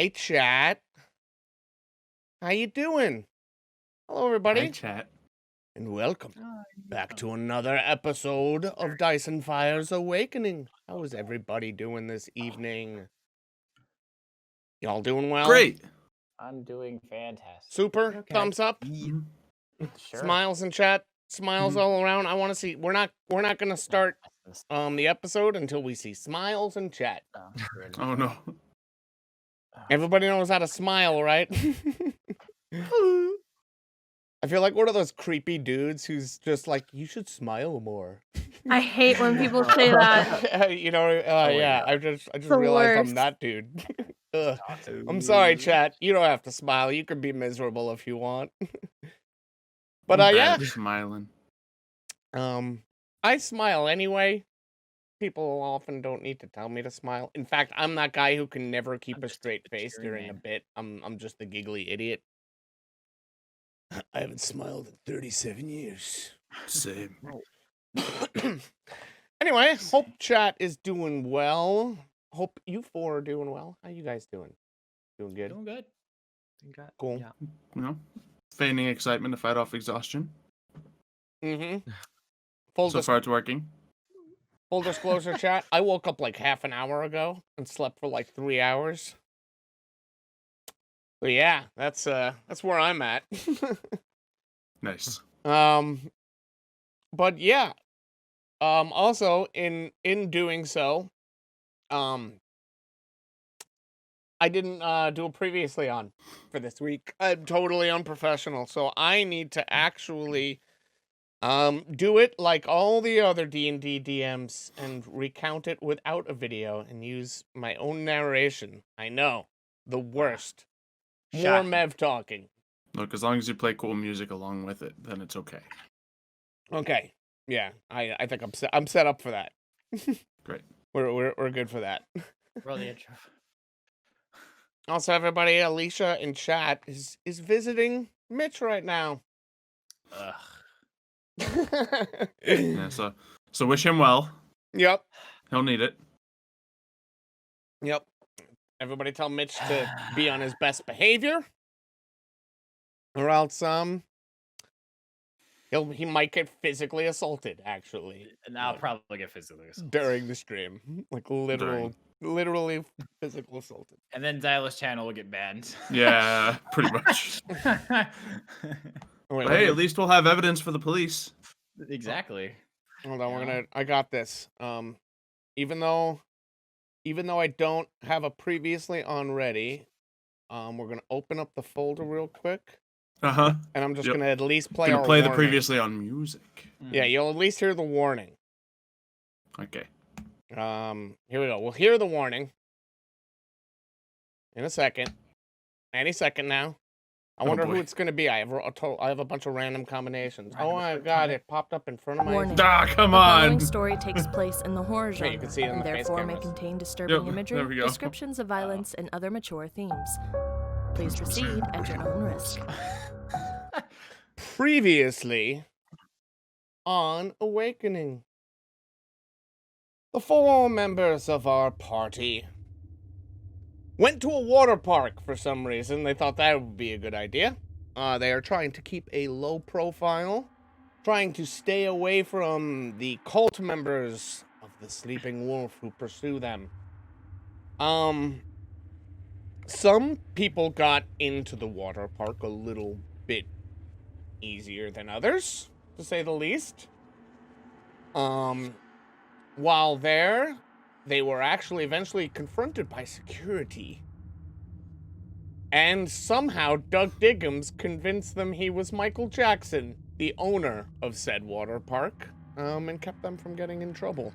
Hi, chat. How you doing? Hello, everybody. Hi, chat. And welcome back to another episode of Dyson Fire's Awakening. How is everybody doing this evening? Y'all doing well? Great. I'm doing fantastic. Super. Okay. Thumbs up. Mhm. Sure. Smiles in chat. Smiles all around. I want to see. We're not gonna start the episode until we see smiles in chat. Oh no. Everybody knows how to smile, right? I feel like one of those creepy dudes who's just like, you should smile more. I hate when people say that. You know, yeah. I just The realized I'm worst. that dude. Ugh. I'm sorry, chat. You don't have to smile. You can be miserable if you want. But I'm yeah, bad at smiling. I smile anyway. People often don't need to tell me to smile. In fact, I'm that guy who can never keep a straight face during a bit. I'm just a giggly idiot. I haven't smiled in 37 years. Same. Anyway, hope chat is doing well. Hope you four are doing well. How you guys doing? Doing good? Doing good. Cool. Yeah. You know, feigning excitement to fight off exhaustion. Mm-hmm. So far, it's working. Full disclosure, chat. I woke up like half an hour ago and slept for like 3 hours. So yeah, that's where I'm at. Nice. But yeah. Also in doing so, I didn't do a previously on for this week. I'm totally unprofessional, so I need to actually do it like all the other D&D DMs and recount it without a video and use my own narration. I know, the worst. More Shocking. Mev talking. Look, as long as you play cool music along with it, then it's okay. Okay, yeah, I think I'm set up for that. Great. We're good for that. Roll the intro. Also, everybody, Alicia in chat is visiting Mitch right now. Ugh. Yeah. So wish him well. Yep. He'll need it. Yep. Everybody tell Mitch to be on his best behavior. Or else he might get physically assaulted, actually. And I'll probably get physically assaulted. During the stream. Like literally physical assaulted. And then Xylo's channel will get banned. Yeah, pretty much. Wait, But hey, at least we'll have evidence for the police. Exactly. hold on, I got this. Even though I don't have a previously on ready, we're gonna open up the folder real quick. Uh-huh. And I'm just Yep. gonna at least play Gonna our play the warning. previously on music. Yeah, you'll at least hear the warning. Okay. Here we go. We'll hear the warning in a second. Any second now. I wonder who boy. it's gonna be. I have a bunch of random combinations. Oh my god, it popped up in front of my. Warning. Ah, come The following on. story takes place in the horror Yeah, you genre, can see it in and the face therefore may cameras. contain disturbing Yep, imagery, there we go. descriptions of violence, and other mature themes. Please proceed at your own risk. Previously on Awakening. The 4 members of our party went to a water park for some reason. They thought that would be a good idea. They are trying to keep a low profile, trying to stay away from the cult members of the Sleeping Wolf who pursue them. Some people got into the water park a little bit easier than others, to say the least. While there, they were actually eventually confronted by security. And somehow Doug Diggums convinced them he was Michael Jackson, the owner of said water park, and kept them from getting in trouble.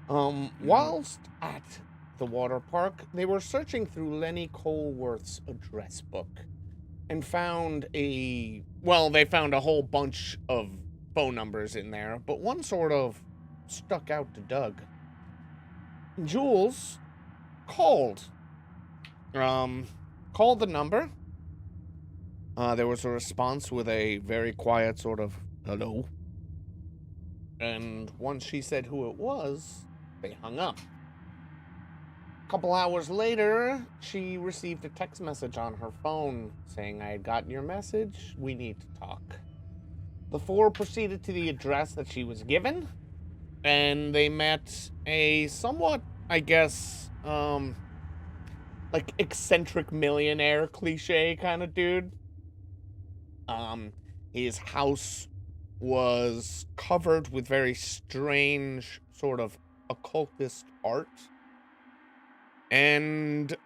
Whilst at the water park, they were searching through Lenny Colworth's address book and found they found a whole bunch of phone numbers in there, but one sort of stuck out to Doug. Jules called the number. There was a response with a very quiet sort of hello. And once she said who it was, they hung up. couple hours later, she received a text message on her phone saying, "I had gotten your message. We need to talk." The four proceeded to the address that she was given, and they met a somewhat, I guess, like eccentric millionaire cliche kind of dude. His house was covered with very strange sort of occultist art. And,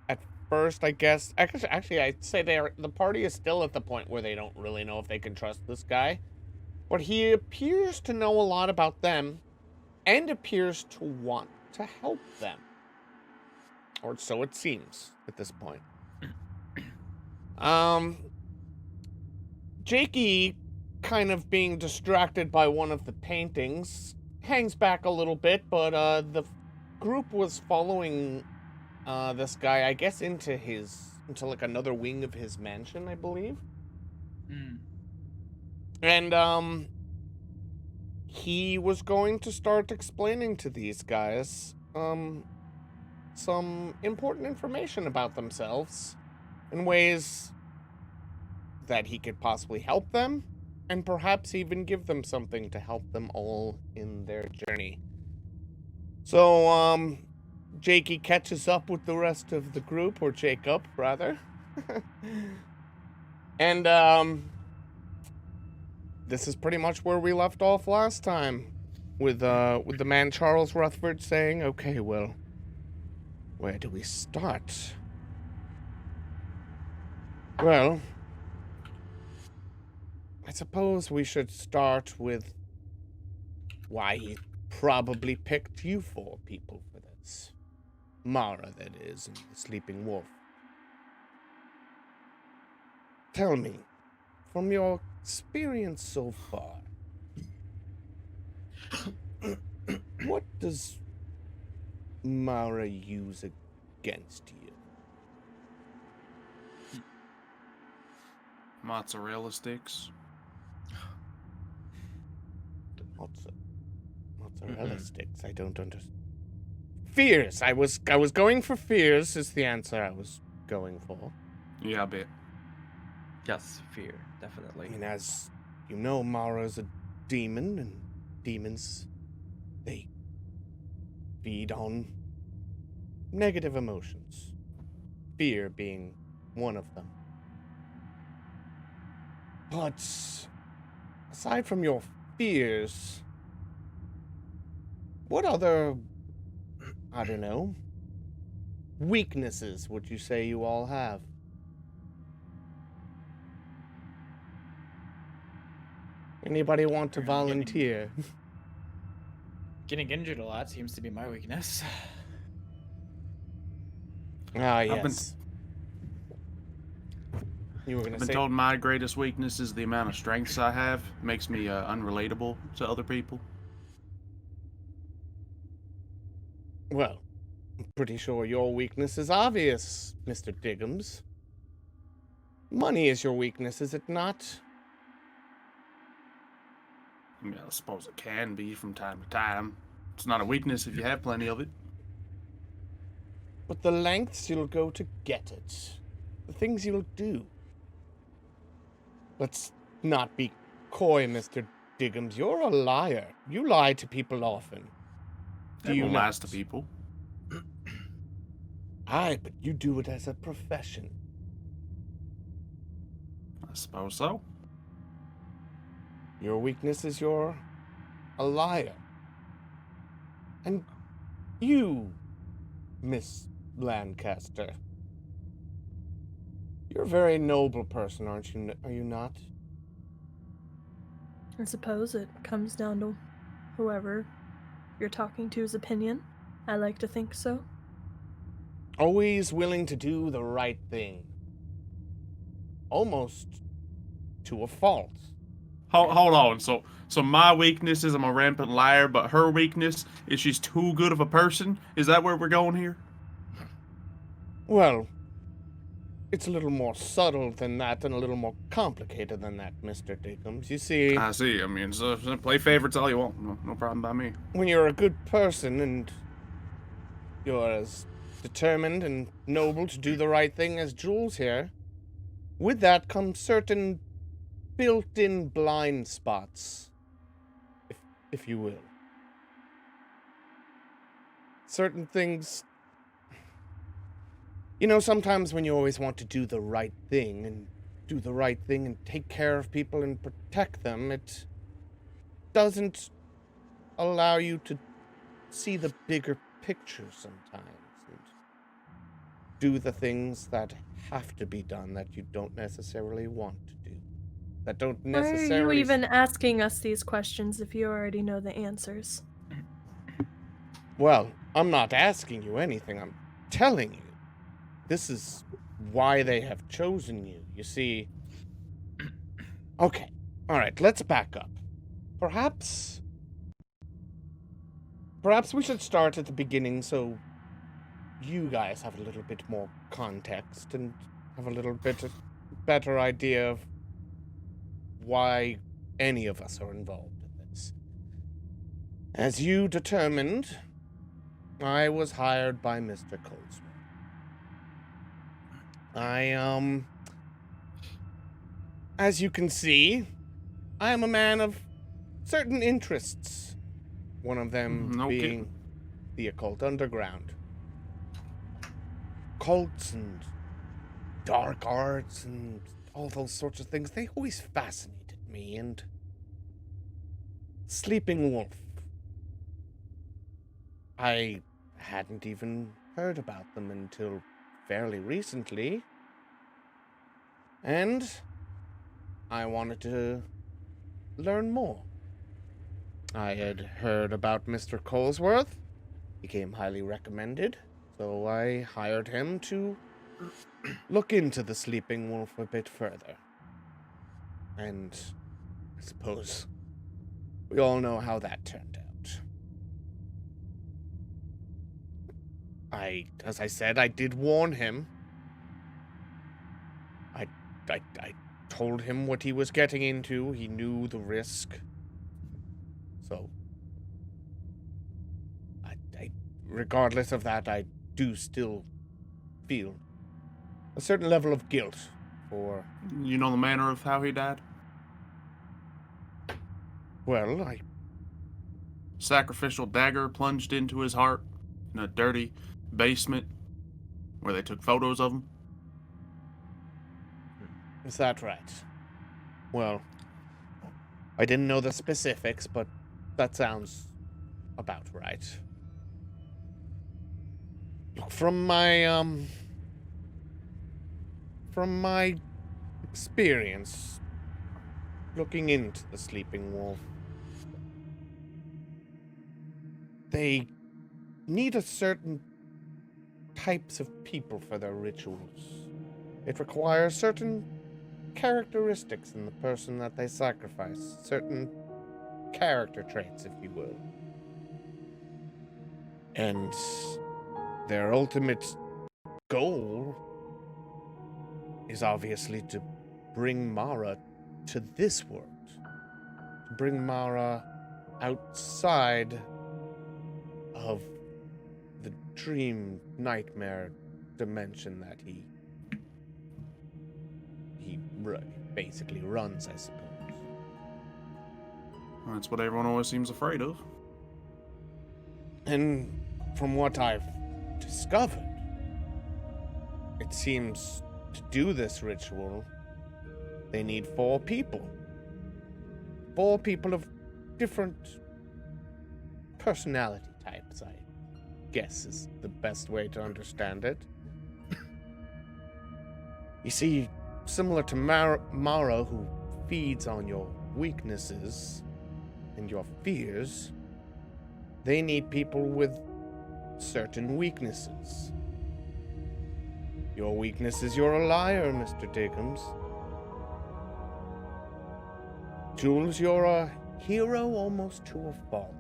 at first, I guess, actually, I'd say the party is still at the point where they don't really know if they can trust this guy. But he appears to know a lot about them and appears to want to help them. Or so it seems at this point. Jakey, kind of being distracted by one of the paintings, hangs back a little bit, but the group was following this guy, I guess, into like another wing of his mansion, I believe. And he was going to start explaining to these guys some important information about themselves in ways that he could possibly help them, and perhaps even give them something to help them all in their journey. So, Jakey catches up with the rest of the group, or Jacob, rather. And, this is pretty much where we left off last time, with the man Charles Rutherford saying, "Okay, well, where do we start?" Well, I suppose we should start with why he probably picked you four people for this. Mara, that is, and the Sleeping Wolf. Tell me, from your experience so far, what does Mara use against you? Mozzarella sticks. Mozzarella sticks. I don't understand. Fears. I was going for fears. Is the answer I was going for. Yeah, I bet. Yes, fear, definitely. I mean, as you know, Mara's a demon, and demons, they feed on negative emotions. Fear being one of them. But aside from your fears, what other, I don't know, weaknesses would you say you all have? Anybody want to volunteer? Getting injured a lot seems to be my weakness. Ah, I've yes. You were gonna I've been say. told my greatest weakness is the amount of strengths I have. Makes me unrelatable to other people. Well, I'm pretty sure your weakness is obvious, Mr. Diggums. Money is your weakness, is it not? I mean, I suppose it can be from time to time. It's not a weakness if you have plenty of it. But the lengths you'll go to get it, the things you'll do. Let's not be coy, Mr. Diggums. You're a liar. You lie to people often. Do you Everyone lies not? to people. Aye, but you do it as a profession. I suppose so. Your weakness is you're a liar. And you, Miss Lancaster, you're a very noble person, aren't you? Are you not? I suppose it comes down to whoever you're talking to's opinion. I like to think so. Always willing to do the right thing. Almost to a fault. Hold on. So my weakness is I'm a rampant liar, but her weakness is she's too good of a person? Is that where we're going here? Well, it's a little more subtle than that and a little more complicated than that, Mr. Dickums. You see, I see. I mean, so play favorites all you want. No problem by me. when you're a good person and you're as determined and noble to do the right thing as Jules here, with that comes certain built-in blind spots, if you will. Certain things... You know, sometimes when you always want to do the right thing and take care of people and protect them, it doesn't allow you to see the bigger picture sometimes and do the things that have to be done that you don't necessarily want to do. That don't Why are necessarily... you even asking us these questions if you already know the answers? Well, I'm not asking you anything, I'm telling you. This is why they have chosen you. You see... Okay, alright, let's back up. Perhaps we should start at the beginning so you guys have a little bit more context and have a little bit better idea of why any of us are involved in this. As you determined, I was hired by Mr. Colesworth. As you can see, I am a man of certain interests. One of them being the occult underground. Cults and dark arts and all those sorts of things, they always fascinated me, and Sleeping Wolf. I hadn't even heard about them until fairly recently, and I wanted to learn more. I had heard about Mr. Colesworth, became highly recommended, so I hired him to look into the Sleeping Wolf a bit further. And I suppose we all know how that turned out. As I said, I did warn him. I told him what he was getting into. He knew the risk. So, regardless of that, I do still feel a certain level of guilt for... You know the manner of how he died? Well, Sacrificial dagger plunged into his heart in a dirty basement where they took photos of him. Is that right? Well, I didn't know the specifics, but that sounds about right. Look, from my experience looking into the Sleeping Wolf, they need a certain types of people for their rituals. It requires certain characteristics in the person that they sacrifice, certain character traits, if you will. And their ultimate goal is obviously to bring Mara to this world. To bring Mara outside of the dream nightmare dimension that he basically runs, I suppose. That's what everyone always seems afraid of. And from what I've discovered, it seems to do this ritual, they need 4 people. 4 people of different personality types, I guess is the best way to understand it. You see, similar to Mara, who feeds on your weaknesses and your fears, they need people with certain weaknesses. Your weakness is you're a liar, Mr. Dickens. Jules, you're a hero almost to a fault.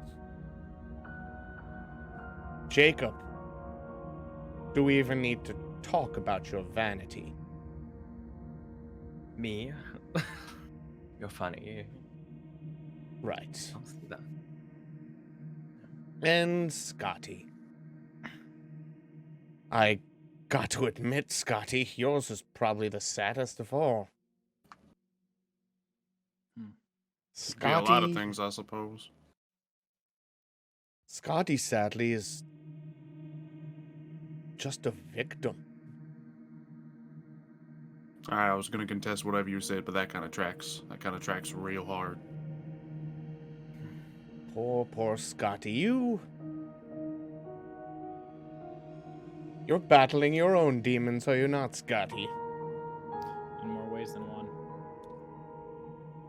Jacob, do we even need to talk about your vanity? Me? You're funny. Right. I'll see that. And Scotty. I got to admit, Scotty, yours is probably the saddest of all. Hmm. Be a lot of Scotty, things, I suppose. Scotty, sadly, is just a victim. Alright, I was gonna contest whatever you said, but that kind of tracks. That kind of tracks real hard. Poor Scotty. You're battling your own demons, are you not, Scotty? In more ways than one.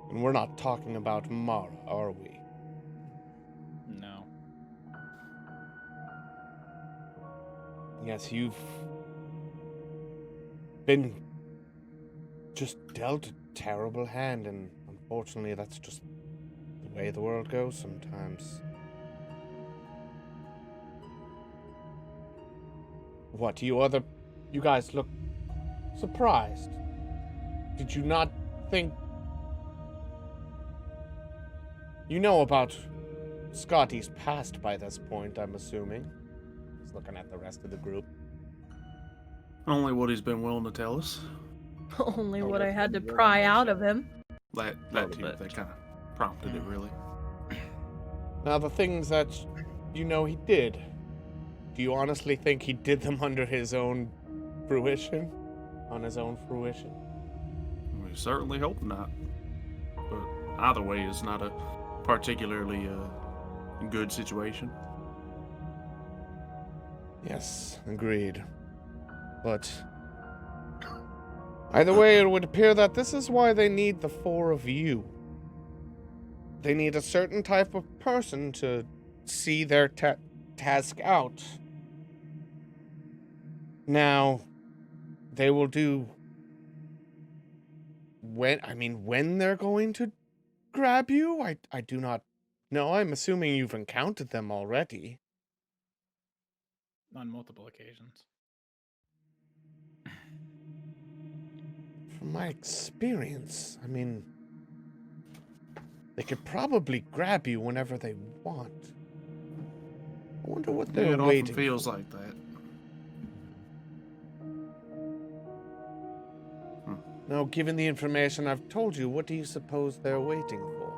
And we're not talking about Mara, are we? No. Yes, you've been just dealt a terrible hand, and unfortunately that's just the way the world goes sometimes. What, you guys look surprised. Did you not think... You know about Scotty's past by this point, I'm assuming. He's looking at the rest of the group. Only what he's been willing to tell us. Only Oh, what I that's had to really pry nice. out of him. That Little too, bit. that kind of prompted it, really. Now, the things that you know he did, do you honestly think he did them under his own fruition? On his own fruition? We certainly hope not. But either way, it's not a particularly good situation. Yes, agreed. But either way, it would appear that this is why they need the four of you. They need a certain type of person to see their task out. Now, they will do when they're going to grab you, I do not know. I'm assuming you've encountered them already. On multiple occasions. From my experience, they could probably grab you whenever they want. I wonder what Yeah, they're it often waiting feels for. like that. Now, given the information I've told you, what do you suppose they're waiting for?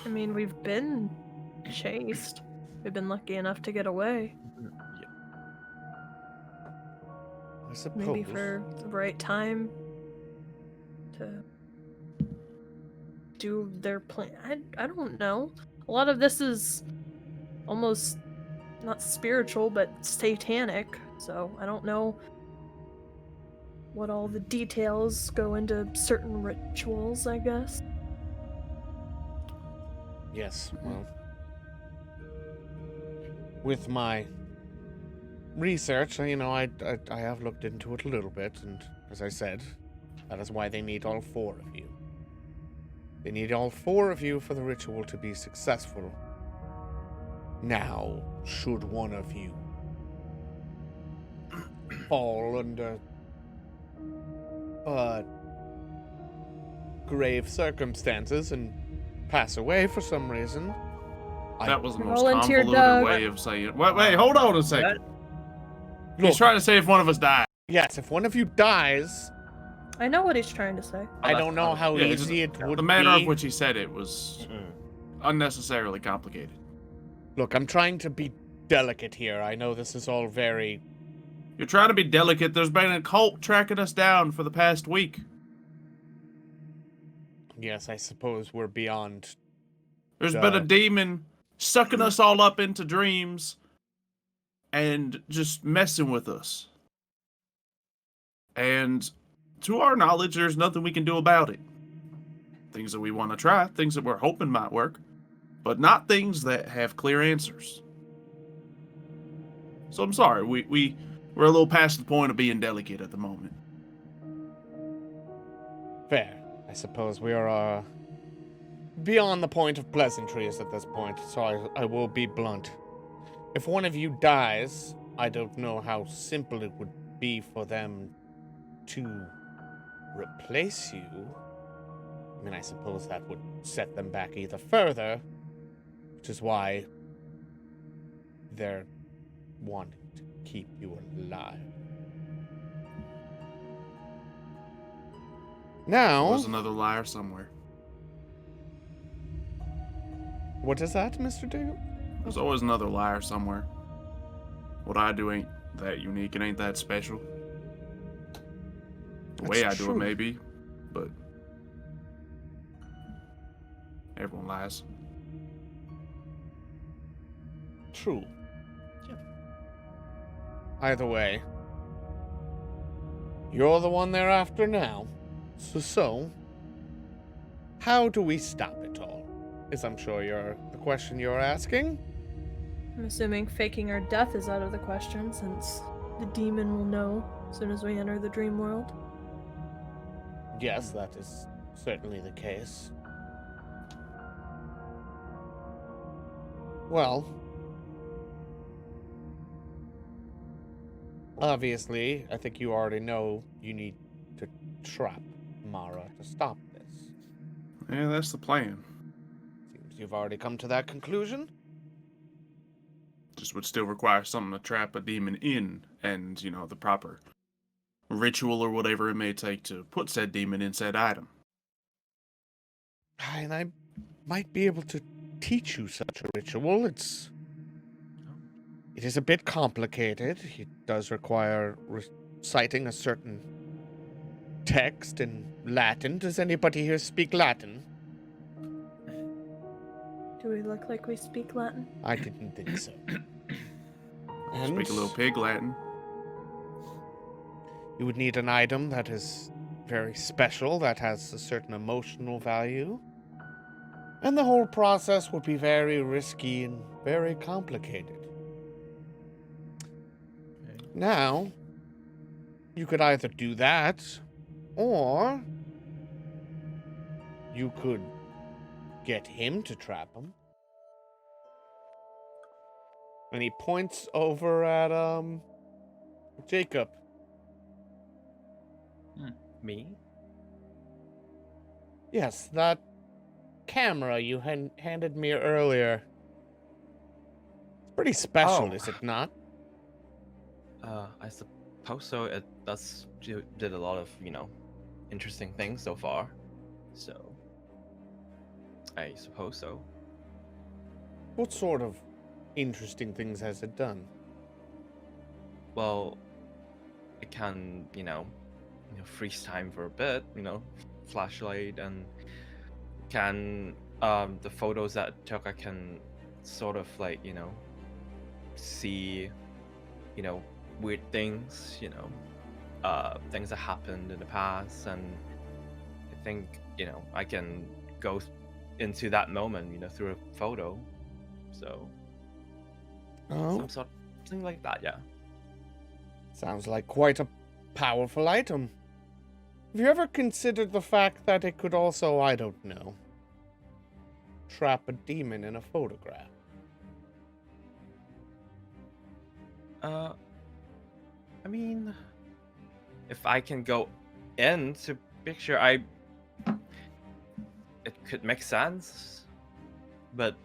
I mean, we've been chased. We've been lucky enough to get away. I suppose. Maybe for the right time to do their plan. I don't know. A lot of this is almost not spiritual, but satanic. So I don't know what all the details go into certain rituals, I guess. Yes, well, with my research, I have looked into it a little bit, and as I said, that is why they need all four of you. They need all four of you for the ritual to be successful. Now, should one of you fall under grave circumstances and pass away for some reason, That was the most Volunteer convoluted Doug. way of saying. Wait, hold on a second. He's Look, trying to say if one of us died. yes, if one of you dies, I know what he's trying to say. I don't know how Yeah, easy it would The manner be. of which he said it was unnecessarily complicated. Look, I'm trying to be delicate here. I know this is all very... You're trying to be delicate. There's been a cult tracking us down for the past week. Yes, I suppose we're beyond... There's Duh. been a demon sucking us all up into dreams and just messing with us. And to our knowledge, there's nothing we can do about it. Things that we want to try, things that we're hoping might work, but not things that have clear answers. So I'm sorry, we're a little past the point of being delicate at the moment. Fair. I suppose we are, beyond the point of pleasantries at this point, so I will be blunt. If one of you dies, I don't know how simple it would be for them to replace you. I suppose that would set them back either further, which is why they're wanting to keep you alive. Now, There's another liar somewhere. what is that, Mr. Diggle? There's always another liar somewhere. What I do ain't that unique. It ain't that special. The way I That's do true. it, maybe, but everyone lies. True. Yeah. Either way, you're the one they're after now. So, how do we stop it all? Is I'm sure the question you're asking. I'm assuming faking our death is out of the question, since the demon will know as soon as we enter the dream world. Yes, that is certainly the case. Well, obviously, I think you already know you need to trap Mara to stop this. Yeah, that's the plan. Seems you've already come to that conclusion. Just would still require something to trap a demon in, and, you know, the proper ritual or whatever it may take to put said demon in said item. And I might be able to teach you such a ritual. It is a bit complicated. It does require reciting a certain text in Latin. Does anybody here speak Latin? Do we look like we speak Latin? I didn't think so. Speak a little pig Latin. You would need an item that is very special, that has a certain emotional value. And the whole process would be very risky and very complicated. Okay. Now, you could either do that, or you could get him to trap him. And he points over at, Jacob. Me? Yes, that camera you handed me earlier. It's pretty special, Oh. is it not? I suppose so. It did a lot of, interesting things so far. So, I suppose so. What sort of interesting things has it done? Well, it can, freeze time for a bit, flashlight, and can, the photos that it took, I can sort of see, weird things, things that happened in the past, and I think, I can go into that moment, through a photo. So, Oh, something like that, yeah. sounds like quite a powerful item. Have you ever considered the fact that it could also, I don't know, trap a demon in a photograph? I mean, if I can go into picture, it could make sense. But,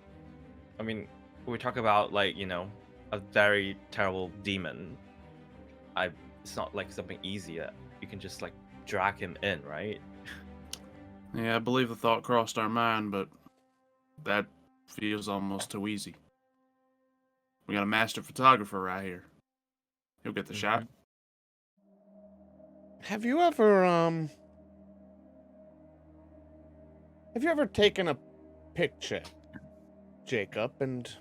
I mean, we talk about, a very terrible demon. It's not like something easy that you can just, drag him in, right? Yeah, I believe the thought crossed our mind, but that feels almost too easy. We got a master photographer right here. He'll get the shot. Have you ever taken a picture, Jacob, and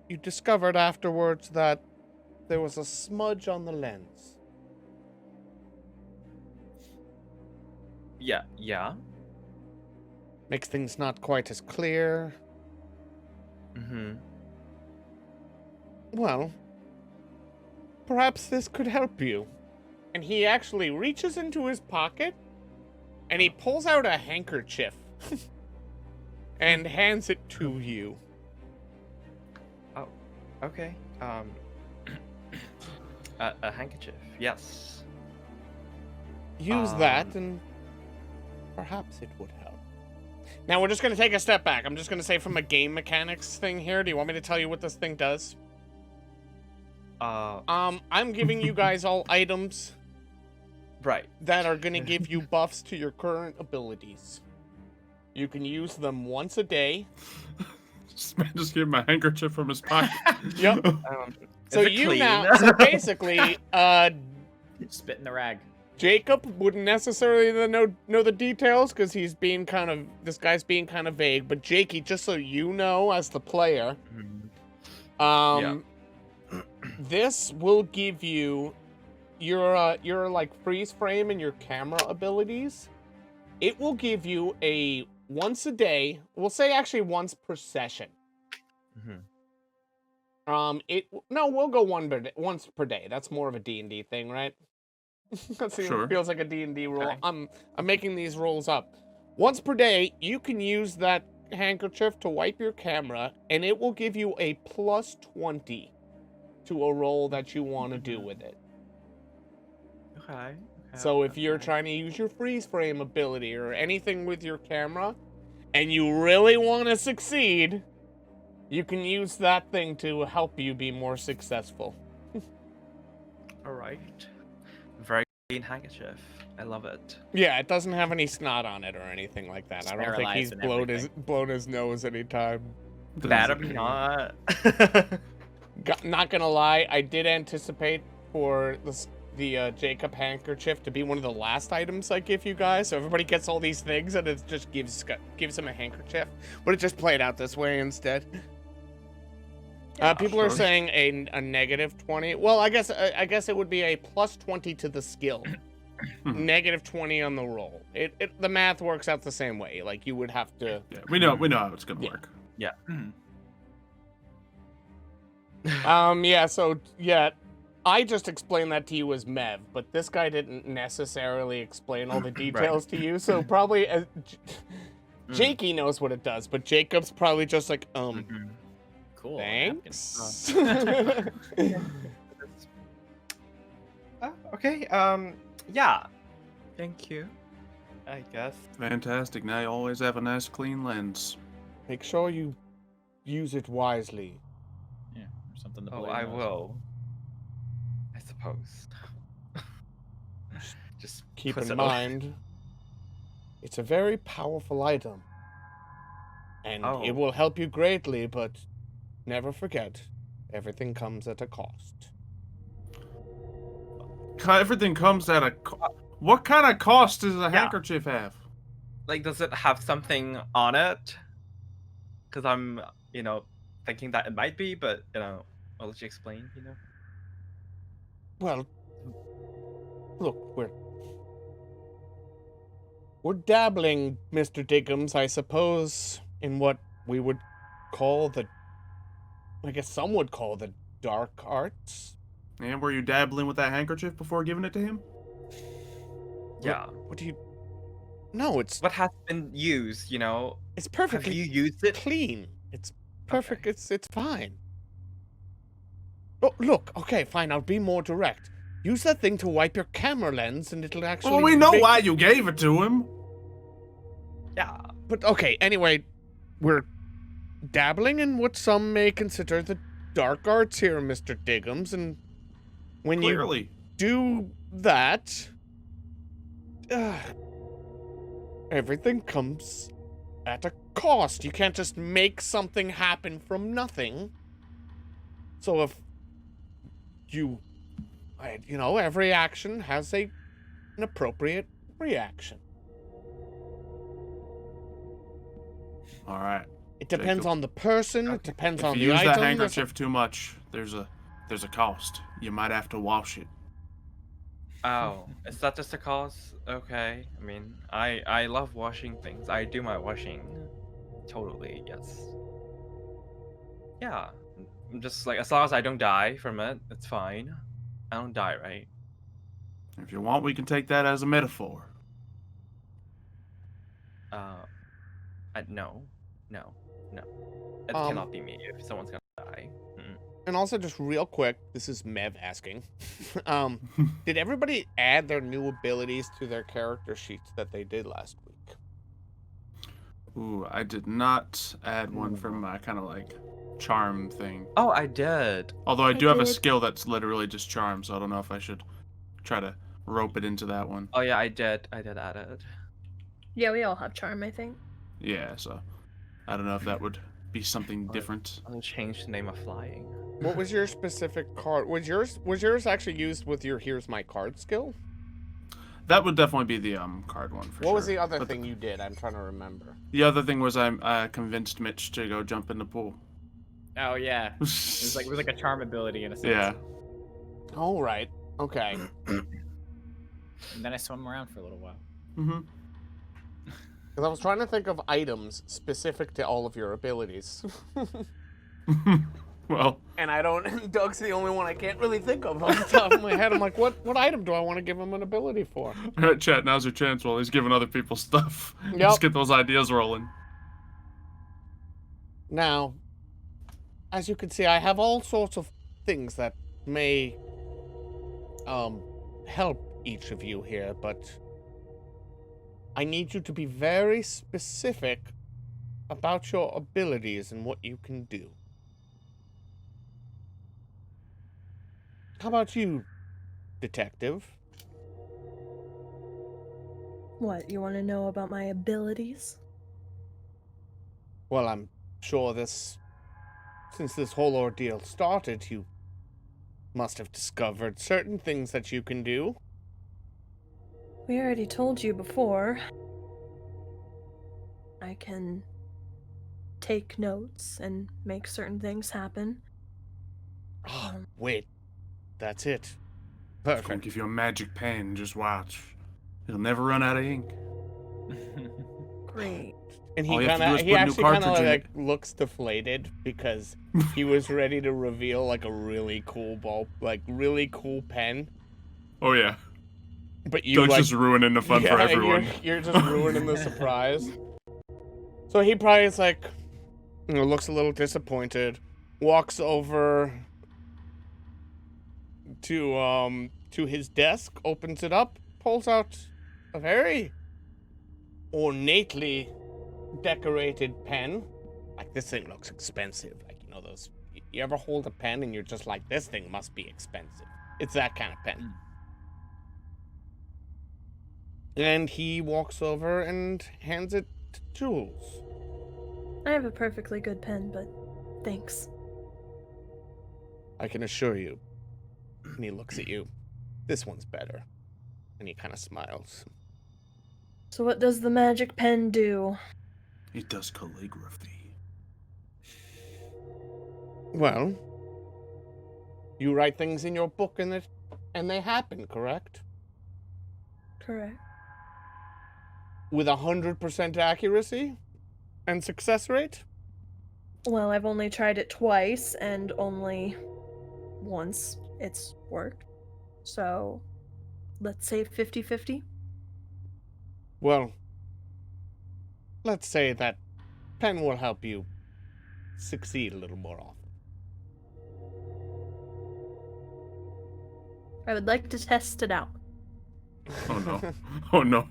you discovered afterwards that there was a smudge on the lens? Yeah. Makes things not quite as clear. Mm-hmm. Well, perhaps this could help you. And he actually reaches into his pocket and he pulls out a handkerchief and hands it to you. Oh, okay. A handkerchief, yes. Use that and perhaps it would help. Now we're just gonna take a step back. I'm just gonna say from a game mechanics thing here. Do you want me to tell you what this thing does? I'm giving you guys all items Right. that are gonna give you buffs to your current abilities. You can use them once a day. This man just gave him a handkerchief from his pocket. Yep. So Is it you clean? now, so basically, Spit in the rag. Jacob wouldn't necessarily know the details because he's being this guy's being kind of vague. But Jakey, just so you know, as the player, this will give you your like freeze frame and your camera abilities. It will give you a once a day. We'll say actually once per session. We'll go once per day. That's more of a D&D thing, right? Sure. Feels like a D&D rule. Okay. I'm making these rules up. Once per day, you can use that handkerchief to wipe your camera, and it will give you a plus 20 to a roll that you want to do with it. Okay. So if you're trying to use your freeze frame ability or anything with your camera, and you really want to succeed, you can use that thing to help you be more successful. All right. Very clean handkerchief. I love it. Yeah, it doesn't have any snot on it or anything like that. I don't think he's Sterilized and blown his nose anytime. Better not. Not gonna lie, I did anticipate for the Jacob handkerchief to be one of the last items I give you guys. So everybody gets all these things and it just gives him a handkerchief. But it just played out this way instead. People are saying a negative 20. Well, I guess it would be a plus 20 to the skill. Negative 20 on the roll. The math works out the same way. Like you would have to. Yeah, we know how it's gonna work. Yeah. I just explained that to you as Mev, but this guy didn't necessarily explain all the details to you, so probably Jakey knows what it does, but Jacob's probably just like, Cool. thanks. Okay. Yeah. Thank you. I guess. Fantastic. Now you always have a nice clean lens. Make sure you use it wisely. Yeah, or something to Oh, blame I on. will. I suppose. Just Keep puts in it away. mind, it's a very powerful item. And it will help you greatly, but never forget, everything comes at a cost. Everything comes at a. What kind of cost does a handkerchief have? Like, does it have something on it? Because I'm, thinking that it might be, but I'll let you explain. Well, look, we're dabbling, Mr. Diggums, I suppose, in what we would call some would call the dark arts. And were you dabbling with that handkerchief before giving it to him? Yeah. What do you... No, it's What has been used, it's Have perfectly you used it? clean. It's perfect. It's fine. Oh, look, okay, fine, I'll be more direct. Use that thing to wipe your camera lens and it'll actually... Well, we know why you gave it to him. Yeah. But okay, anyway, we're dabbling in what some may consider the dark arts here, Mr. Diggums, and when Clearly. you do that, everything comes at a cost. You can't just make something happen from nothing. So if every action has an appropriate reaction. All right. It depends Jacob. on the person. It depends on If the you use item. that handkerchief too much, there's a cost. You might have to wash it. Oh, is that just a cause? Okay. I mean, I love washing things. I do my washing. Totally, yes. Yeah. I'm just like, as long as I don't die from it, it's fine. I don't die, right? If you want, we can take that as a metaphor. No. It cannot be me if someone's gonna die. And also, just real quick, this is Mev asking. Did everybody add their new abilities to their character sheets that they did last week? Ooh, I did not add one from my kind of like charm thing. Oh, I did. Although I do have a did. skill that's literally just charm, so I don't know if I should try to rope it into that one. Oh yeah, I did. I did add it. Yeah, we all have charm, I think. Yeah, so I don't know if that would be something different. I'll change the name of flying. What was your specific card? Was yours actually used with your here's my card skill? That would definitely be the card one for sure. What was the other But thing you did? I'm trying to remember. The other thing was I convinced Mitch to go jump in the pool. Oh yeah. It was like a charm ability in a sense. Yeah. All right. Okay. And then I swam around for a little while. Mm-hmm. Because I was trying to think of items specific to all of your abilities. Well, And I don't. Doug's the only one I can't really think of off the top of my head. I'm like, what item do I want to give him an ability for? all right, chat. Now's your chance while he's giving other people stuff. Yep. Just get those ideas rolling. Now, as you can see, I have all sorts of things that may help each of you here, but I need you to be very specific about your abilities and what you can do. How about you, detective? What, you want to know about my abilities? Well, I'm sure since this whole ordeal started, you must have discovered certain things that you can do. We already told you before. I can take notes and make certain things happen. Oh, wait. That's it. I'm gonna Perfect. give you a magic pen. Just watch. It'll never run out of ink. Great. And All he you have to do is he put a new actually kind of cartridge in like looks deflated because he was ready to reveal like a really cool really cool pen, Oh yeah. but you Doug's like just ruining the fun for yeah, everyone. You're just ruining the surprise. So he probably is like, looks a little disappointed, walks over to his desk, opens it up, pulls out a very ornately decorated pen. Like, this thing looks expensive. Like, those. You ever hold a pen and you're just like, this thing must be expensive? It's that kind of pen. And he walks over and hands it to Jules. I have a perfectly good pen, but thanks. I can assure you. And he looks at you. This one's better. And he kind of smiles. So what does the magic pen do? It does calligraphy. Well, you write things in your book and they happen, correct? Correct. With 100% accuracy and success rate? Well, I've only tried it twice, and only once it's worked. So, let's say 50-50. Well, let's say that pen will help you succeed a little more often. I would like to test it out. Oh no. Oh no.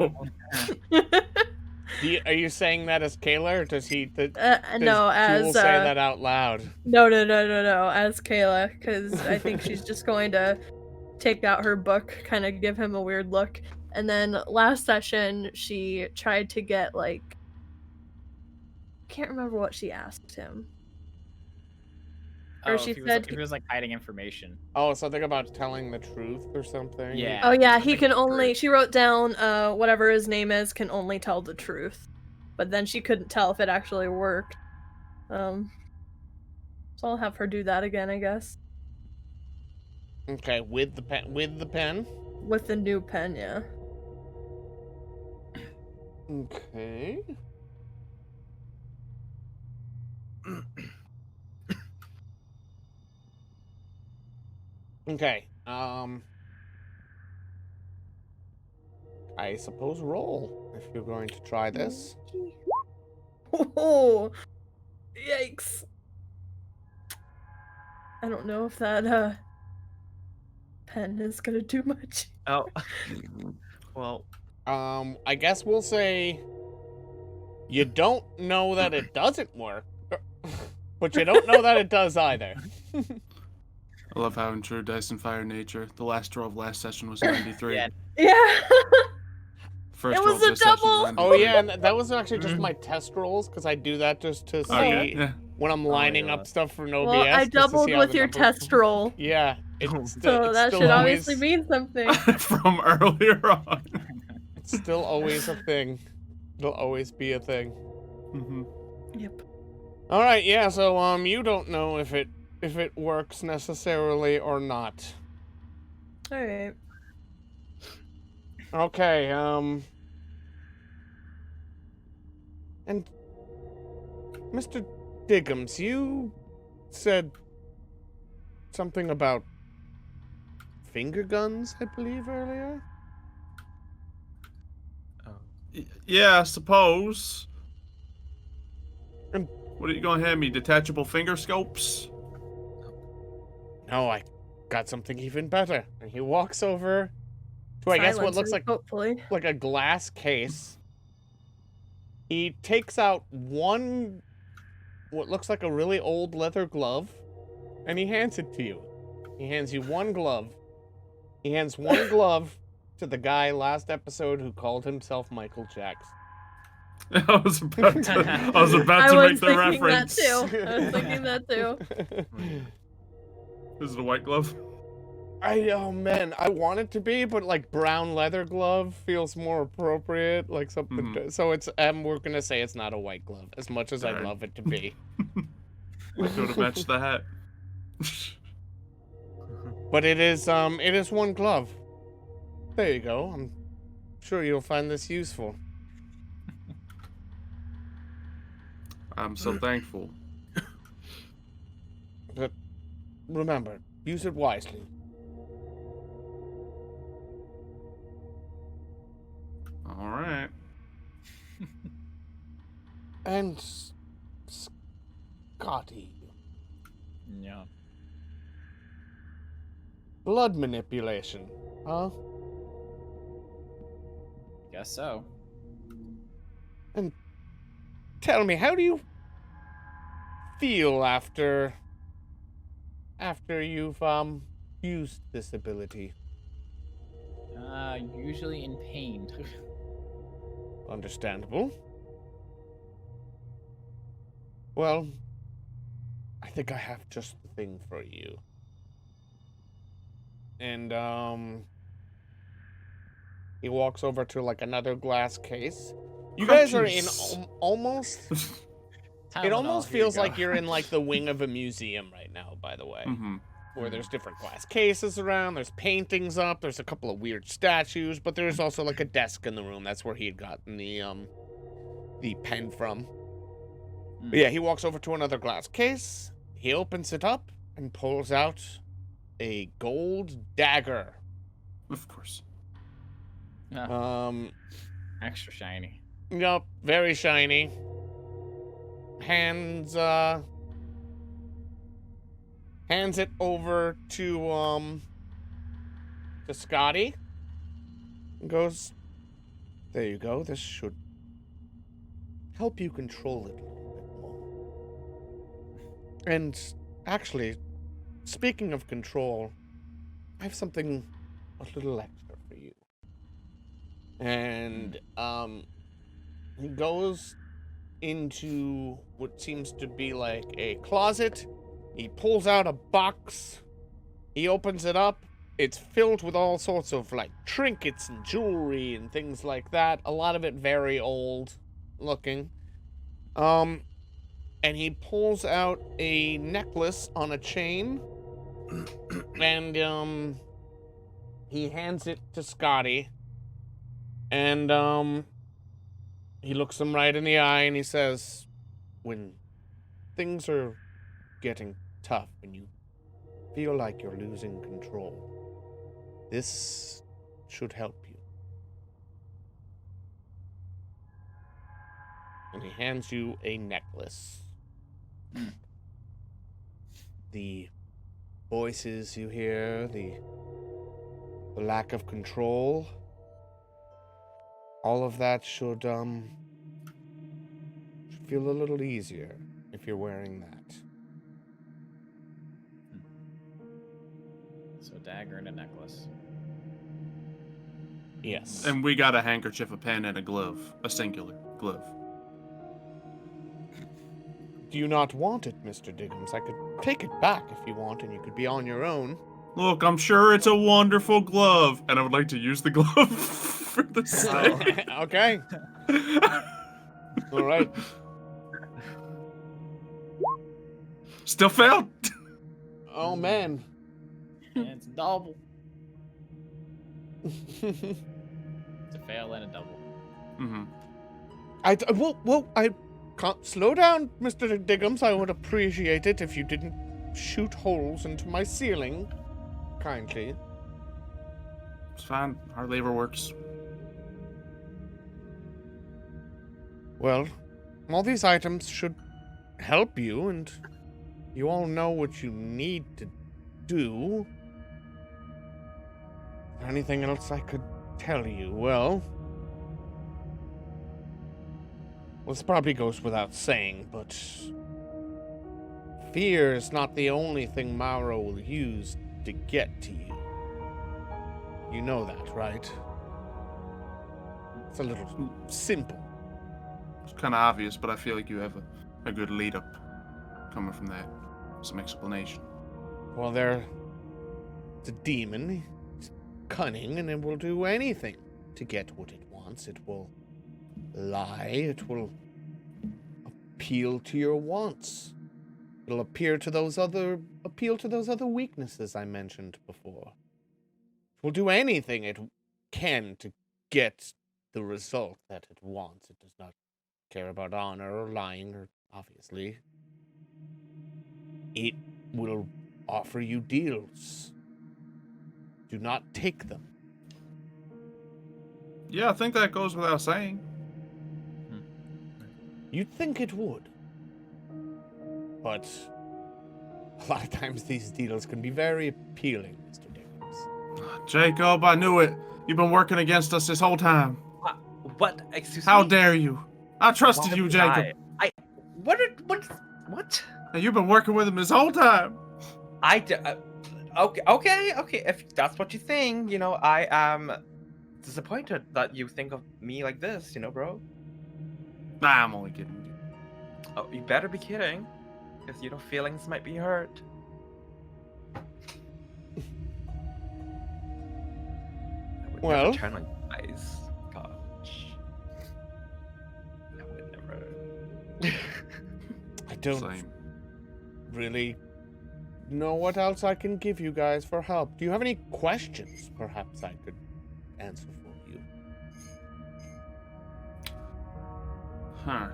Are you saying that as Kayla, or does No, as Jules say that out loud? No, as Kayla, because I think she's just going to take out her book, kind of give him a weird look, and then last session she tried to get can't remember what she asked him. Or she said he was like hiding information. Oh, something about telling the truth or something? Yeah. Oh yeah, he Something can for only. it. She wrote down whatever his name is can only tell the truth, but then she couldn't tell if it actually worked. So I'll have her do that again, I guess. Okay, with the pen. With With the new pen, yeah. Okay. Okay. I suppose roll if you're going to try this. Oh, yikes! I don't know if that pen is gonna do much. Oh. Well, I guess we'll say You don't know that it doesn't work, but you don't know that it does either. I love how in true Dice and Fire nature, the last roll of last session was 93. Yeah. Yeah. First It roll was of a this session was double. 93. Oh yeah, and that was actually just my test rolls because I do that just to see Okay, yeah. when I'm lining yeah. up stuff for no Well, BS. I just to doubled see how with the your numbers- test roll. Yeah, it's So that should obviously mean something. From earlier on. It's still always a thing. It'll always be a thing. Mm-hmm. Yep. All right, yeah. So you don't know if it works necessarily or not. All right. Okay. And Mr. Diggums, you said something about finger guns, I believe, earlier. Yeah, I suppose. Um, What are you gonna hand me? Detachable finger scopes? No, I got something even better. And he walks over to, I guess, what looks Silencers, hopefully. like a glass case. He takes out what looks like a really old leather glove, and he hands it to you. He hands you one glove. He hands one glove to the guy last episode who called himself Michael Jackson. I was about to make the reference. That too. I was thinking that too. Is it a white glove? Oh man, I want it to be, but like brown leather glove feels more appropriate, like something. So we're gonna say it's not a white glove, as much as I'd Alright. love it to be. Go to match the hat. But it is one glove. There you go. I'm sure you'll find this useful. I'm so thankful. But remember, use it wisely. All right. And Scotty, Yeah. blood manipulation, huh? Guess so. Tell me, how do you feel after you've used this ability? Usually in pain. Understandable. Well, I think I have just the thing for you. And he walks over to like another glass case. You guys are in almost. It almost feels like you're in like the wing of a museum right now. By the way, Mm-hmm. where there's different glass cases around. There's paintings up. There's a couple of weird statues, but there's also like a desk in the room. That's where he had gotten the pen from. But yeah, he walks over to another glass case. He opens it up and pulls out a gold dagger. Of course. Extra shiny. Yup, very shiny. Hands it over to Scotty. And goes, there you go. This should help you control it a little bit more. And actually, speaking of control, I have something a little extra for you. And he goes into what seems to be like a closet. He pulls out a box. He opens it up. It's filled with all sorts of like trinkets and jewelry and things like that. A lot of it very old looking. And he pulls out a necklace on a chain. And he hands it to Scotty. And he looks him right in the eye and he says, when things are getting tough and you feel like you're losing control, this should help you. And he hands you a necklace. The voices you hear, the lack of control, all of that should feel a little easier if you're wearing that. So a dagger and a necklace. Yes. And we got a handkerchief, a pen, and a glove. A singular glove. Do you not want it, Mr. Diggums? I could take it back if you want, and you could be on your own. Look, I'm sure it's a wonderful glove, and I would like to use the glove for the stay. Okay. All right. Still failed. Oh, man. And it's a double. It's a fail and a double. Mm-hmm. I can't slow down, Mr. Diggums. I would appreciate it if you didn't shoot holes into my ceiling. Kindly. It's fine. Our labor works. Well, all these items should help you, and you all know what you need to do. Is there anything else I could tell you? Well, this probably goes without saying, but fear is not the only thing Mauro will use to get to you. You know that, right? It's a little simple. It's kind of obvious, but I feel like you have a good lead up coming from that. Some explanation. Well, it's a demon. It's cunning, and it will do anything to get what it wants. It will lie. It will appeal to your wants. It'll appeal to those other weaknesses I mentioned before. It will do anything it can to get the result that it wants. It does not care about honor or lying, or obviously. It will offer you deals. Do not take them. Yeah, I think that goes without saying. You'd think it would. But a lot of times these deals can be very appealing, Mr. Dickens. Jacob, I knew it. You've been working against us this whole time. What? Excuse How me? dare you? I trusted Why you, would Jacob. I? What? And you've been working with him this whole time. Okay. If that's what you think, I am disappointed that you think of me like this, bro. Nah, I'm only kidding. Oh, you better be kidding, because feelings might be hurt. I would Well. never turn on you guys. Gosh. I would never. I don't Same. really know what else I can give you guys for help. Do you have any questions perhaps I could answer for you? Huh.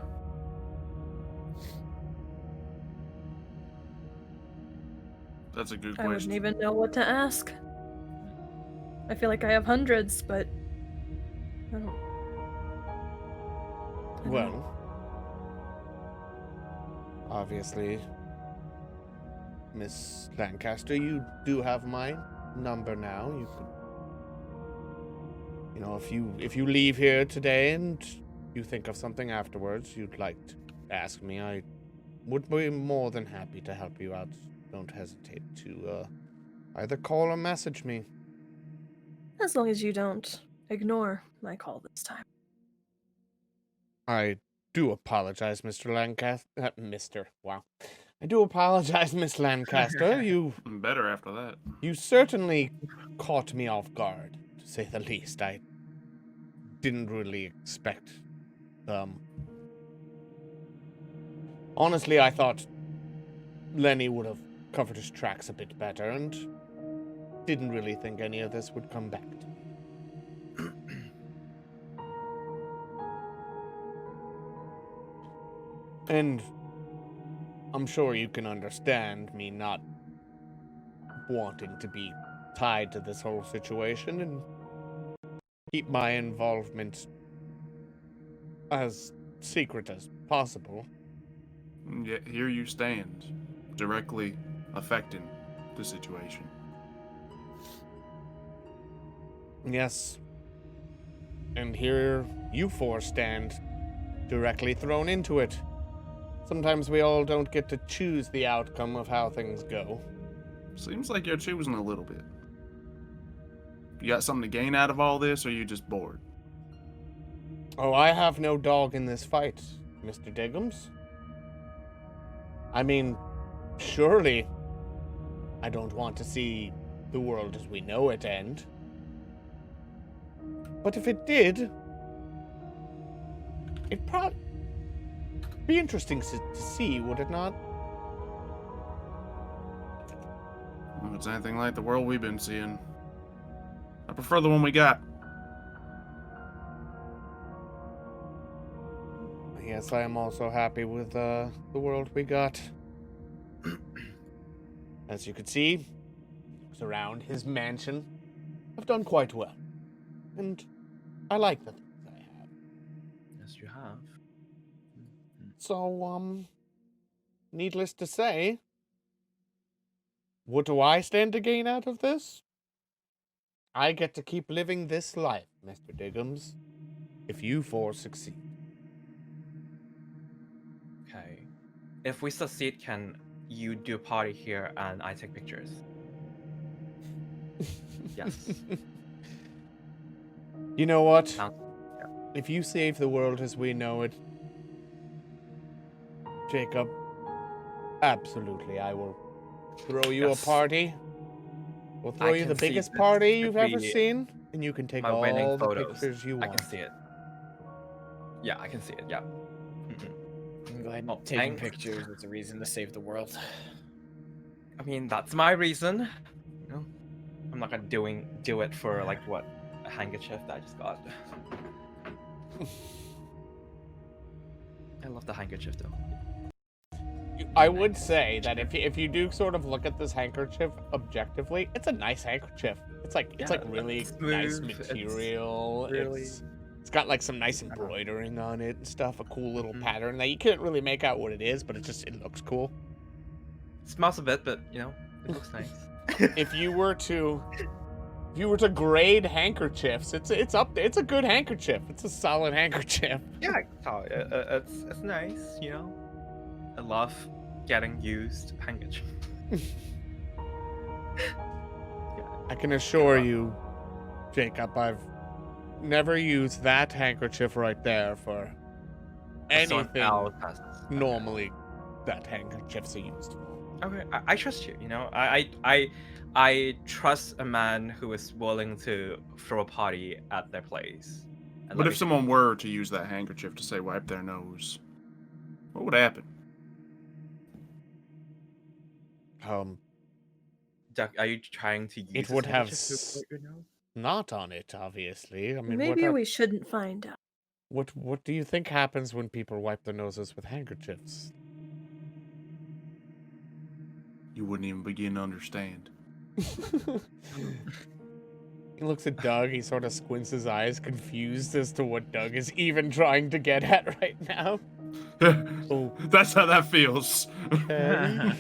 That's a good I question. wouldn't even know what to ask. I feel like I have hundreds, but I don't. Well, obviously, Miss Lancaster, you do have my number now. You could, if you leave here today and you think of something afterwards you'd like to ask me, I would be more than happy to help you out. Don't hesitate to either call or message me. As long as you don't ignore my call this time. I do apologize, Mr. Lancaster. Wow. I do apologize, Miss Lancaster. Better after that. You certainly caught me off guard, to say the least. I didn't really expect. Honestly, I thought Lenny would have covered his tracks a bit better, and didn't really think any of this would come back to me. And I'm sure you can understand me not wanting to be tied to this whole situation and keep my involvement as secret as possible. Yet here you stand, directly affecting the situation. Yes. And here you four stand, directly thrown into it. Sometimes we all don't get to choose the outcome of how things go. Seems like you're choosing a little bit. You got something to gain out of all this, or are you just bored? Oh, I have no dog in this fight, Mr. Diggums. I mean, surely I don't want to see the world as we know it end. But if it did, it'd probably be interesting to see, would it not? If it's anything like the world we've been seeing, I prefer the one we got. Yes, I am also happy with the world we got. As you can see, looks around his mansion. I've done quite well. And I like the things I have. Yes, you have. So, needless to say, what do I stand to gain out of this? I get to keep living this life, Mr. Diggums, if you four succeed. Okay. If we succeed, can you do a party here and I take pictures? Yes. You know what? Sounds- If you save the world as we know it, Jacob, absolutely, I will throw you Yes. a party. We'll throw you can the see biggest this party could you've ever be seen, and you can take my all winning the photos. pictures you I want. can see it. Yeah, I can see it. Yeah. I'm glad Oh, taking thanks. pictures is a reason to save the world. I mean, that's my reason. You know, I'm not gonna do it for like what, a handkerchief that I just got. I love the handkerchief though. I would say that if you do sort of look at this handkerchief objectively, it's a nice handkerchief. It's like Yeah, really it's nice smooth, it's material. really- It's got like some nice embroidering on it and stuff, a cool little Mhm. pattern that you can't really make out what it is, but it looks cool. It smells a bit, but you know, it looks nice. If you were to grade handkerchiefs, it's a good handkerchief. It's a solid handkerchief. Yeah, it's nice. You know, I love getting used handkerchief. I can assure you, Jacob, I've never used that handkerchief right there for Someone anything else has- normally that handkerchiefs are used for. Okay, I trust you. You know, I trust a man who is willing to throw a party at their place. And But let if me- someone were to use that handkerchief to say wipe their nose, what would happen? Duck, are you trying to use It this would have handkerchief to wipe your nose? not on it, obviously. I mean, Maybe we shouldn't find out. what do you think happens when people wipe their noses with handkerchiefs? You wouldn't even begin to understand. He looks at Doug. He sort of squints his eyes, confused as to what Doug is even trying to get at right now. Oh, That's how that feels. okay.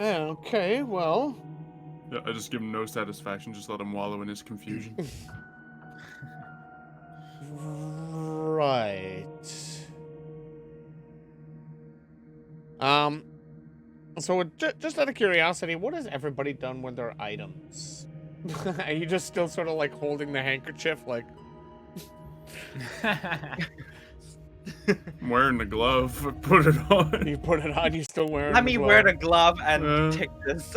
Okay, well, Yeah, I just give him no satisfaction. Just let him wallow in his confusion. right. So just out of curiosity, what has everybody done with their items? Are you just still sort of like holding the handkerchief, like? I'm wearing the glove. Put it on. You put it on, you still wearing Let me wear the glove and Uh. take this.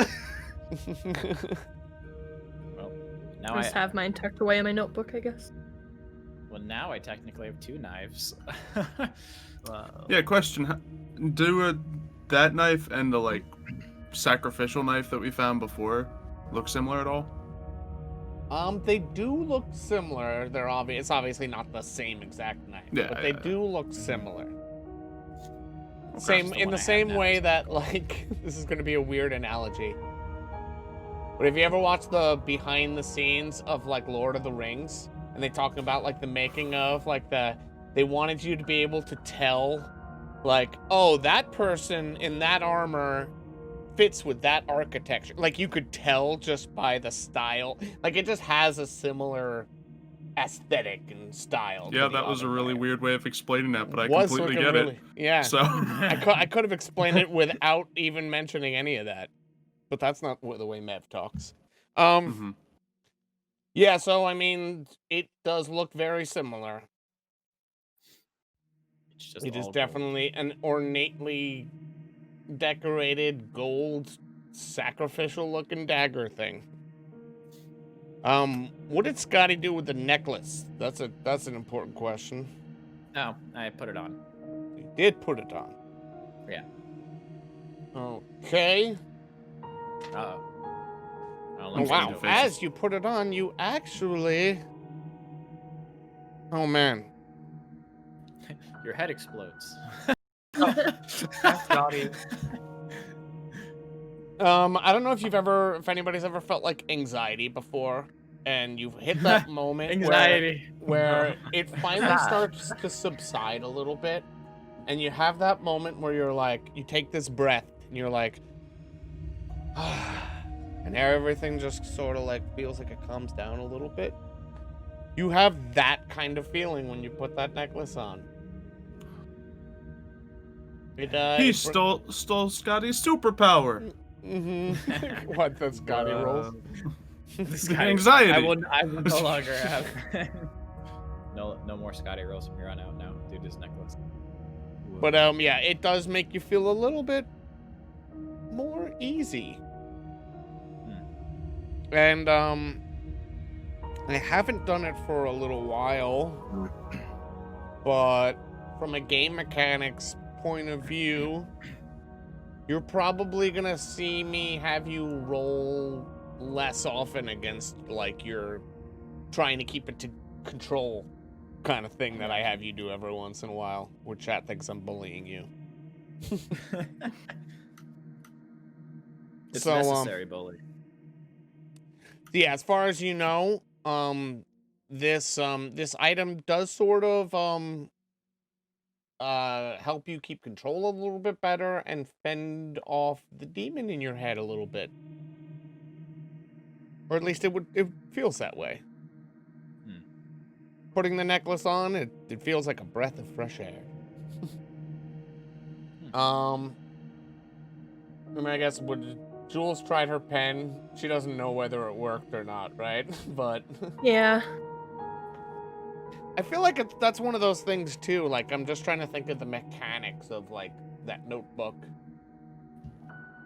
Well, now I just have mine tucked away in my notebook, I guess. well, now I technically have 2 knives. Wow. Yeah, question. Do that knife and the, like, sacrificial knife that we found before look similar at all? They do look similar. It's obviously not the same exact knife, Yeah, but they yeah. do look similar. Okay. Same the in one the I have same now way is- that like this is going to be a weird analogy. But if you ever watch the behind the scenes of like Lord of the Rings and they talk about like the making of like they wanted you to be able to tell like, oh, that person in that armor fits with that architecture. Like you could tell just by the style. Like it just has a similar aesthetic and style. to Yeah, the that was a other really layer. weird way of explaining that, but I Was completely looking get really- it. Yeah. So I could have explained it without even mentioning any of that, but that's not the way Mev talks. Mhm. Yeah, so I mean, it does look very similar. It's just It is all gold. definitely an ornately decorated gold sacrificial looking dagger thing. What did Scotty do with the necklace? That's an important question. No, I put it on. He did put it on. Yeah. Okay. Uh-oh. Oh, Looks wow. like faces. As you put it on, you actually... Oh, man. Your head explodes. Scotty. I don't know if anybody's ever felt like anxiety before, and you've hit that moment Anxiety. where it finally starts to subside a little bit, and you have that moment where you're like, you take this breath, and you're like, and everything just sort of like feels like it calms down a little bit. You have that kind of feeling when you put that necklace on. He stole Scotty's superpower. Mm-hmm. What, the Scotty rolls? The anxiety. I will no longer have. No more Scotty rolls from here on out now. Dude, his necklace. But yeah, it does make you feel a little bit more easy. And I haven't done it for a little while, but from a game mechanics point of view, you're probably gonna see me have you roll less often against like your trying to keep it to control kind of thing that I have you do every once in a while, where chat thinks I'm bullying you. It's So, necessary, bully. Yeah, as far as you know, this item does sort of help you keep control a little bit better and fend off the demon in your head a little bit. Or at least it feels that way. Putting the necklace on, it feels like a breath of fresh air. I mean, I guess Jules tried her pen. She doesn't know whether it worked or not, right? But Yeah. I feel like that's one of those things too. Like, I'm just trying to think of the mechanics of like that notebook.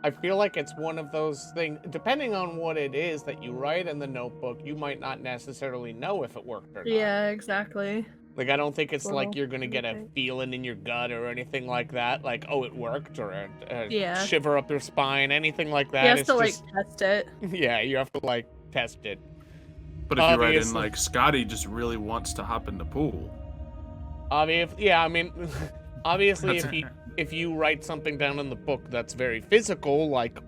I feel like it's one of those things, depending on what it is that you write in the notebook, you might not necessarily know if it worked or not. Yeah, exactly. Like, I don't think it's like Well, you're gonna get a okay. feeling in your gut or anything like that. Like, oh, it worked, or a Yeah. shiver up your spine, anything like that. He has It's to like just, test it. yeah, you have to like test it. But if you write in Obviously. like Scotty just really wants to hop in the pool. Yeah, I mean, obviously, That's- if you write something down in the book that's very physical, like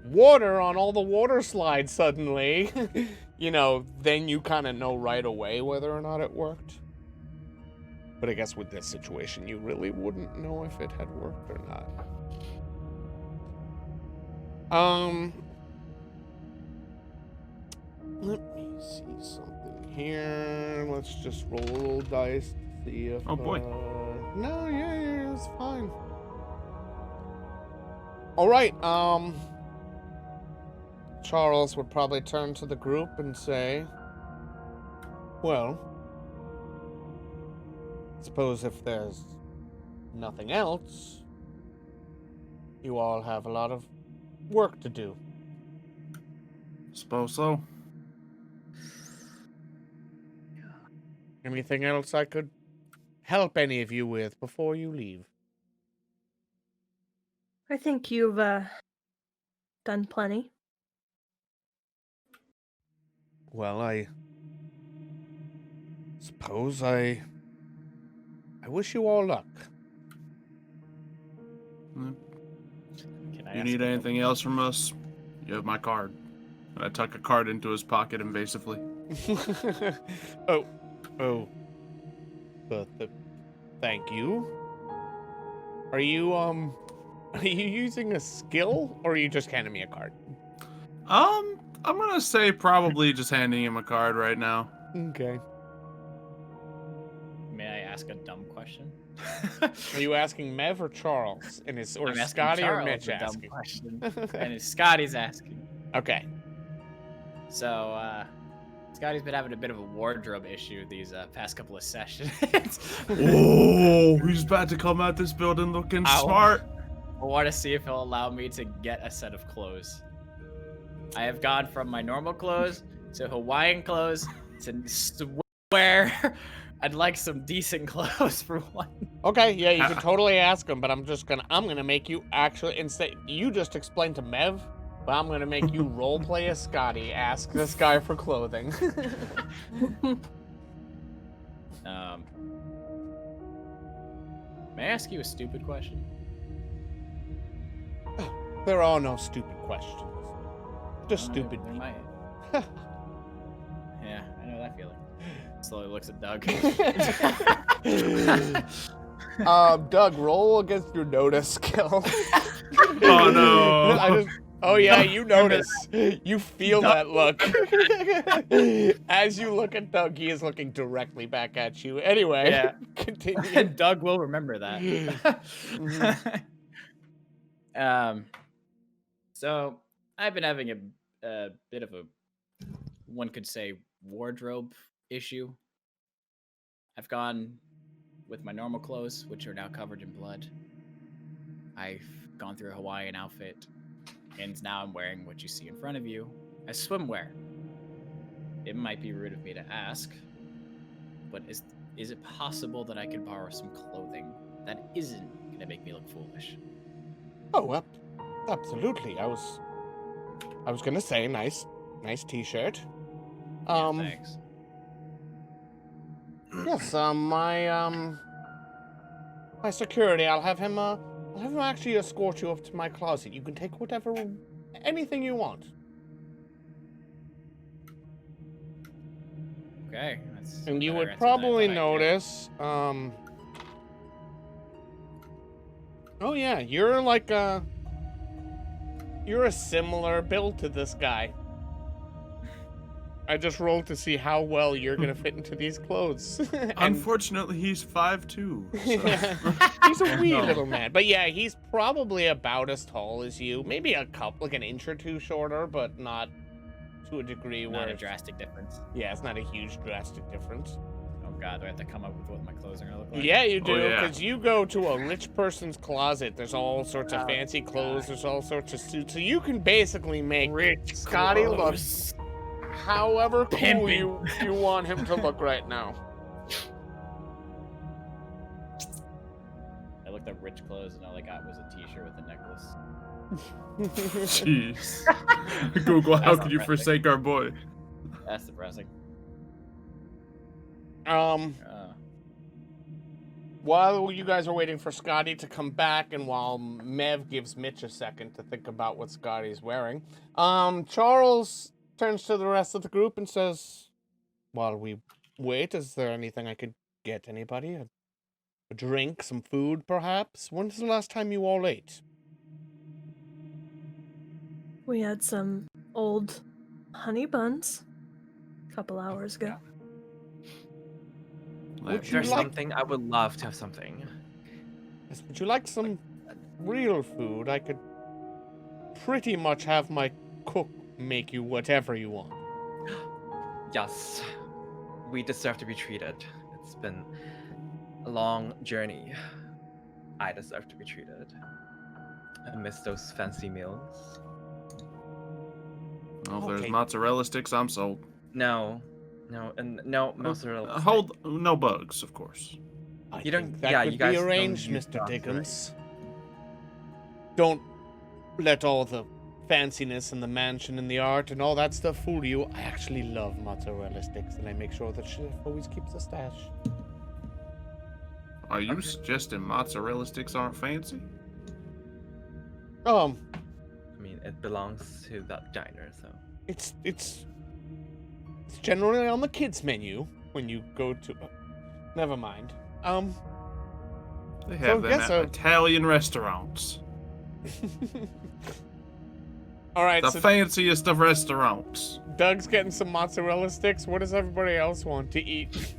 water on all the water slides suddenly, you know, then you kind of know right away whether or not it worked. But I guess with this situation, you really wouldn't know if it had worked or not. Let me see something here. Let's just roll a little dice to see if. Oh, boy. No, yeah, it's fine. All right. Charles would probably turn to the group and say, "Well, suppose if there's nothing else, you all have a lot of work to do." Suppose so. Anything else I could help any of you with before you leave? I think you've done plenty. Well, I suppose I wish you all luck. Can I You ask need a- anything else from us? You have my card. And I tuck a card into his pocket invasively. Oh, thank you. Are you using a skill, or are you just handing me a card? I'm gonna say probably just handing him a card right now. Okay. ask a dumb question? Are you asking Mev or Charles? And is or I'm asking Scotty or Charles Mitch a dumb asking? question, and it's Scotty's asking. Okay. So, Scotty's been having a bit of a wardrobe issue these past couple of sessions. Oh, he's about to come out this building looking smart. I want to see if he'll allow me to get a set of clothes. I have gone from my normal clothes to Hawaiian clothes to swear I'd like some decent clothes for one. Okay, yeah, you can totally ask him, but I'm gonna make you actually instead you just explain to Mev, but I'm gonna make you roleplay as Scotty. Ask this guy for clothing. May I ask you a stupid question? There are no stupid questions. Just stupid There people. might. Yeah, I know that feeling. Slowly looks at Doug. Doug, roll against your notice skill. Oh no. Oh yeah, you notice. You feel that look. As you look at Doug, he is looking directly back at you. Anyway, Yeah. continue. Doug will remember that. So I've been having a bit of a, one could say, wardrobe issue. I've gone with my normal clothes, which are now covered in blood. I've gone through a Hawaiian outfit, and now I'm wearing what you see in front of you as swimwear. It might be rude of me to ask, but is it possible that I could borrow some clothing that isn't gonna make me look foolish? Oh, absolutely. I was gonna say nice t-shirt. Thanks. Yes, my security, I'll have him actually escort you up to my closet. You can take anything you want. Okay. That's And you better would answer than I probably thought I'd get. notice, oh yeah, you're a similar build to this guy. I just rolled to see how well you're gonna fit into these clothes. And Unfortunately, he's 5'2". he's a wee little man. But yeah, he's probably about as tall as you. Maybe like an inch or two shorter, but not to a degree where Not a it's- drastic difference. Yeah, it's not a huge drastic difference. Oh god, do I have to come up with what my clothes are gonna look like? Yeah, you do, yeah. because you go to a rich person's closet. There's all sorts of fancy clothes. There's all sorts of suits. So you can basically make Scotty look however cool Pimping. you want him to look right now. I looked up rich clothes and all I got was a t-shirt with a necklace. Jeez. Google, how That's could you not forsake our boy? That's depressing. While you guys are waiting for Scotty to come back, and while Mev gives Mitch a second to think about what Scotty's wearing, Charles turns to the rest of the group and says, while we wait, is there anything I could get anybody? A drink, some food, perhaps? When's the last time you all ate? We had some old honey buns a couple hours ago. Would If you there's like- something, I would love to have something. Yes, would you like some real food? I could pretty much have my cook make you whatever you want. Yes, we deserve to be treated. It's been a long journey. I deserve to be treated. I miss those fancy meals. Well, if there's Okay. mozzarella sticks, I'm sold. No mozzarella. No bugs, of course. I You don't- think that yeah, could you guys be don't arranged, use Mr. sauce, Dickens. Don't let all the fanciness and the mansion and the art and all that stuff fool you. I actually love mozzarella sticks, and I make sure that Chef always keeps a stash. Are you suggesting mozzarella sticks aren't fancy? I mean, it belongs to that diner, so. It's generally on the kids menu when you go to. Never mind. They have them guess at Italian restaurants. All right, The so fanciest of restaurants. Doug's getting some mozzarella sticks. What does everybody else want to eat?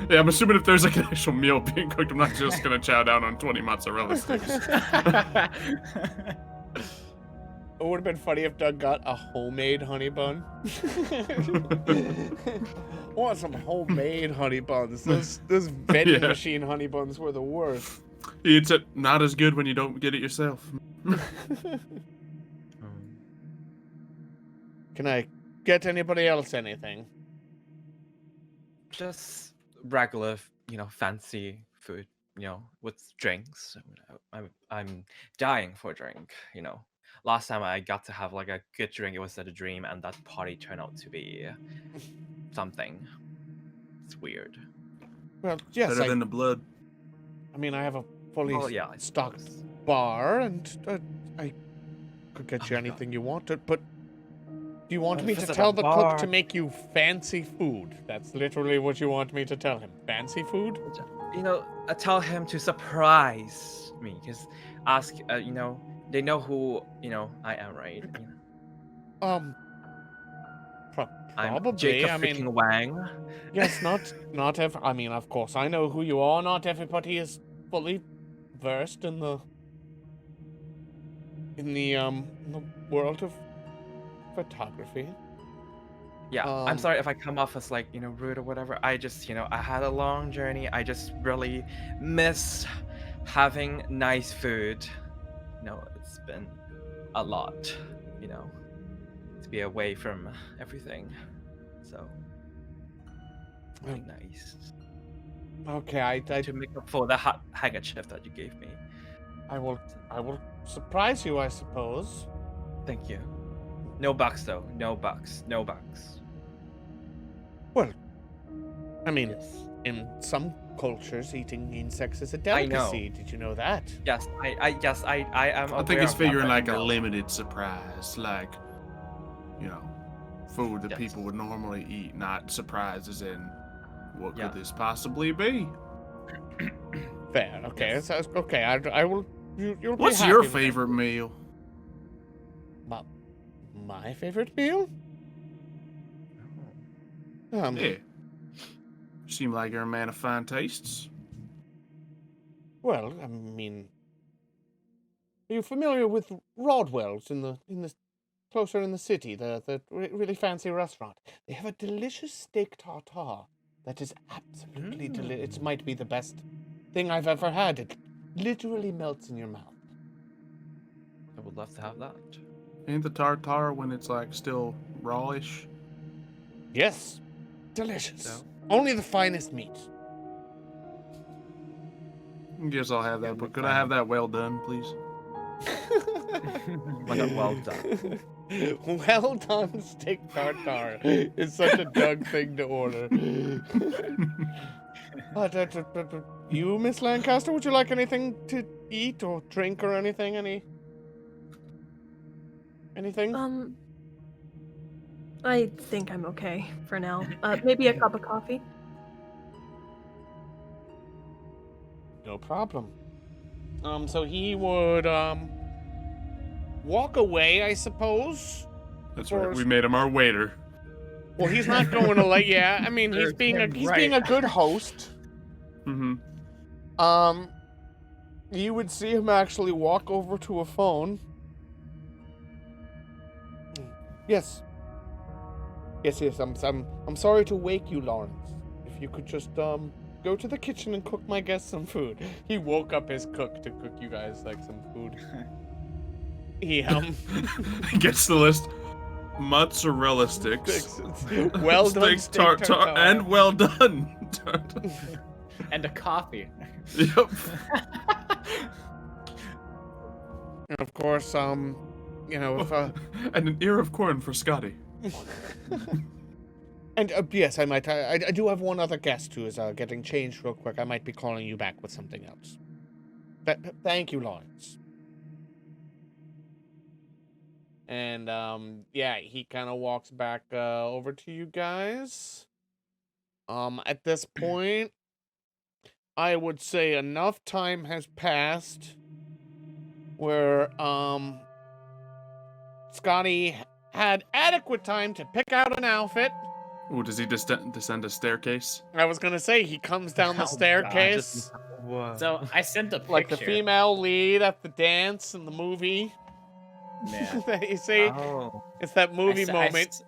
Yeah, I'm assuming if there's like an actual meal being cooked, I'm not just gonna chow down on 20 mozzarella sticks. It would have been funny if Doug got a homemade honey bun. I want some homemade honey buns. Those vending machine honey buns were the worst. It's not as good when you don't get it yourself. Can I get anybody else anything? Just regular, fancy food, with drinks. I'm dying for a drink, Last time I got to have like a good drink, it was at a dream, and that party turned out to be something. It's weird. Well, yes, Better than the blood. I mean, I have a fully I stocked suppose. bar, and I could get you anything you wanted, but do you want me to Visit a tell the cook bar. to make you fancy food? That's literally what you want me to tell him. Fancy food? I tell him to surprise me, because they know who I am, right? Probably. I'm Jacob I mean, freaking Wang. yes, not every. I mean, of course, I know who you are. Not everybody is fully versed in the world of photography. Yeah, I'm sorry if I come off as like, rude or whatever. I just, I had a long journey. I just really miss having nice food. It's been a lot, to be away from everything. So, it's really nice. Okay, I To make up for the hot handkerchief that you gave me. I will surprise you, I suppose. Thank you. No bucks though. No bucks. No bucks. Well, I mean, Yes. in some cultures, eating insects is a I know. delicacy. Did you know that? Yes, I am. I think aware it's of that, figuring but like a no. limited surprise, like, food that Yes. people would normally eat, not surprises in what Yeah. could this possibly be? Fair. Okay. Yes. So, okay. I will. You'll be What's happy your with it. favorite meal? My favorite meal? Yeah. You seem like you're a man of fine tastes. Well, I mean, are you familiar with Rodwell's in the closer in the city, the really fancy restaurant? They have a delicious steak tartare that is absolutely delicious. It might be the best thing I've ever had. It literally melts in your mouth. I would love to have that. Ain't the tartare when it's like still rawish? Yes, delicious. So? Only the finest meat. Guess I'll have that, but could I have that well done, please? Well done. Well done steak tartare is such a Doug thing to order. You, Miss Lancaster, would you like anything to eat or drink or anything? Anything? I think I'm okay for now. Maybe a cup of coffee. No problem. So he would walk away, I suppose. That's Or- right. We made him our waiter. Well, he's not going to let. Yeah, I mean, he's Serve being him being a good host. Mm-hmm. You would see him actually walk over to a phone. Yes. Yes. I'm sorry to wake you, Lawrence. If you could just go to the kitchen and cook my guests some food. He woke up his cook to cook you guys like some food. He Gets the list. Mozzarella sticks. well done Steaks, steak tartare, tartare. and well done. And a coffee. Yep. And of course, if And an ear of corn for Scotty. and yes, I do have one other guest who is getting changed real quick. I might be calling you back with something else. Thank you, Lawrence. And yeah, he kind of walks back over to you guys. At this point, I would say enough time has passed where Scotty had adequate time to pick out an outfit, Oh, does he descend a staircase? I was gonna say he comes down the Oh, God, staircase Whoa. So I sent a picture. like the female lead at the dance in the movie. Yeah. You see, Oh. it's that movie I moment. s-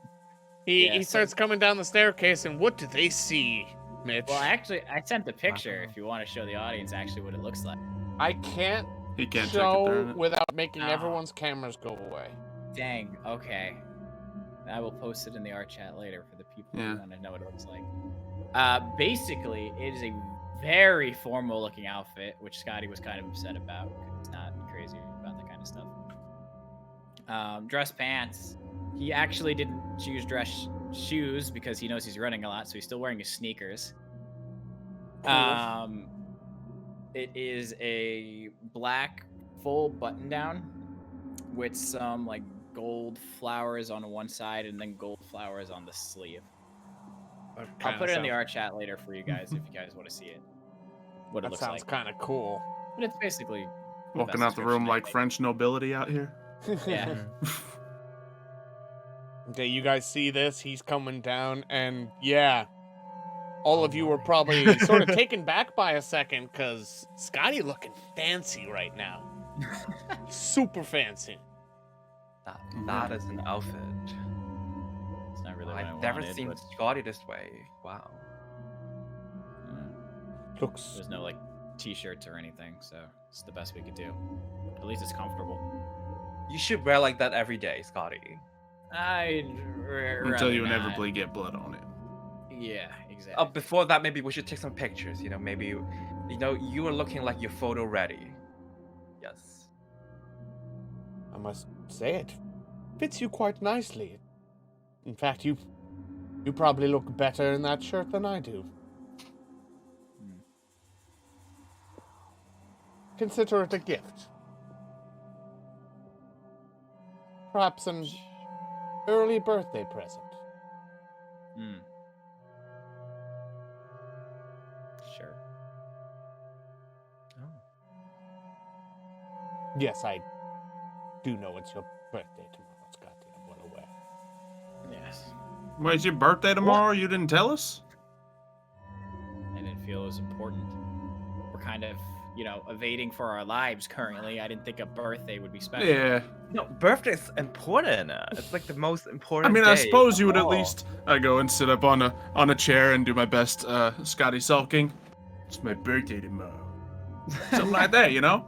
He yeah, so- starts coming down the staircase, and what do they see, Mitch? Well, I sent the picture. Wow. If you want to show the audience actually what it looks like. I can't He can't show check it there. without making Ah. everyone's cameras go away. Dang. Okay. I will post it in the art chat later for the people Yeah. who want to know what it looks like. Basically, it is a very formal looking outfit, which Scotty was kind of upset about because he's not crazy about that kind of stuff. Dress pants. He actually didn't choose dress shoes because he knows he's running a lot, so he's still wearing his sneakers. Cool. It is a black full button down with some like gold flowers on one side and then gold flowers on the sleeve. I'll put it in the art chat later for you guys if you guys want to see it. What it That looks sounds like. kind of cool. But it's basically Walking out the room like French nobility out here. Yeah. Okay, you guys see this? He's coming down, and yeah, all of you were probably sort of taken back by a second, because Scotty looking fancy right now. Super fancy. That is an outfit. It's not really what I I've never wanted, seen but, Scotty this way. Wow. Looks there's no like t-shirts or anything, so it's the best we could do. At least it's comfortable. You should wear like that every day, Scotty. Until you inevitably get blood on it. Yeah, exactly. Before that, maybe we should take some pictures. You know, maybe you were looking like you're photo ready. Yes. I must say it fits you quite nicely. In fact, you probably look better in that shirt than I do. Consider it a gift. Perhaps an early birthday present. Sure. Yes, I do know it's your birthday tomorrow, Scotty. I'm well aware. Yes. Wait, it's your birthday tomorrow? You didn't tell us? I didn't feel it was important. We're kind of, evading for our lives currently. I didn't think a birthday would be special. Yeah. No, birthday's important. It's like the most I important. mean, I day suppose you of would at all. least go and sit up on a chair and do my best Scotty sulking. It's my birthday tomorrow. Something like that, you know?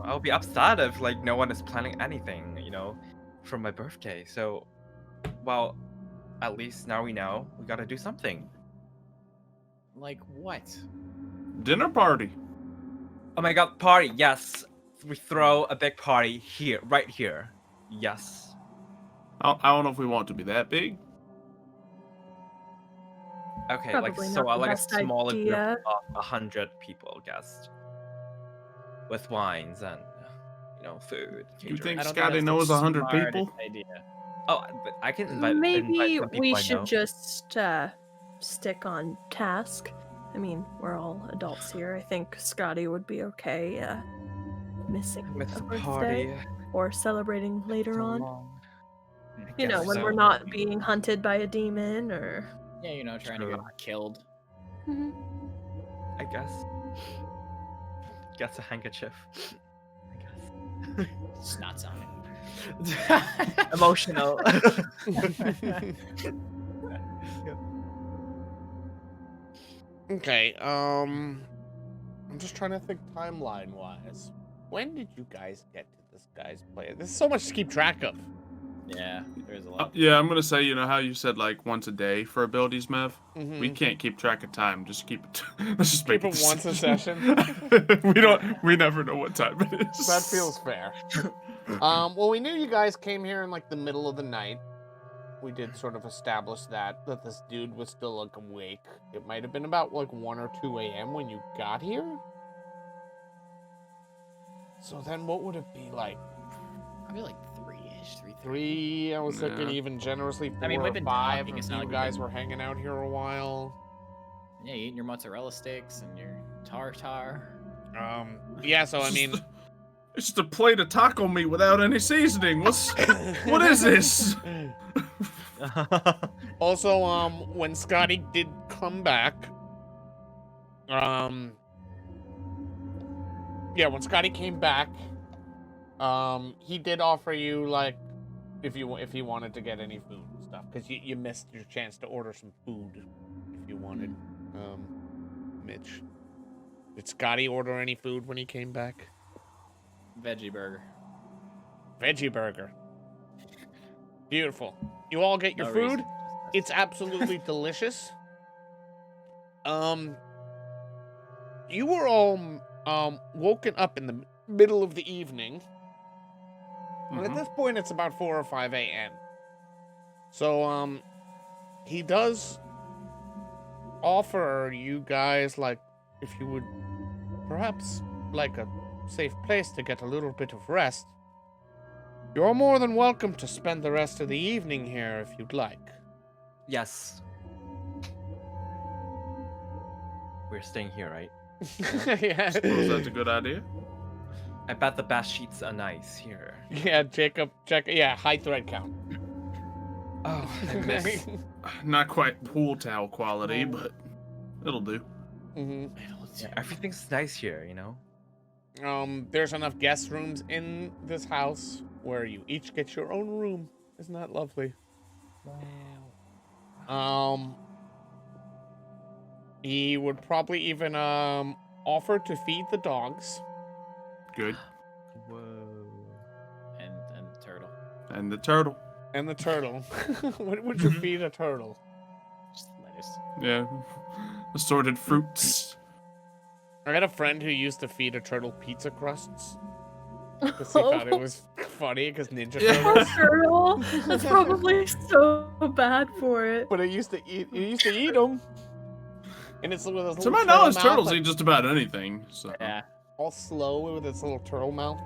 I'll be upset if like no one is planning anything, for my birthday. So, well, at least now we know we gotta do something. Like what? Dinner party. Oh my god, party! Yes, we throw a big party here, right here. Yes. I don't know if we want to be that big. Okay, Probably like not the like a best smaller group idea. of 100 people, guessed, with wines and food. You catering. think I don't Scotty that's the knows 100 smartest people? Idea. Oh, but I can invite. Maybe some people we I should know. just stick on task. I mean, we're all adults here. I think Scotty would be okay missing miss a the birthday party. or celebrating later so on. long. You know, guess when so. we're not being hunted by a demon or. Yeah, trying to True. get killed. Mhm. I guess. Gets a handkerchief. I guess. Snots on it. Emotional. Okay, I'm just trying to think timeline-wise. When did you guys get to this guy's place? There's so much to keep track of. Yeah, there's a lot. Yeah, I'm gonna say, how you said like once a day for abilities, Mev? Mhm. We can't keep track of time. Just keep it. Let's just make Keep it once a session. we never know what time it is. That feels fair. Well, we knew you guys came here in like the middle of the night. We did sort of establish that this dude was still like awake. It might have been about like 1 or 2 a.m. when you got here. So then what would it be like? Probably like 3-ish, 3:30. 3? I was thinking Yeah. even generously 4 I mean, we've or been 5 talking, if it's you not like we've guys been- were hanging out here a while. Yeah, you eating your mozzarella sticks and your tartar. Yeah, so I mean, It's just a plate of taco meat without any seasoning. What is this? Also, when Scotty did come back, when Scotty came back, he did offer you, like, if you wanted to get any food and stuff, because you missed your chance to order some food if you wanted. Mitch, did Scotty order any food when he came back? Veggie burger. Veggie burger. Beautiful. You all get your No food. reason. It's absolutely delicious. You were all woken up in the middle of the evening. And at this point, it's about 4 or 5 a.m. So, he does offer you guys, like, if you would perhaps like a safe place to get a little bit of rest. You're more than welcome to spend the rest of the evening here if you'd like. Yes. We're staying here, right? Yeah. Suppose that's a good idea. I bet the bath sheets are nice here. Yeah, Jacob, check. Yeah, high thread count. Oh, I miss. Not quite pool towel quality, but it'll do. Yeah, everything's nice here, you know? There's enough guest rooms in this house where you each get your own room. Isn't that lovely? Wow. He would probably even offer to feed the dogs. Good. Whoa. And the turtle. And the turtle. And the turtle. What would you feed a turtle? Just lettuce. Yeah. Assorted fruits. I had a friend who used to feed a turtle pizza crusts. Because he thought it was funny because Ninja Poor Turtles. turtle. That's probably so bad for it. But it used to eat them. And it's with his To little my turtle knowledge, mouth, turtles like, eat just about anything. So. Yeah. all slow with its little turtle mouth.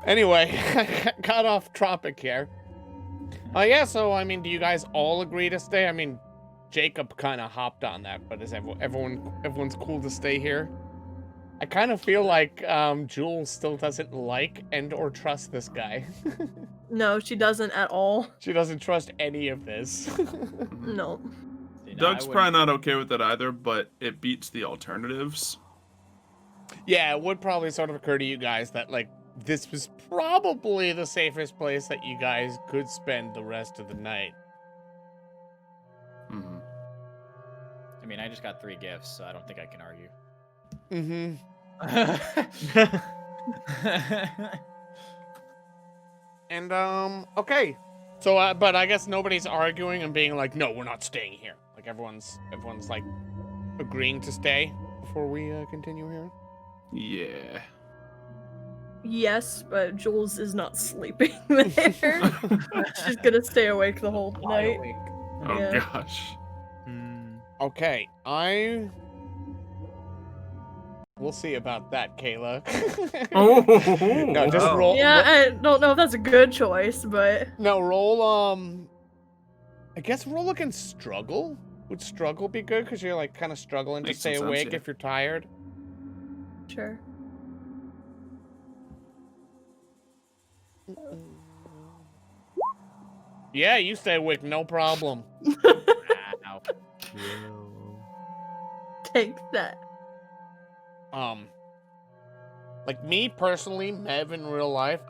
Anyway, I got off topic here. Yeah, so, I mean, do you guys all agree to stay? I mean, Jacob kind of hopped on that, but is everyone's cool to stay here? I kind of feel like Jules still doesn't like and or trust this guy. No, she doesn't at all. She doesn't trust any of this. No. You know, Doug's I probably not okay with it either, but it beats the alternatives. Yeah, it would probably sort of occur to you guys that, like, this was probably the safest place that you guys could spend the rest of the night. Mm-hmm. I mean, I just got 3 gifts, so I don't think I can argue. And, okay. So, but I guess nobody's arguing and being like, no, we're not staying here. Like, everyone's like, agreeing to stay before we continue here. Yeah. Yes, but Jules is not sleeping there. She's gonna stay awake the whole night. Oh Yeah. gosh. Okay, we'll see about that, Kayla. Oh. No, just Wow. roll. Yeah, I don't know if that's a good choice, but No, roll, I guess roll against struggle. Would struggle be good? Because you're, like, kind of struggling Makes to stay some sense, awake yeah. if you're tired. sure. Yeah, you stay awake, no problem. Ow. Take that. Like me personally, Mev in real life,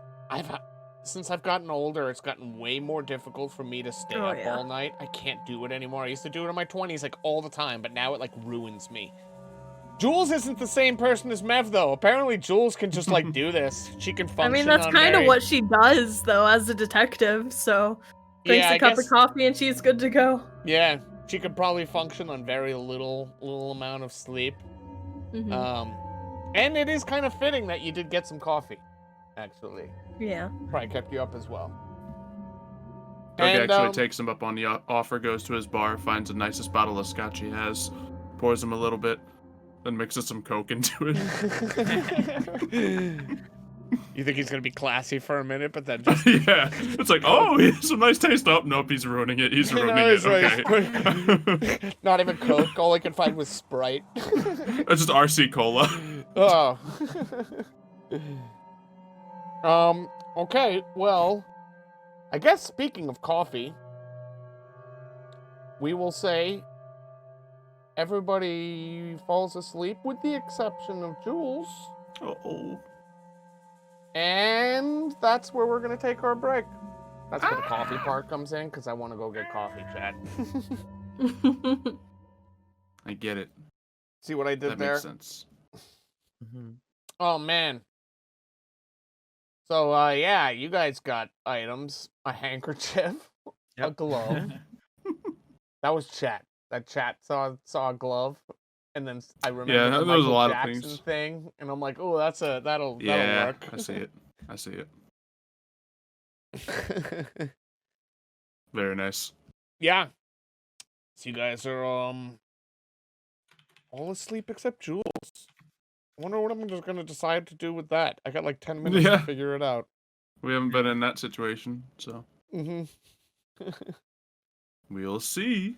since I've gotten older, it's gotten way more difficult for me to stay Oh, up yeah. all night. I can't do it anymore. I used to do it in my 20s, like, all the time, but now it, like, ruins me. Jules isn't the same person as Mev, though. Apparently, Jules can just, like, do this. She can function I mean, that's on kind of very- what she does, though, as a detective. So, drinks Yeah, a I cup guess- of coffee and she's good to go. Yeah, she could probably function on very little amount of sleep. Mhm. And it is kind of fitting that you did get some coffee, actually. Yeah. Probably kept you up as well. Doug And, actually takes him up on the offer, goes to his bar, finds the nicest bottle of scotch he has, pours him a little bit, then mixes some Coke into it. You think he's gonna be classy for a minute, but then just Yeah. It's like, oh, he has some nice taste. Oh, nope, he's ruining it. He's ruining No, it. it's like- Okay. not even Coke. All I could find was Sprite. It's just RC Cola. Oh. Okay, well, I guess speaking of coffee, we will say everybody falls asleep with the exception of Jules. Uh-oh. And that's where we're going to take our break. That's where the coffee part comes in, because I want to go get coffee, chat. I get it. See what I did That there? makes sense. Oh, man. So, yeah, you guys got items. A handkerchief, a glove. That was chat. That chat saw a glove, and then I remember the there was a Michael lot of Jackson things. thing, and I'm like, oh, that'll Yeah, work. I see it. I see it. Very nice. Yeah. So you guys are all asleep except Jules. I wonder what I'm just gonna decide to do with that. I got like 10 minutes to figure it out. We haven't been in that situation, so Mm-hmm. we'll see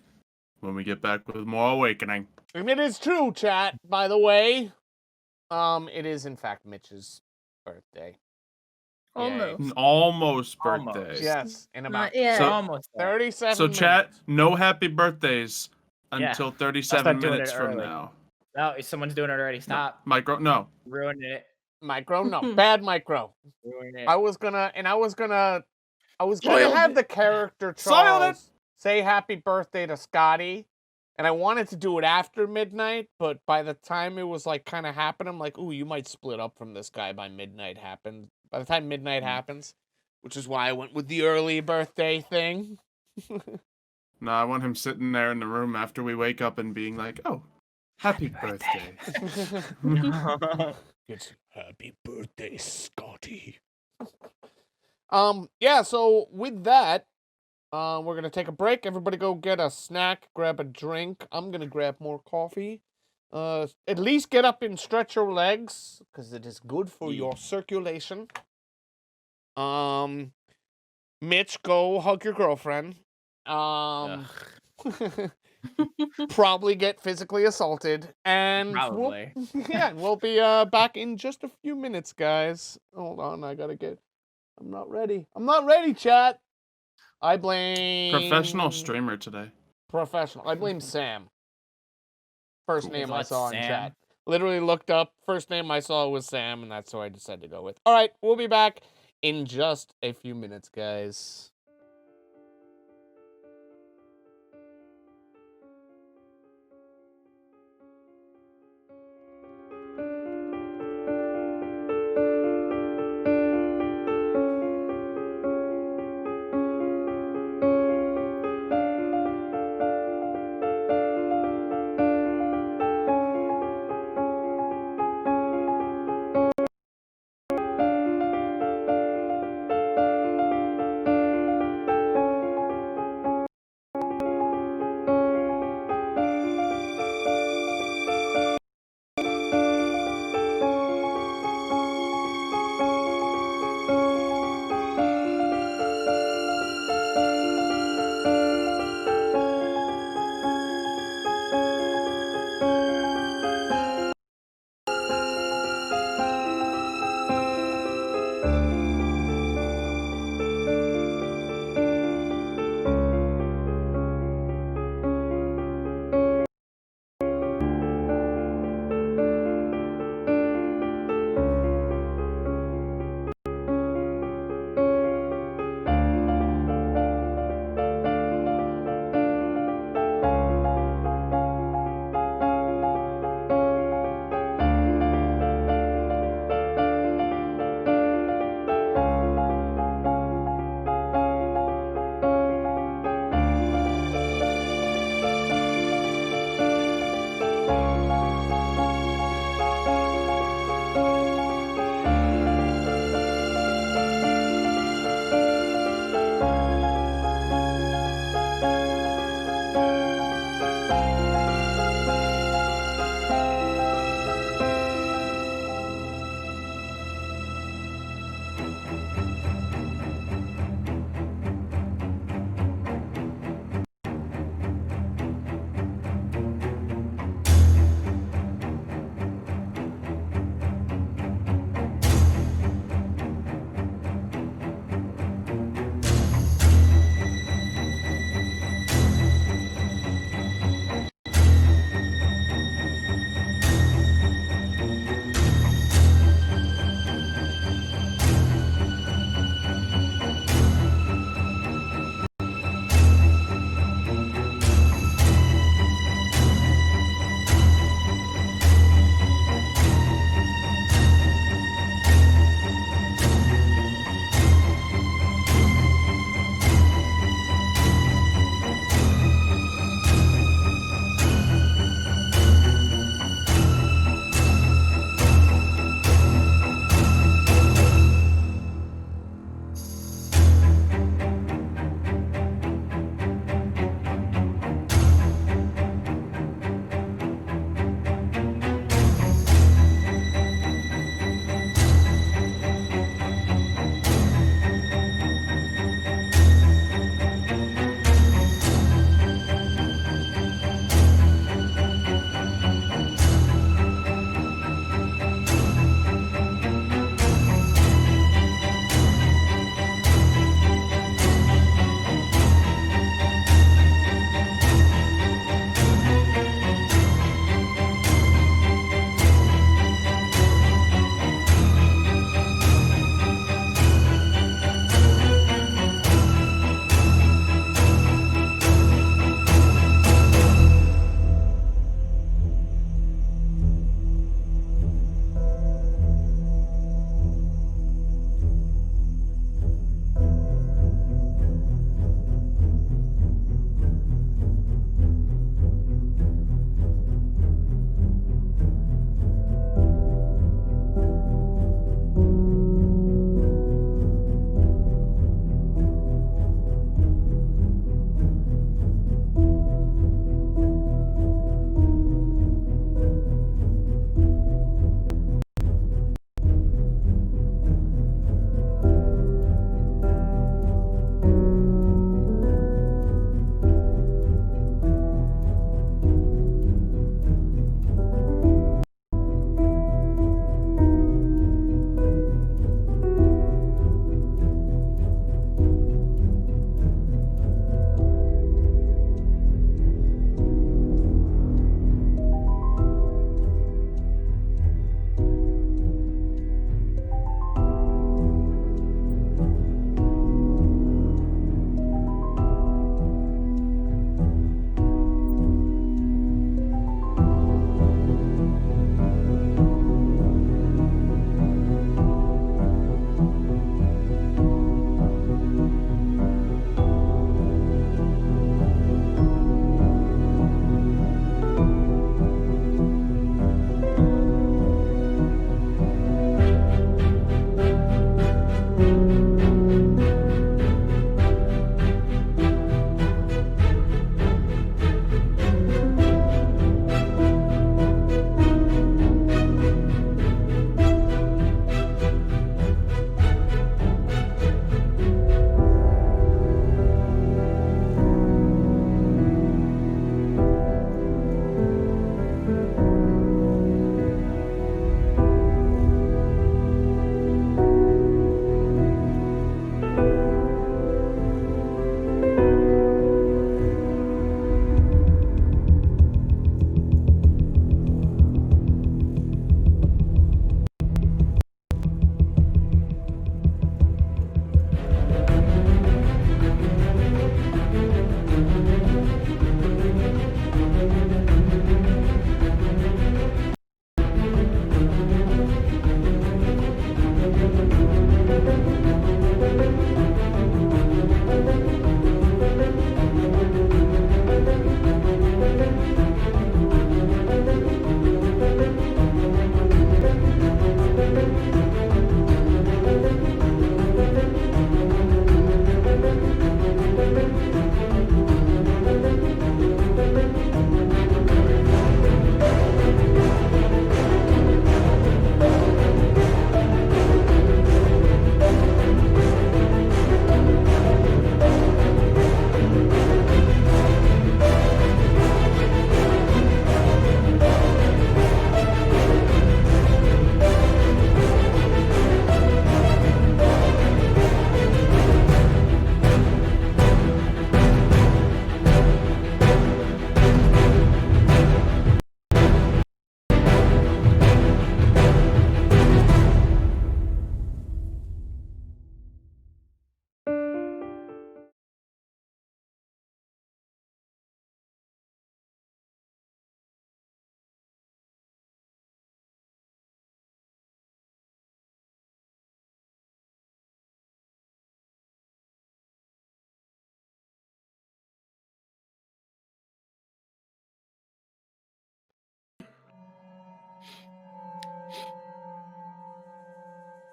when we get back with more awakening. And it is true, chat, by the way. It is in fact Mitch's birthday. Almost. Almost birthday. Yes, in about Not yet. So- Almost there. 37 So chat, minutes. no happy birthdays Yeah. until I'll 37 start doing minutes it from early. now. No, someone's doing it already. Stop Micro, no. ruining it. Micro? No, bad micro. Ruining it. I was gonna Soiled have it. the character Soiled Charles say happy birthday to Scotty, and I wanted to do it after midnight, but by the time it was like kind of happening, I'm like, ooh, you might split up from this guy by midnight happens. By the time midnight happens, which is why I went with the early birthday thing. No, I want him sitting there in the room after we wake up and being like, oh, happy birthday. It's happy birthday, Scotty. Yeah, so with that, we're gonna take a break. Everybody go get a snack, grab a drink. I'm gonna grab more coffee. At least get up and stretch your legs, because it is good for your circulation. Mitch, go hug your girlfriend. Probably get physically assaulted, and Probably. we'll be back in just a few minutes, guys. Hold on, I'm not ready, chat. I blame Professional streamer today. Professional. I blame Sam. First name I What's saw in Sam? chat. Literally looked up. First name I saw was Sam, and that's who I decided to go with. All right, we'll be back in just a few minutes, guys.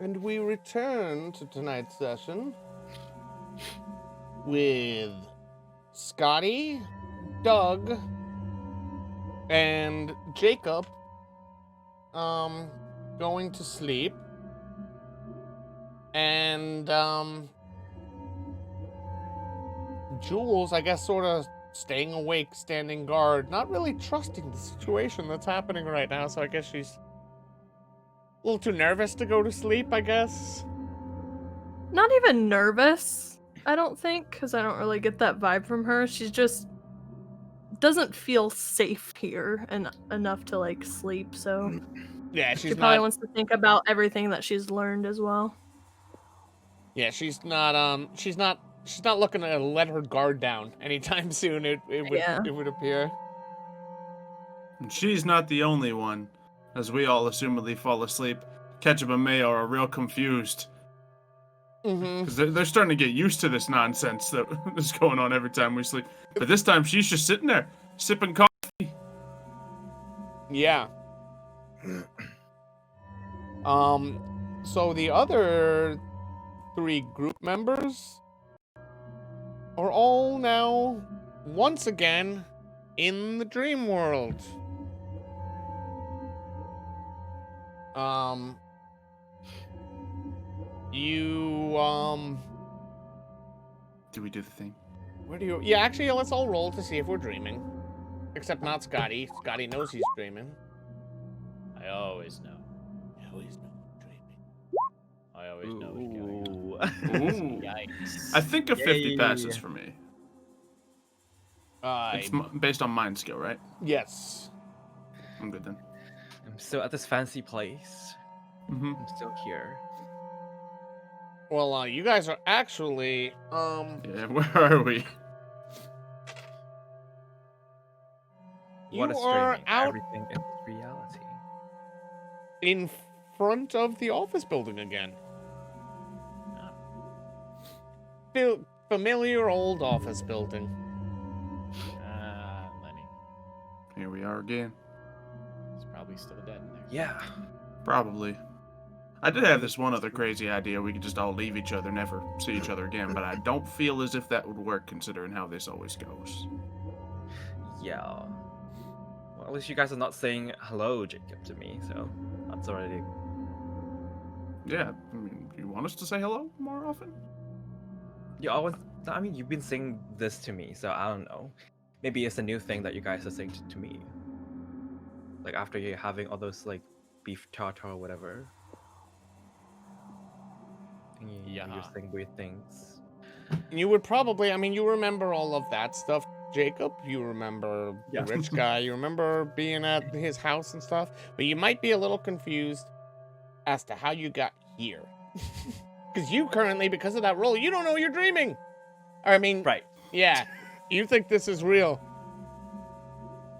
And we return to tonight's session with Scotty, Doug, and Jacob going to sleep. And Jules, I guess, sort of staying awake, standing guard, not really trusting the situation that's happening right now, so I guess she's a little too nervous to go to sleep, I guess. Not even nervous, I don't think, because I don't really get that vibe from her. She's just doesn't feel safe here and enough to like sleep, so Yeah, she she's probably not. wants to think about everything that she's learned as well. Yeah, she's not. She's not looking to let her guard down anytime soon. It would appear. And she's not the only one, as we all assumedly fall asleep. Ketchup and Mayo are real confused. Mm-hmm. Because they're starting to get used to this nonsense that is going on every time we sleep. But this time she's just sitting there, sipping coffee. Yeah. So the other 3 group members are all now once again in the dream world. Do we do the thing? Where do you? Yeah, actually, let's all roll to see if we're dreaming. Except not Scotty. Scotty knows he's dreaming. I always know. I always know I'm dreaming. I always know what's going on. Ooh. Yikes. I think a 50 Yay. passes for me. It's based on mind skill, right? Yes. I'm good then. I'm still at this fancy place. Mm-hmm. I'm still here. Well, you guys are actually, Yeah, where are we? What you a are streaming. out Everything is reality. in front of the office building again. Familiar old office building. Lenny. Here we are again. He's probably still dead in there. Yeah. Probably. I did have this one other crazy idea. We could just all leave each other, never see each other again, but I don't feel as if that would work considering how this always goes. Yeah. Well, at least you guys are not saying hello, Jacob, to me, so that's already. Yeah, I mean, you want us to say hello more often? You always. I mean, you've been saying this to me, so I don't know. Maybe it's a new thing that you guys are saying to me. Like after you're having all those like beef tartar or whatever. And you're saying weird things. You would probably, I mean, you remember all of that stuff, Jacob. You remember Yeah. the rich guy. You remember being at his house and stuff. But you might be a little confused as to how you got here. Because you currently, because of that role, you don't know you're dreaming. Or, I mean, Right. yeah, you think this is real.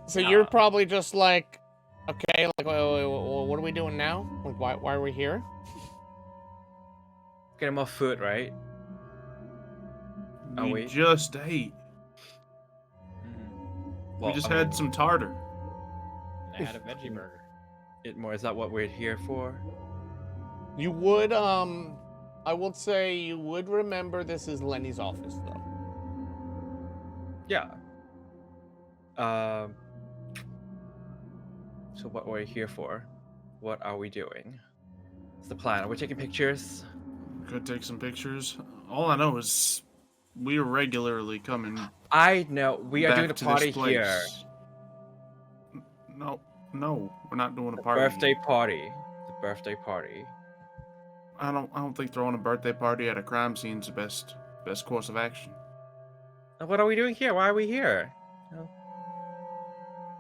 So you're probably just like, okay, like, wait, what are we doing now? Like, why are we here? Getting more food, right? Oh, We wait. just ate. Well, We just I had mean, some tartar. And I had a veggie burger. it more. Is that what we're here for? You would, I would say you would remember this is Lenny's office, though. Yeah. So what we're here for? What are we doing? What's the plan? Are we taking pictures? Could take some pictures. All I know is we are regularly coming I know. We are back doing a to party this place. here. No, we're not doing a The party. birthday party. The birthday party. I don't think throwing a birthday party at a crime scene is the best course of action. And what are we doing here? Why are we here?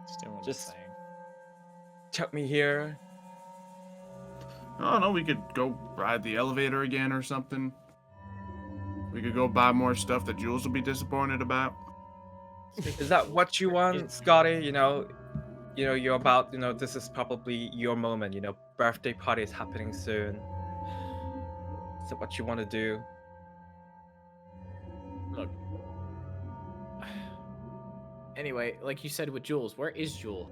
Still what I'm Just- saying. Chuck me here. I don't know, we could go ride the elevator again or something. We could go buy more stuff that Jules will be disappointed about. Is that what you want, Scotty? You know, you're about. This is probably your moment. Birthday party is happening soon. Is that what you want to do? Look. Anyway, like you said with Jules, where is Jewel?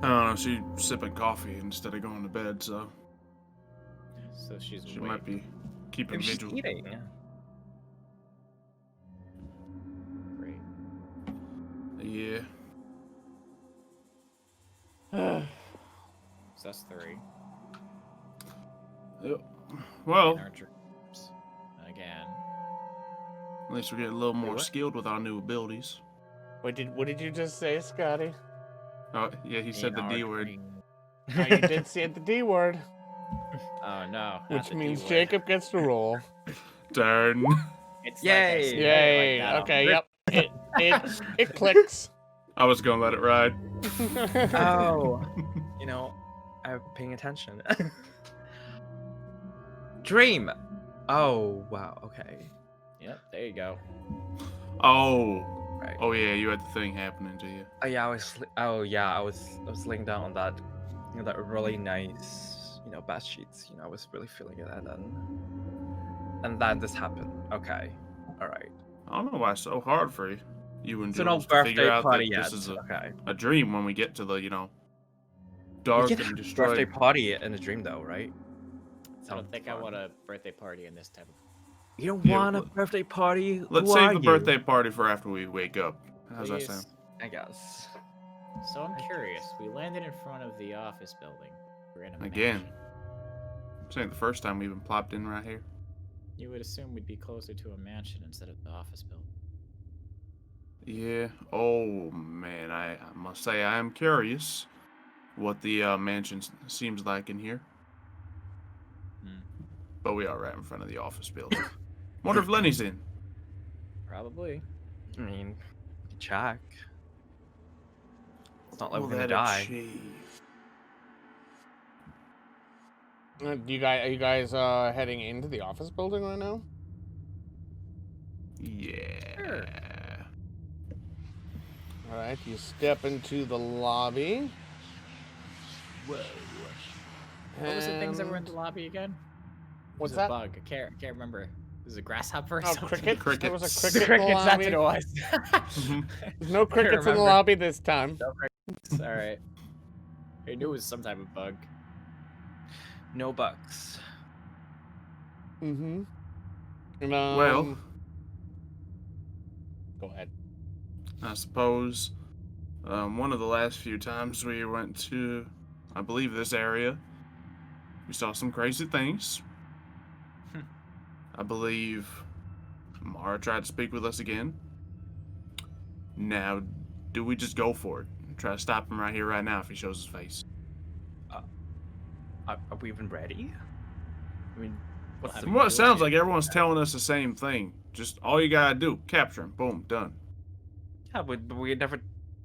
I don't know, she's sipping coffee instead of going to bed, so. So she's She awake. might be keeping Maybe she's vigil. eating. Great. Yeah. So that's 3. Yep. Well, And Archer again. at least we're getting a little more what? skilled with our new abilities. What did you just say, Scotty? Oh, yeah, he said the D word. Oh, you did say the D word, Oh no. not which the means D-word. Jacob gets to roll. Darn. It's Yay. Like I said, Yay! like that Okay, on yep. It clicks. I was gonna let it ride. Oh, you know, I'm paying attention. Dream. Oh wow. Okay. Yep, there you go. Oh. Right. Oh yeah, you had the thing happening to you. Oh yeah, I was laying down on that, that really nice, bed sheets. I was really feeling it, and then this happened. Okay, all right. I don't know why it's so hard for you and So no Jules to figure birthday out party that yet. this is Okay. a dream when we get to the, We dark can and have a destroyed. birthday party in a dream though, right? I don't think I want a birthday party in this type of. You don't Yeah, want a well, birthday party? Let's Who save are the you? birthday party for after we wake up. How's that Please. sound? I guess. So I'm curious. We landed in front of the office building. We're in a Again. mansion. This ain't the first time we've been plopped in right here. You would assume we'd be closer to a mansion instead of the office building. Yeah. Oh man, I must say I am curious what the mansion seems like in here. Hmm. But we are right in front of the office building. Wonder if Lenny's in. Probably. I mean, we can check. It's not like Will we're gonna that die. achieve? You guys heading into the office building right now? Yeah. Sure. All right, you step into the lobby. Whoa. What was the things that were in the lobby again? What's It was that? a bug. I can't remember. Was it a grasshopper or Oh, something? cricket. There was a Crickets. cricket in the Crickets, that's lobby. what it was. There's no crickets in the remember. lobby this time. No crickets. Alright. I knew it was some type of bug. No bugs. Mm-hmm. And, Well, go ahead. I suppose one of the last few times we went to, I believe, this area, we saw some crazy things. I believe Mara tried to speak with us again. Now, do we just go for it? Try to stop him right here, right now, if he shows his face. Are we even ready? I mean, what's Well, the From what it sounds it. like, everyone's telling us the same thing. Just all you gotta do, capture him, boom, done. Yeah, but we never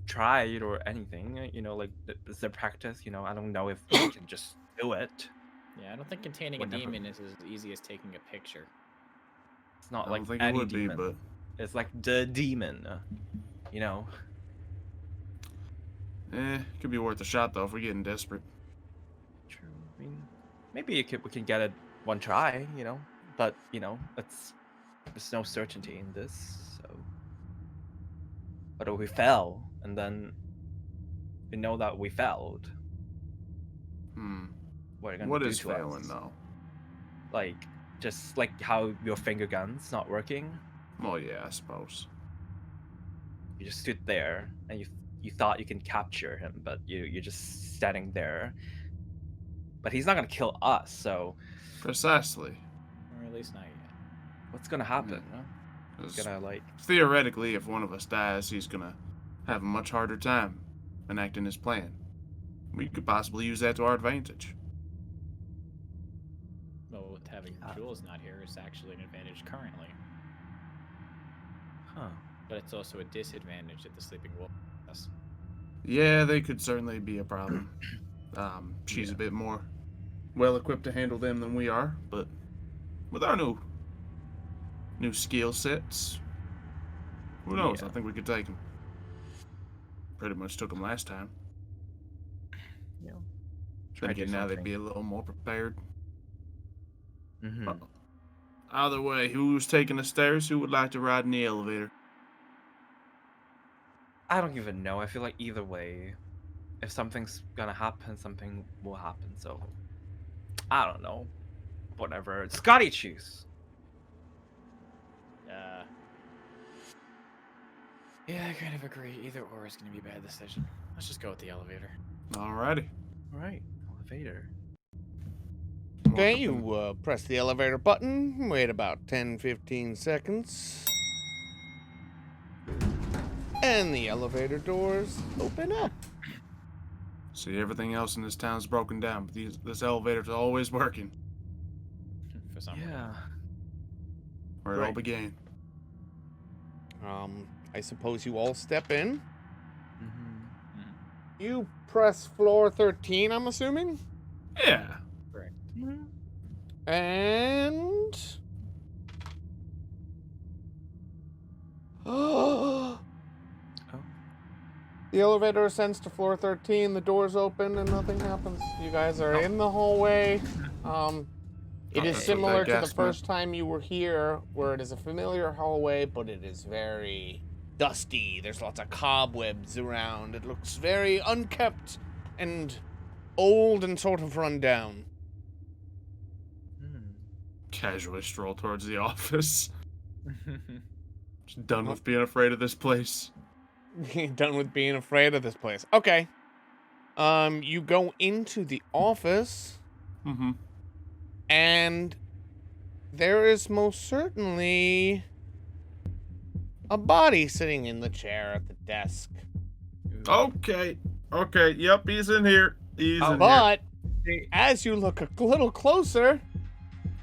tried or anything. Like is there practice? I don't know if we can just do it. Yeah, I don't think containing Whatever. a demon is as easy as taking a picture. It's not I like don't think any it would demon. be, but It's like the demon. could be worth a shot though if we're getting desperate. True. I mean, maybe we can get it one try. But there's no certainty in this. So, but if we fell, and then we know that we failed, what are you gonna What do is to failing us? though? Like just like how your finger gun's not working. Well, yeah, I suppose. You just stood there and you thought you can capture him, but you're just standing there. But he's not gonna kill us, so Precisely. Or at least not yet. what's gonna happen? Because He's gonna theoretically, if one of us dies, he's gonna have a much harder time enacting his plan. We could possibly use that to our advantage. Well, with having Jules not here is actually an advantage currently. huh? But it's also a disadvantage that the sleeping wolf has. Yeah, they could certainly be a problem. She's a bit more well equipped to handle them than we are, but with our new skill sets, who knows? Yeah. I think we could take them. Pretty much took them last time. Try to do Thinking now they'd something. be a little more prepared. Mhm. Either way, who's taking the stairs? Who would like to ride in the elevator? I don't even know. I feel like either way, if something's gonna happen, something will happen. So I don't know. whatever Scotty choose. Yeah, I kind of agree. Either or is going to be a bad decision. Let's just go with the elevator. Alrighty. All right, elevator. Okay, you press the elevator button, wait about 10-15 seconds. And the elevator doors open up. See, everything else in this town's broken down, but this elevator's always working. For some reason. Yeah. Where it all began. I suppose you all step in. Mm-hmm. You press floor 13, I'm assuming? Yeah. Correct. And... Oh. The elevator ascends to floor 13, the doors open, and nothing happens. You guys are in the hallway. It is That's similar what to that the gas meant. first time you were here, where it is a familiar hallway, but it is very dusty. There's lots of cobwebs around. It looks very unkept and old and sort of run down. Casually stroll towards the office. Just done with being afraid of this place. Done with being afraid of this place. Okay. You go into the office, Mm-hmm. and there is most certainly a body sitting in the chair at the desk. Okay. Okay. Yep, he's in here. He's in here. But as you look a little closer,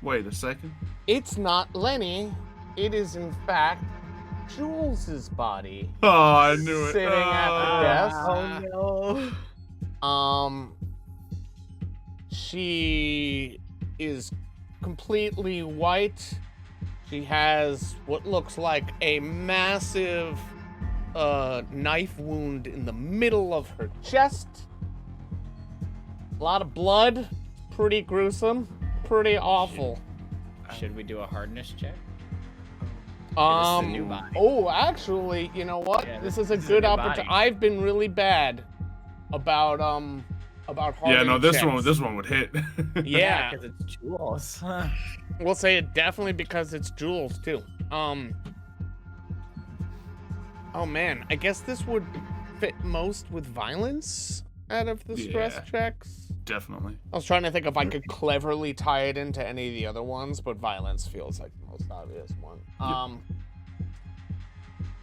Wait a second. it's not Lenny. It is, in fact, Jules's body Oh, I knew it. sitting at the desk. Oh no. She is completely white. She has what looks like a massive knife wound in the middle of her chest. A lot of blood. Pretty gruesome. Pretty awful. Should we do a hardness check? Yeah, this is a new body. Oh, actually, you know what? Yeah, this is a this is a good new opportunity. body. I've been really bad about Yeah, no, hardened this checks. one would hit. Yeah, because it's Jules. we'll say it definitely because it's Jules too. Oh man, I guess this would fit most with violence out of the stress Yeah. checks. Definitely. I was trying to think if I could cleverly tie it into any of the other ones, but violence feels like the most obvious one.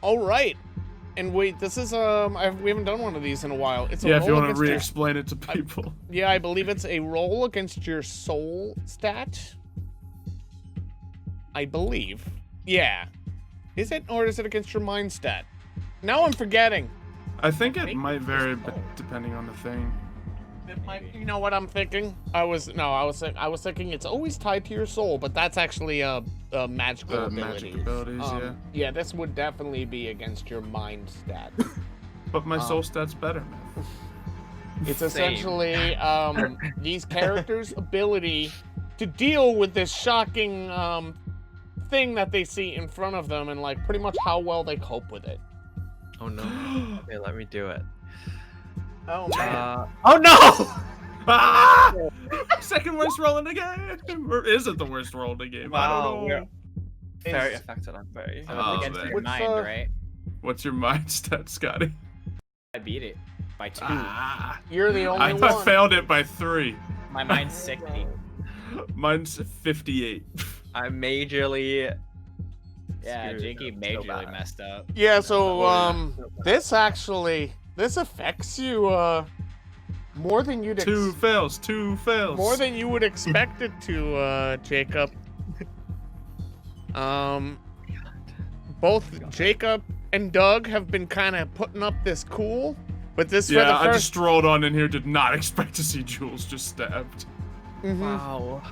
All right. And wait, this is we haven't done one of these in a while. It's a Yeah, if you roll want to against your- re-explain it to people. Yeah, I believe it's a roll against your soul stat. I believe. Yeah. Is it, or is it against your mind stat? Now I'm forgetting. I think it might vary depending on the thing. It might, you know what I'm thinking? I was thinking it's always tied to your soul, but that's actually magical abilities. Magic abilities, yeah. Yeah, this would definitely be against your mind stat. But my soul stat's better, man. It's Same. essentially these characters' ability to deal with this shocking thing that they see in front of them, and like pretty much how well they cope with it. Oh no. Okay, let me do it. Oh man. Oh no! Ah! Second worst roll in the game. Or is it the worst roll in the game? I Wow, don't know. we're very Is- affected. I'm very. So Oh, it's against man. your What's, mind, right? What's your mind stat, Scotty? I beat it by 2. Ah, You're the only I one. failed it by 3. My mind's 60. Mine's 58. I'm majorly. Yeah, screwed Jakey up so majorly bad. messed up. Yeah, so Oh, this affects you more than you'd Two fails. more than you would expect it to, Jacob. Both Jacob and Doug have been kind of putting up this cool, but this for Yeah, the I just first. strolled on in here. Did not expect to see Jules just stabbed. Mhm. Wow.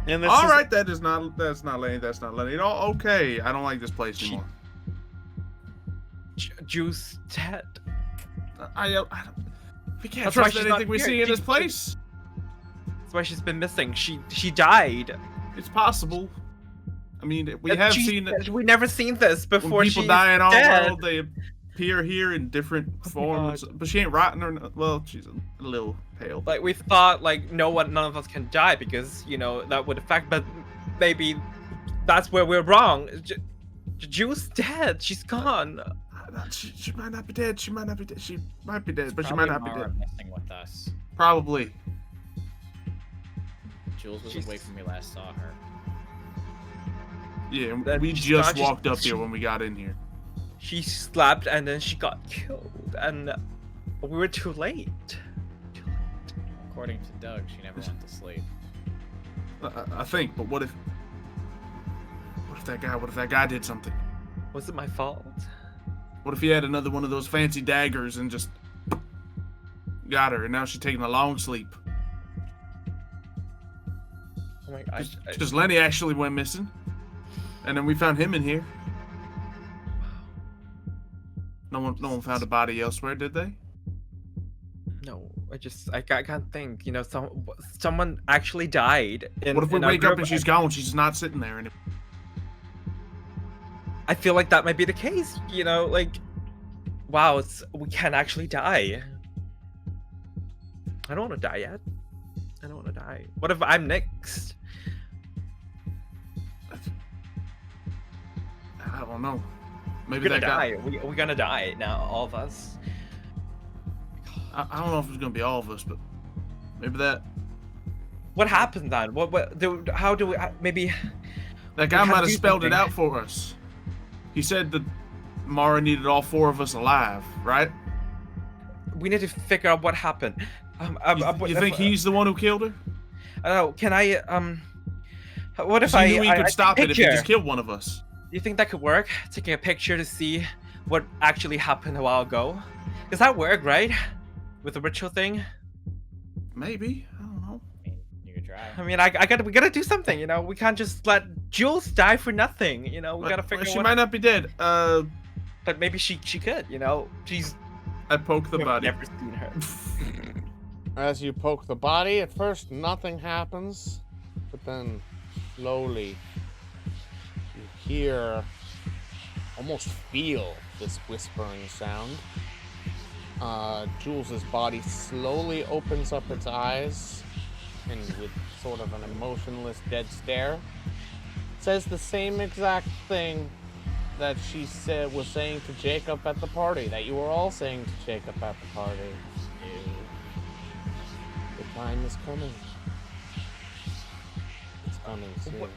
And this All is- right, that's not Lenny. That's not Lenny. Oh, okay. I don't like this place anymore. Juice dead. I don't. We can't That's why trust she's anything not we here. see in this She- place. That's why she's been missing. She died. It's possible. I mean, we But have she seen it said we never seen this before. when people she's die in our dead. world. appear here in different forms, but she ain't rotten or well, she's a little pale. Like we thought, like none of us can die because that would affect. But maybe that's where we're wrong. Jules dead. She's gone. She might not be dead. She might not be dead. She might be dead, but she Probably might not be Mara dead. messing with us. Probably. Jules was away from me last saw her. Yeah, That we she's just not- walked up here when we got in here. She slapped and then she got killed, and we were too late. According to Doug, she never went to sleep. I think, but what if that guy did something? Was it my fault? What if he had another one of those fancy daggers and just got her, and now she's taking a long sleep? Oh my god. Because Lenny actually went missing, and then we found him in here. No one found a body elsewhere, did they? No, I can't think. Someone actually died. What if we in our wake up group and she's gone? She's not sitting there anymore. I feel like that might be the case. Wow, we can actually die. I don't want to die yet. I don't want to die. What if I'm next? I don't know. Maybe We're gonna that guy. die. We're gonna die now, all of us. I don't know if it's gonna be all of us, but maybe that What happened then? How do we? Maybe that guy have might to have do spelled it something. out for us. He said that Mara needed all 4 of us alive, right? we need to figure out what happened. You think he's the one who killed her? I don't know. Can I? What if He I? knew he I could take stop a it if he picture? just killed one of us. Do you think that could work? Taking a picture to see what actually happened a while ago. Does that work, right? With the ritual thing? Maybe. I don't know. I mean, you could try. I mean, we gotta do something. We can't just let Jules die for nothing. We gotta figure She out. might not be dead. But maybe she could. She's. I poked the We've body. never seen her. As you poke the body, at first nothing happens, but then slowly you hear, almost feel this whispering sound. Jules's body slowly opens up its eyes and with sort of an emotionless dead stare says the same exact thing that she was saying to Jacob at the party, that you were all saying to Jacob at the party. The time is coming. It's coming soon.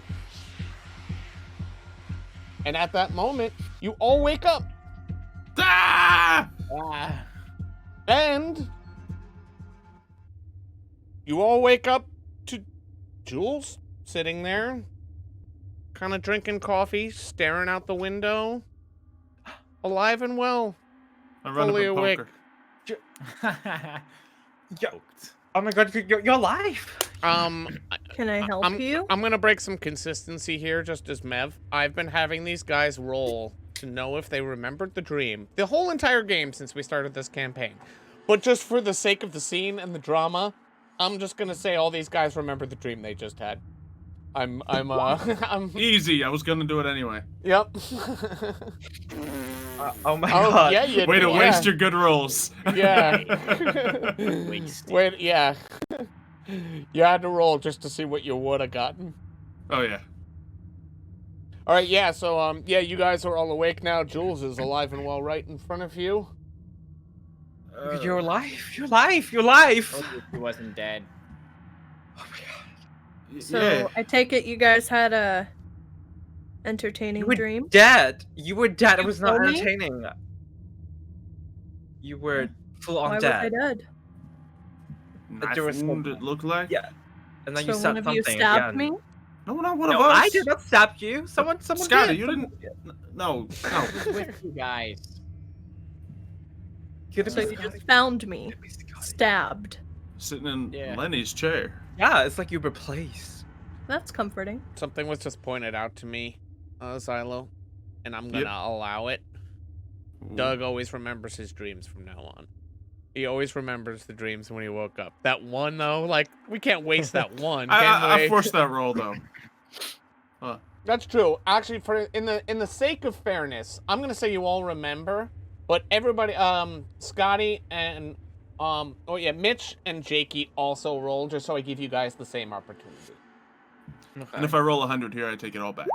And at that moment, you all wake up. Ah! Ah, And you all wake up to Jules sitting there, kind of drinking coffee, staring out the window, alive and well. I run Fully up and awake. poke her. Choked. Oh my god, you're alive. Can I help you? I'm gonna break some consistency here, just as Mev. I've been having these guys roll to know if they remembered the dream the whole entire game since we started this campaign. But just for the sake of the scene and the drama, I'm just gonna say all these guys remember the dream they just had. I'm Easy. I was gonna do it anyway. Yep. Oh my Oh god. yeah, you Way to yeah. waste your good rolls. Yeah. Wasted. Wait, yeah. You had to roll just to see what you would have gotten. Oh yeah. All right, yeah. So yeah, you guys are all awake now. Jules is alive and well, right in front of you. You're alive. You're alive. You're alive. Told you he wasn't dead. Oh my god. So Yeah. I take it you guys had a entertaining You were dream. dead. You were dead. It You was not told me? entertaining. You were full on Why was dead. I dead? Knife there was wound, some- it looked like. Yeah. And then So you one said of something you stabbed again. me? No, not one No, of us. I did not stab you. Someone Scotty, did. you didn't. No. With you guys. Could So it you be- just found me, could be Scotty. stabbed. Sitting in Yeah. Lenny's chair. Yeah, it's like you replaced. That's comforting. Something was just pointed out to me, Xylo, and I'm gonna Yep. allow it. Doug always remembers his dreams from now on. He always remembers the dreams when he woke up. That one though, like we can't waste that one. Can I we? forced that roll though. That's true. Actually, in the sake of fairness, I'm gonna say you all remember, But everybody, Scotty and Mitch and Jakey also roll, just so I give you guys the same opportunity. Okay. And if I roll 100 here, I take it all back.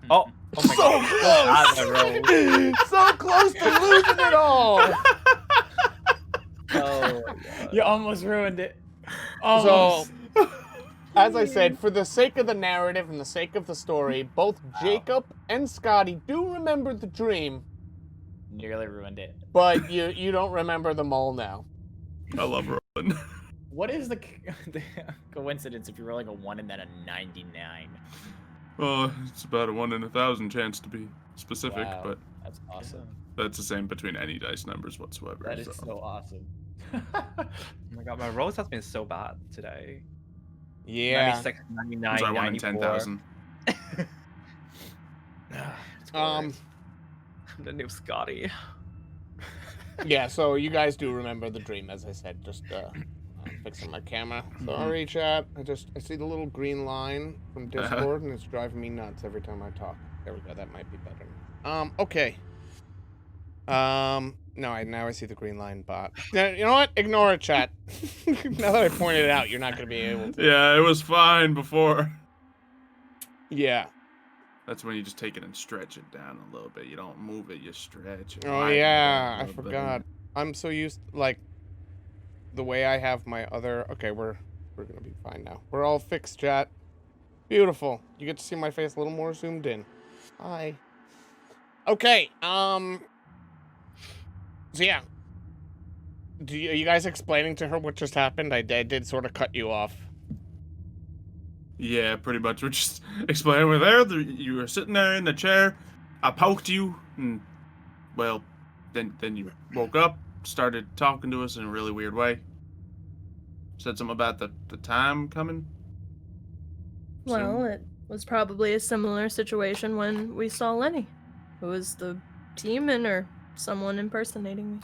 Oh my god. So close to losing it all. Oh, you almost ruined it. Almost. So, as I said, for the sake of the narrative and the sake of the story, both Jacob and Scotty do remember the dream, Nearly ruined it. but you don't remember them all now. I love rolling. What is the coincidence if you're rolling a 1 and then a 99? Well, it's about a 1 in 1,000 chance to be specific, Wow, but that's awesome. that's the same between any dice numbers whatsoever. That is so awesome. Oh my god, my rolls have been so bad today. Yeah. 96, 99, So I won in 94. 10,000. It's glorious. I'm the new Scotty. Yeah, so you guys do remember the dream, as I said. Just I'm fixing my camera. Sorry, chat. I see the little green line from Discord, and it's driving me nuts every time I talk. There we go. That might be better. Okay. Now I see the green line bot. You know what? Ignore it, chat. Now that I pointed it out, you're not gonna be able to. Yeah, it was fine before. Yeah. That's when you just take it and stretch it down a little bit. You don't move it, you stretch it. Oh widen it yeah, out a I little bit. forgot. I'm so used like the way I have my other. Okay, we're gonna be fine now. We're all fixed, chat. Beautiful. You get to see my face a little more zoomed in. Hi. Okay. So yeah. Are you guys explaining to her what just happened? I did sort of cut you off. Yeah, pretty much. We're just explaining. We're there. You were sitting there in the chair. I poked you, and well, then you woke up, started talking to us in a really weird way. Said something about the time coming. Well, it was probably a similar situation when we saw Lenny, who was the demon or someone impersonating me.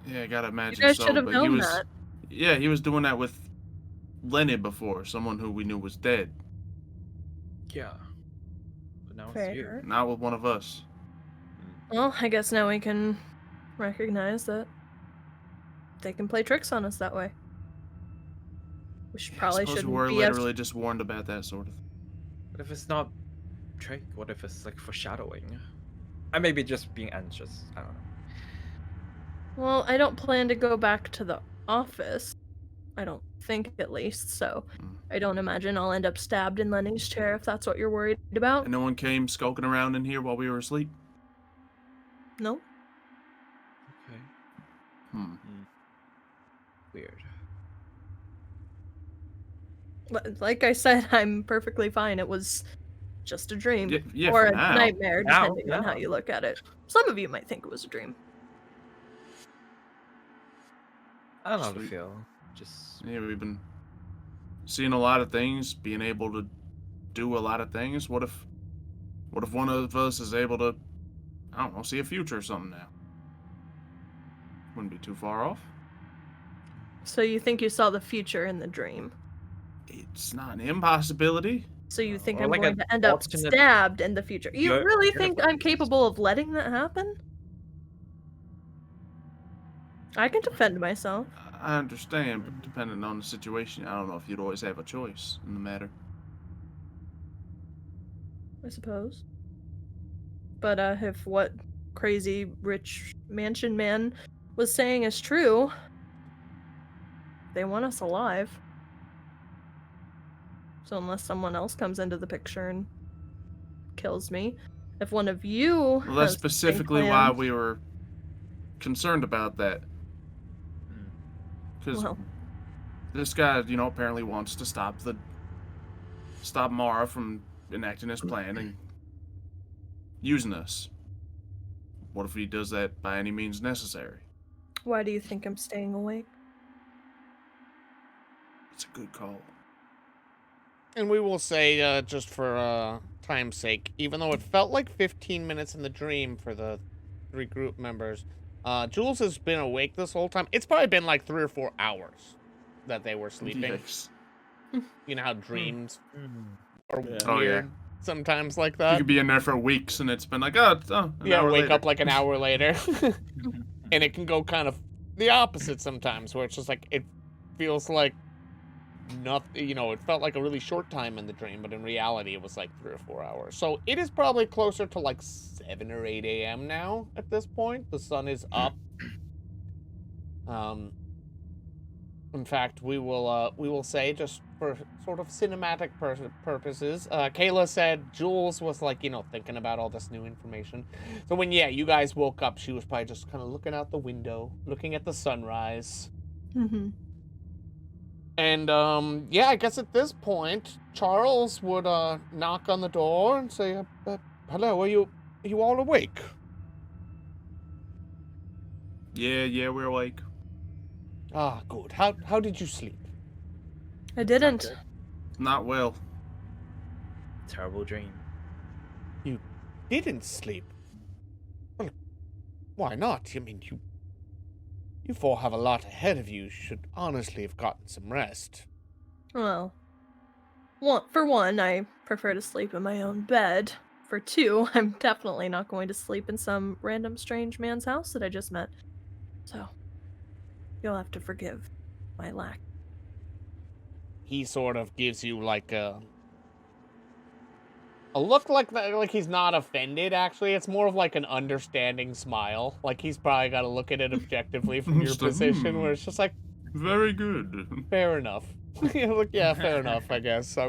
Yeah, I gotta imagine You guys so. should have but he known was, that. yeah, he was doing that with Lenny before, someone who we knew was dead. Yeah. But now Fair. it's you. Not with one of us. Well, I guess now we can recognize that they can play tricks on us that way. We should probably I suppose shouldn't we were be literally just warned about that sort of thing. What if it's not trick? What if it's like foreshadowing? I may be just being anxious. I don't know. Well, I don't plan to go back to the office. I don't think, at least, so I don't imagine I'll end up stabbed in Lenny's chair if that's what you're worried about. And no one came skulking around in here while we were asleep? No? Okay. Weird. Like I said, I'm perfectly fine. It was just a dream. Yeah, or for a now. nightmare, Now, depending on how yeah. you look at it. Some of you might think it was a dream. I don't know how to Sweet. feel. Just Yeah, we've been seeing a lot of things, being able to do a lot of things. What if one of us is able to, I don't know, see a future or something now? Wouldn't be too far off. So you think you saw the future in the dream. It's not an impossibility. So you think Or I'm like going an to end up alternate- stabbed in the future. You You're- really you're think gonna- I'm capable of letting that happen? I can defend myself. I understand, but depending on the situation, I don't know if you'd always have a choice in the matter. I suppose. But if what crazy rich mansion man was saying is true, they want us alive. So unless someone else comes into the picture and kills me, if one of you Well, that's has specifically a why plan- we were concerned about that. Because Well, this guy, apparently wants to stop Mara from enacting his plan and using us. What if he does that by any means necessary? why do you think I'm staying awake? It's a good call. And we will say, just for time's sake, even though it felt like 15 minutes in the dream for the 3 group members, Jules has been awake this whole time. It's probably been like 3 or 4 hours that they were sleeping. Yikes. You know how dreams are weird. Oh, yeah. sometimes like You that. could be in there for weeks, and it's been like, an Yeah, hour wake later. up like an hour later. And it can go kind of the opposite sometimes, where it's just like, it feels like nothing, it felt like a really short time in the dream, but in reality it was like 3 or 4 hours. So it is probably closer to like 7 or 8 a.m. now at this point. The sun is up. In fact, we will say, just for sort of cinematic purposes, Kayla said Jules was like, thinking about all this new information. So when, you guys woke up, she was probably just kind of looking out the window, looking at the sunrise. Mm-hmm. And, I guess at this point, Charles would, knock on the door and say, hello, are you all awake? Yeah, we're awake. Ah, good. How did you sleep? I didn't. Not well. Terrible dream. You didn't sleep? Well, why not? I mean, you four have a lot ahead of you. You should honestly have gotten some rest. Well, for one, I prefer to sleep in my own bed. For two, I'm definitely not going to sleep in some random strange man's house that I just met. So, you'll have to forgive my lack. He sort of gives you like a look like he's not offended, actually. It's more of like an understanding smile. Like he's probably got to look at it objectively from your Just like, position, where it's just like, Very good. fair enough. Fair enough, I guess. I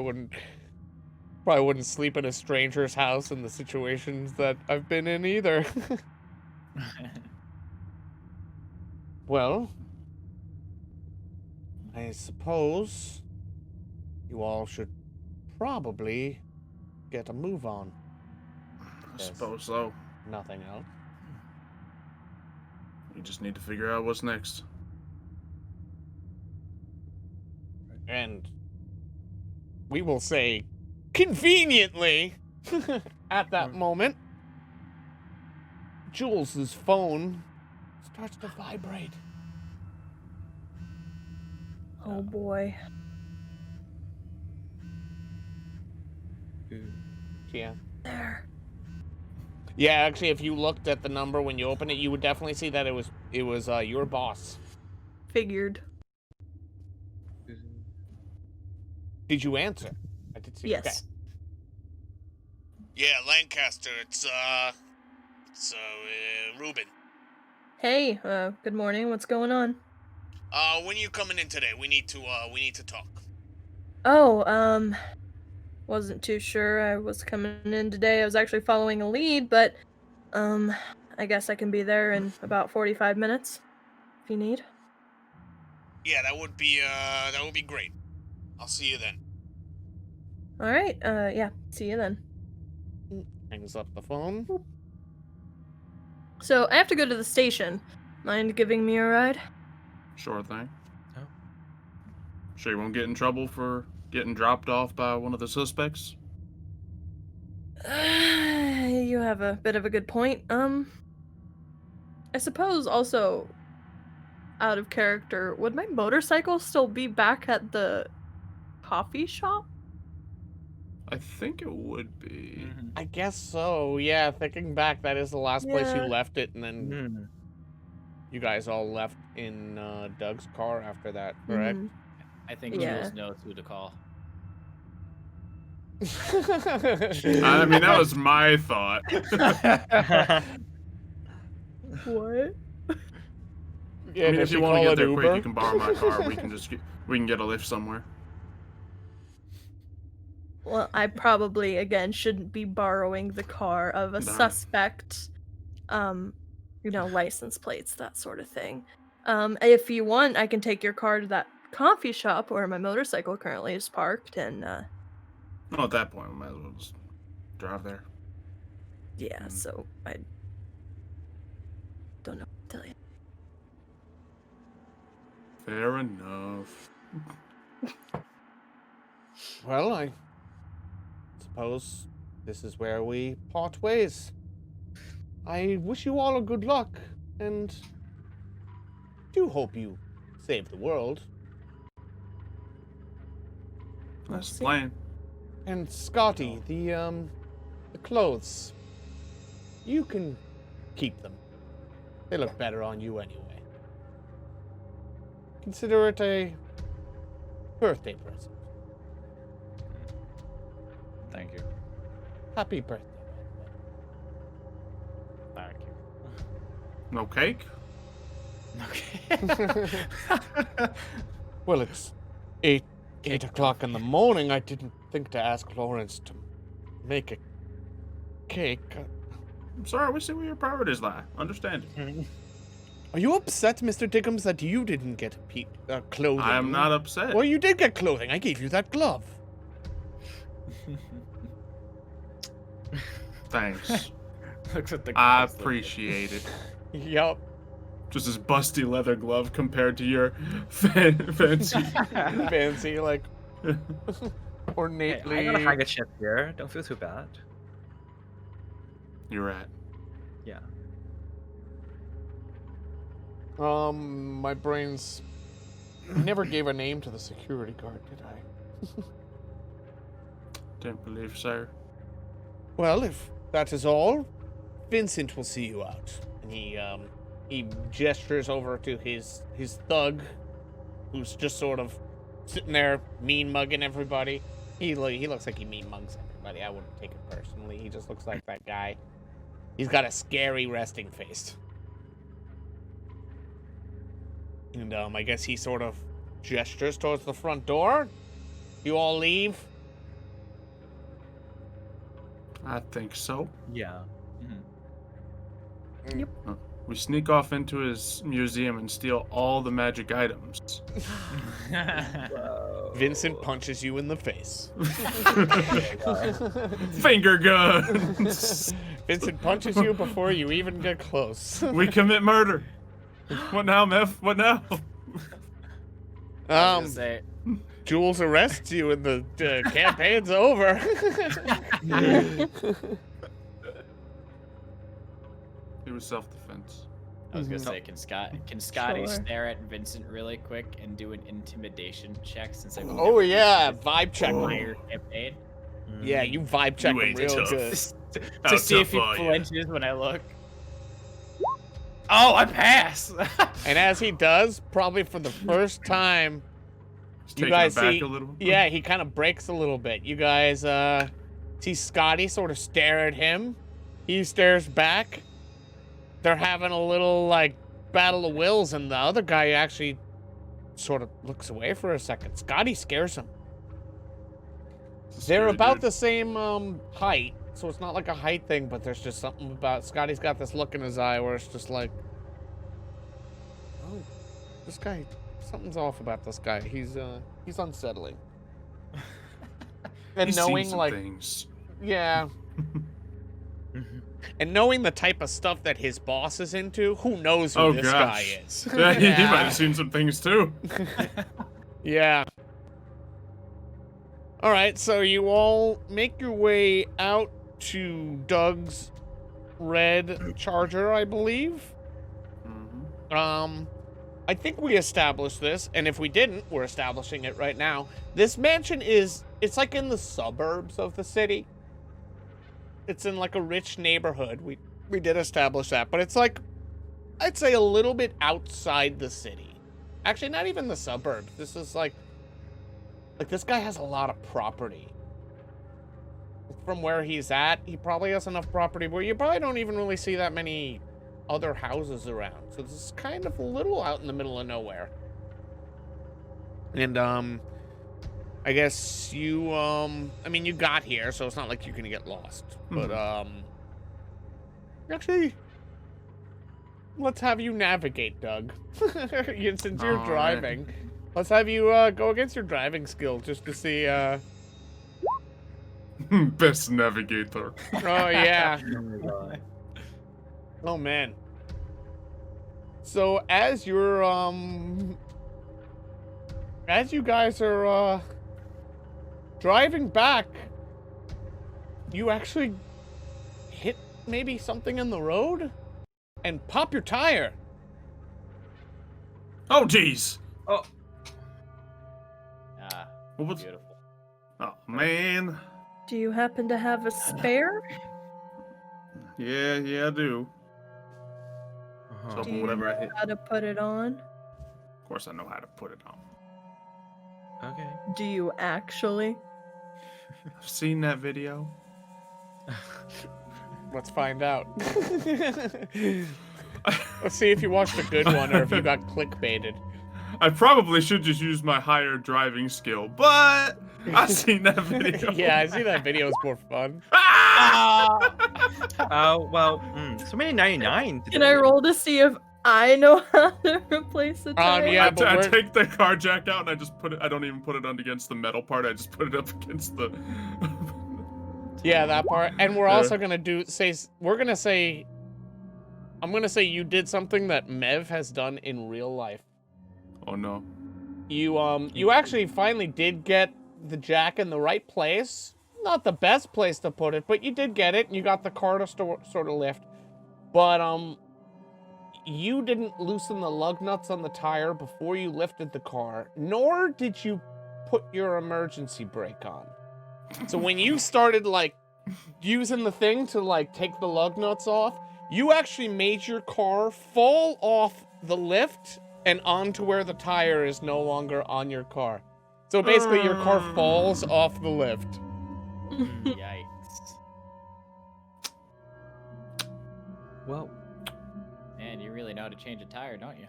probably wouldn't sleep in a stranger's house in the situations that I've been in either. Well, I suppose you all should probably get a move on. I suppose so. Nothing else. We just need to figure out what's next. And we will say, conveniently, at that moment, Jules's phone starts to vibrate. Oh boy. Yeah. There. Yeah, actually, if you looked at the number when you opened it, you would definitely see that it was your boss. Figured. Did you answer? I did see. Yes. Okay. Yeah, Lancaster. It's Ruben. Hey, good morning. What's going on? When are you coming in today? We need to talk. Oh, wasn't too sure I was coming in today. I was actually following a lead, but, I guess I can be there in about 45 minutes, if you need. Yeah, that would be great. I'll see you then. Alright, yeah, see you then. Hangs up the phone. So, I have to go to the station. Mind giving me a ride? Sure thing. Oh. Sure you won't get in trouble for getting dropped off by one of the suspects? You have a bit of a good point. I suppose also, out of character, would my motorcycle still be back at the coffee shop? I think it would be. I guess so. Yeah, thinking back, that is the last place you Yeah. left it, and then you guys all left in Doug's car after that, correct? Mhm. I think Yeah. Jules knows who to call. I mean, that was my thought. What? Yeah, I mean, does if you she want to call get it there quick, Uber? you can borrow my car. We can get a lift somewhere. Well, I probably, again, shouldn't be borrowing the car of a No. suspect, license plates, that sort of thing. If you want, I can take your car to that coffee shop where my motorcycle currently is parked, and, Well, at that point, we might as well just drive there. yeah, so I don't know what to tell you. Fair enough. Well, I suppose this is where we part ways. I wish you all a good luck, and do hope you save the world. That's the see. plan. And Scotty, the clothes. You can keep them. They look better on you anyway. Consider it a birthday present. Thank you. Happy birthday. Thank you. No cake? Okay. Well, it's 8 o'clock in the morning. I didn't think to ask Lawrence to make a cake. I'm sorry, we see where your priorities lie. Understand it. Are you upset, Mr. Dickens, that you didn't get clothing? I am not upset. Well, you did get clothing. I gave you that glove. Thanks. Looks at the I gloves, appreciate it. Yup. Just this busty leather glove compared to your fancy. Fancy, like, Hey, ornately. I got a handkerchief here. Don't feel too bad. You're right. Yeah. My brain's never gave a name to the security guard, did I? Didn't believe, sir. Well, if that is all, Vincent will see you out. And he gestures over to his thug, who's just sort of sitting there mean mugging everybody. He looks like he mean mugs everybody. I wouldn't take it personally. He just looks like that guy. He's got a scary resting face. And I guess he sort of gestures towards the front door. You all leave. I think so. Yeah. We sneak off into his museum and steal all the magic items. Vincent punches you in the face. Finger guns! Vincent punches you before you even get close. We commit murder. What now, Mev? What now? I was gonna say, Jules arrests you and the campaign's over. It was self-defense. I was gonna say, can Scotty Sure. stare at Vincent really quick and do an intimidation check since I've Oh yeah, vibe check. entire campaign Yeah, you vibe check You him ain't real tough. good. to see if he flinches when I look. Oh, I pass. And as he does, probably for the first time, Just you taking guys it back see, a little. yeah, he kind of breaks a little bit. You guys see Scotty sort of stare at him. He stares back. They're having a little like battle of wills, and the other guy actually sort of looks away for a second. Scotty scares him. It's a They're scary about dude. the same height, so it's not like a height thing, but there's just something about Scotty's got this look in his eye where it's just like, oh, this guy, something's off about this guy. He's unsettling. And He's seen knowing some like, things. yeah, and knowing the type of stuff that his boss is into, who knows who Oh, this gosh. guy is? Yeah, he Yeah. might have seen some things too. Yeah. All right, so you all make your way out to Doug's red Charger, I believe. Mhm. I think we established this, and if we didn't, we're establishing it right now. This mansion it's like in the suburbs of the city. It's in like a rich neighborhood. We did establish that, but it's like, I'd say a little bit outside the city. Actually, not even the suburbs. This is like this guy has a lot of property. From where he's at, he probably has enough property where you probably don't even really see that many other houses around. So this is kind of a little out in the middle of nowhere. And I guess you I mean, you got here, so it's not like you're gonna get lost. But actually, let's have you navigate, Doug. Since you're All right. driving, let's have you go against your driving skill just to see. Oh Best navigator. yeah. Oh my god. Oh man. So as you're as you guys are driving back, you actually hit maybe something in the road and pop your tire. Oh, jeez. Ah, What was? beautiful. Oh man. Do you happen to have a spare? Yeah, I do. Uh-huh. So Do you whatever I know hit. how to put it on? Of course, I know how to put it on. Okay. Do you actually? I've seen that video. Let's find out. Let's see if you watched a good one or if you got clickbaited. I probably should just use my higher driving skill, but I've seen that video. Yeah, I see that video is more fun. Ah! Well, so many 99. Can I roll to see if I know how to replace the tire? Yeah, I but we're- take the car jack out and I just put it. I don't even put it on against the metal part. I just put it up against the. Yeah, that part. And we're Yeah. also gonna I'm gonna say you did something that Mev has done in real life. Oh no. You actually finally did get the jack in the right place. Not the best place to put it, but you did get it, and you got the car to sort of lift. But you didn't loosen the lug nuts on the tire before you lifted the car, nor did you put your emergency brake on. So when you started like using the thing to like take the lug nuts off, you actually made your car fall off the lift and onto where the tire is no longer on your car. So basically your car falls off the lift. Yikes. Well, Man, you really know how to change a tire, don't you?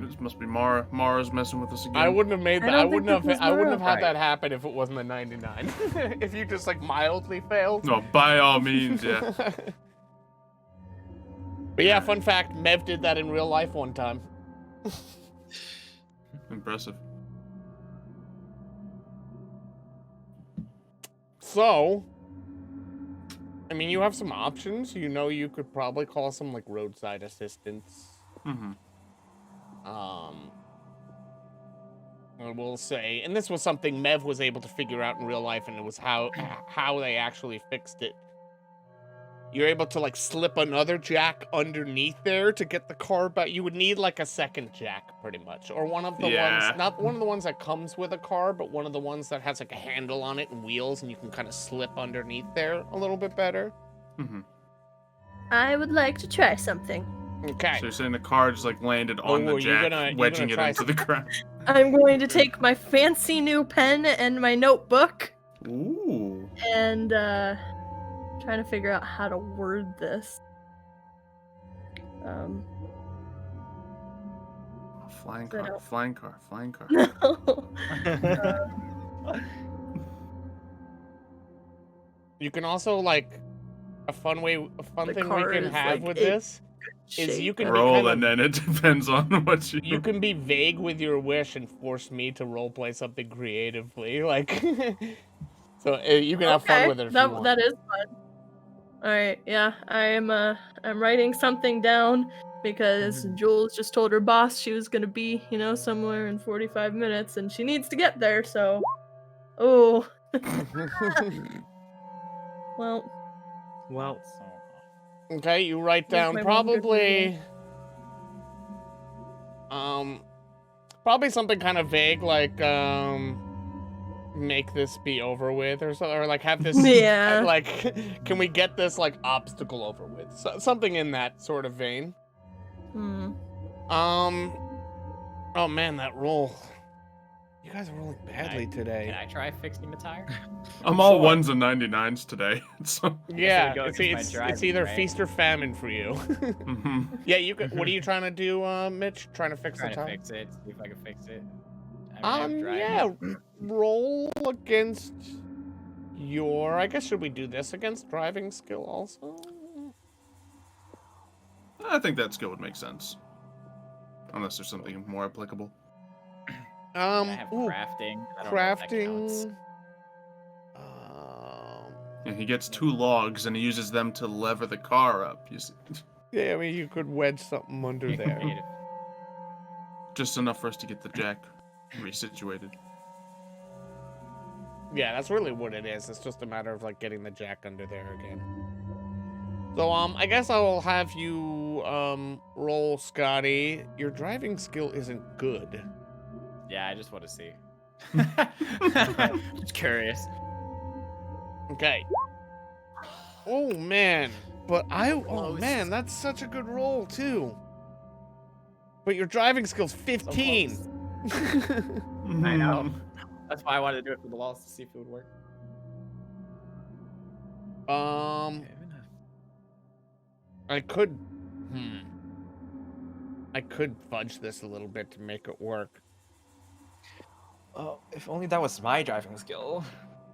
This must be Mara. Mara's messing with us again. I wouldn't have made I that. don't I think wouldn't have. this was I wouldn't have Mara. had that happen if it wasn't a 99. If you just like mildly failed. No, by all means, yeah. But yeah, fun fact: Mev did that in real life one time. Impressive. So, I mean, you have some options. You know, you could probably call some like roadside assistance. Mm-hmm. I will say, and this was something Mev was able to figure out in real life, and it was how they actually fixed it. You're able to like slip another jack underneath there to get the car back. You would need like a second jack, pretty much, or one of the ones, not one of the ones that comes with a car, but one of the ones that has like a handle on it and wheels, and you can kind of slip underneath there a little bit better. Mm-hmm. I would like to try something. Okay. So you're saying the car just like landed on Oh, the you're jack, gonna wedging it try into the ground. I'm going to take my fancy new pen and my notebook Ooh. and trying to figure out how to word this. Flying But car, flying car, flying car. No. You can also like a fun The thing we car can is, have like, with it- this is you can be Roll, kind and of, then it depends on what you. you can be vague with your wish and force me to roleplay something creatively, like. So you can have fun with it if you want. That is fun. All right, yeah, I'm writing something down because Jules just told her boss she was gonna be, somewhere in 45 minutes, and she needs to get there. So, oh, well, Okay, you write Make down my wonder probably something kind of vague like make this be over with or something, or like have this Yeah. like can we get this like obstacle over with, something in that sort of vein. Oh man, that roll, you guys are rolling badly today. Can I try fixing the tire? I'm all Sure. ones and 99s today. So. Yeah, go it's, against my it's driving, either right? feast or famine for you. Mhm. Yeah, you could. What are you trying to do, Mitch? Trying to fix Trying the to tire? fix it. See if I can fix it. I mean, I'm driving. Yeah. Roll against your. I guess should we do this against driving skill also? I think that skill would make sense, unless there's something more applicable. I have Ooh, crafting. I don't know if that counts. crafting. Yeah, he gets 2 logs and he uses them to lever the car up. You see? Yeah, I mean you could wedge something under Be there. creative. Just enough for us to get the jack resituated. Yeah, that's really what it is. It's just a matter of like getting the jack under there again. So I guess I will have you roll, Scotty. Your driving skill isn't good. Yeah, I just want to see. Just curious. Okay. Oh man, but oh Close. man, that's such a good roll too. But your driving skill's 15. I know. That's why I wanted to do it for the loss to see if it would work. I could. I could fudge this a little bit to make it work. Oh, if only that was my driving skill.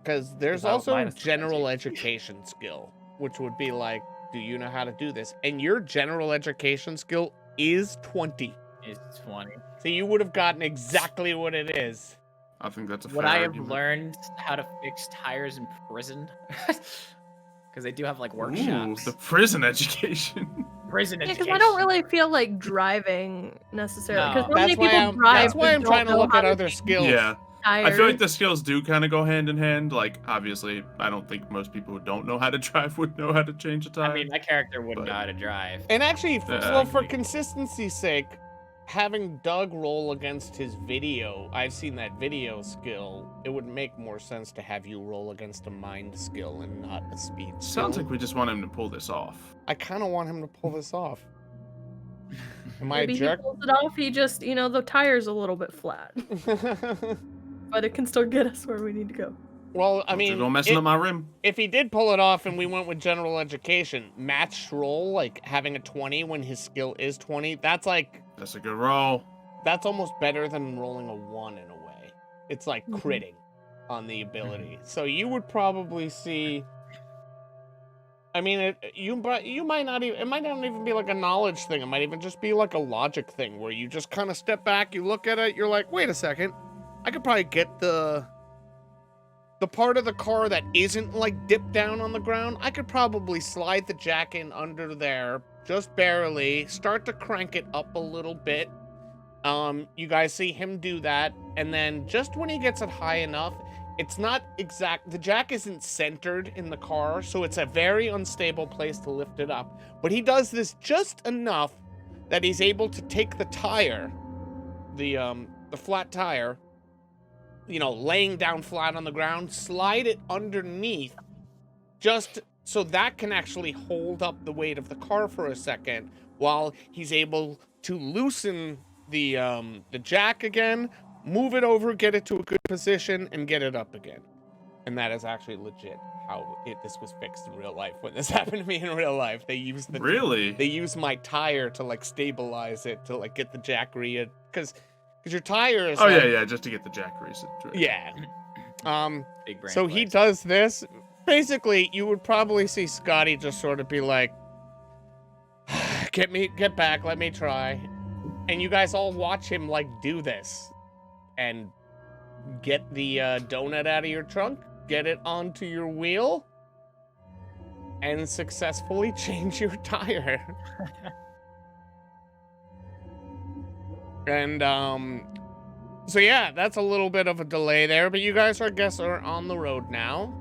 Because there's Without also minus general 20. education skill, which would be like, do you know how to do this? And your general education skill is 20. It's 20. So you would have gotten exactly what it is. I think that's a Would fair I have argument. learned how to fix tires in prison? Because they do have like Ooh, workshops. the prison education. Prison Yeah, education. because I don't really feel like driving necessarily. Because No. so many That's why people I'm, drive. that's why who I'm don't trying to know look how at other change skills. Yeah. I tires. feel like the skills do kind of go hand in hand. Like, obviously, I don't think most people who don't know how to drive would know how to change a tire. I mean, my character wouldn't But- know how to drive. And actually, Yeah. well, for consistency's sake, having Doug roll against his video, I've seen that video skill, it would make more sense to have you roll against a mind skill and not a speed skill. Sounds like we just want him to pull this off. I kind of want him to pull this off. Am I a Maybe he jerk? pulls it off. He just, the tire's a little bit flat, but it can still get us where we need to go. Well, I mean, don't messing up my rim. if he did pull it off and we went with general education, matched roll, like having a 20 when his skill is 20, that's That's a good roll. that's almost better than rolling a 1 in a way. It's like Mhm. critting on the ability. So you would probably see. I mean, you might not even. It might not even be like a knowledge thing. It might even just be like a logic thing where you just kind of step back, you look at it, you're like, wait a second, I could probably get the part of the car that isn't like dipped down on the ground. I could probably slide the jack in under there, just barely, start to crank it up a little bit. You guys see him do that, and then just when he gets it high enough, it's not exact, the jack isn't centered in the car, so it's a very unstable place to lift it up. But he does this just enough that he's able to take the tire, the flat tire, laying down flat on the ground, slide it underneath, just so that can actually hold up the weight of the car for a second, while he's able to loosen the jack again, move it over, get it to a good position, and get it up again. And that is actually legit how this was fixed in real life. When this happened to me in real life, they used Really? they used my tire to like stabilize it, to like get the jack because your tire is Oh, like, yeah, just to get the jack race. yeah. Big brain So he flex. does this. Basically, you would probably see Scotty just sort of be like, get back, let me try. And you guys all watch him like do this and get the donut out of your trunk, get it onto your wheel, and successfully change your tire. And so yeah, that's a little bit of a delay there, but you guys are on the road now.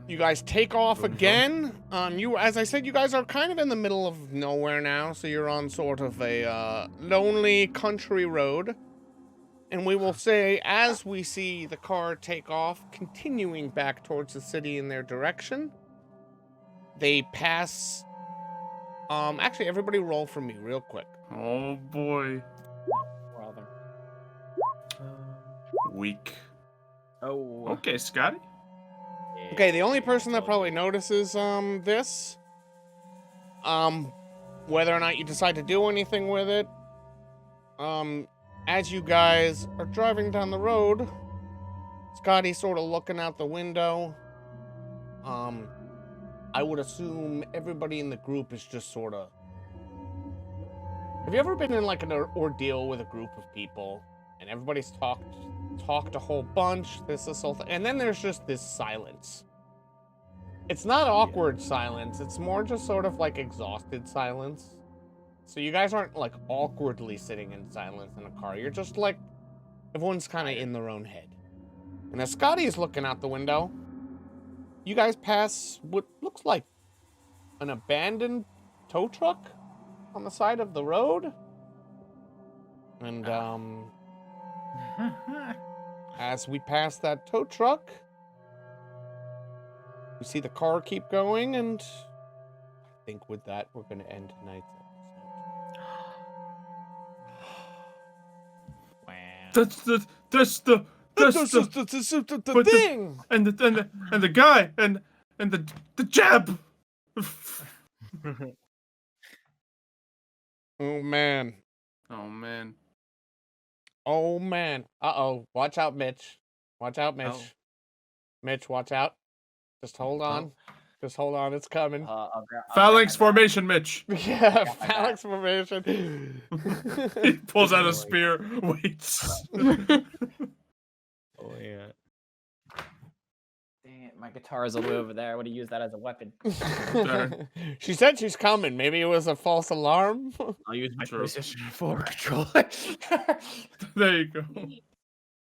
You guys take off again. As I said, you guys are kind of in the middle of nowhere now, so you're on sort of a lonely country road. And we will say, as we see the car take off, continuing back towards the city in their direction, they pass. Actually, everybody roll for me real quick. Oh, boy. We're all there. Weak. Oh. Okay, Scotty. Okay, the only person that probably notices this, whether or not you decide to do anything with it, as you guys are driving down the road, Scotty's sort of looking out the window. I would assume everybody in the group is just sort of. Have you ever been in like an ordeal with a group of people and everybody's talked a whole bunch, this whole thing, and then there's just this silence. It's not awkward silence, it's more just sort of like exhausted silence. So you guys aren't like awkwardly sitting in silence in a car, you're just like, everyone's kind of in their own head. And as Scotty's looking out the window, you guys pass what looks like an abandoned tow truck on the side of the road. And as we pass that tow truck, we see the car keep going, and I think with that, we're going to end tonight's episode. That's the thing. And the guy and the jab. Oh man. Oh man. Oh man. Uh-oh. Watch out, Mitch. Watch out, Mitch. Oh. Mitch, watch out. Just hold on. Just hold on. It's coming. I'll Phalanx formation, Mitch. Yeah, phalanx formation. He pulls out a spear, waits. Oh yeah. Dang it, my guitar is all the way over there. I would have used that as a weapon. She said she's coming. Maybe it was a false alarm. I'll use my True. PlayStation 4 controller. There you go.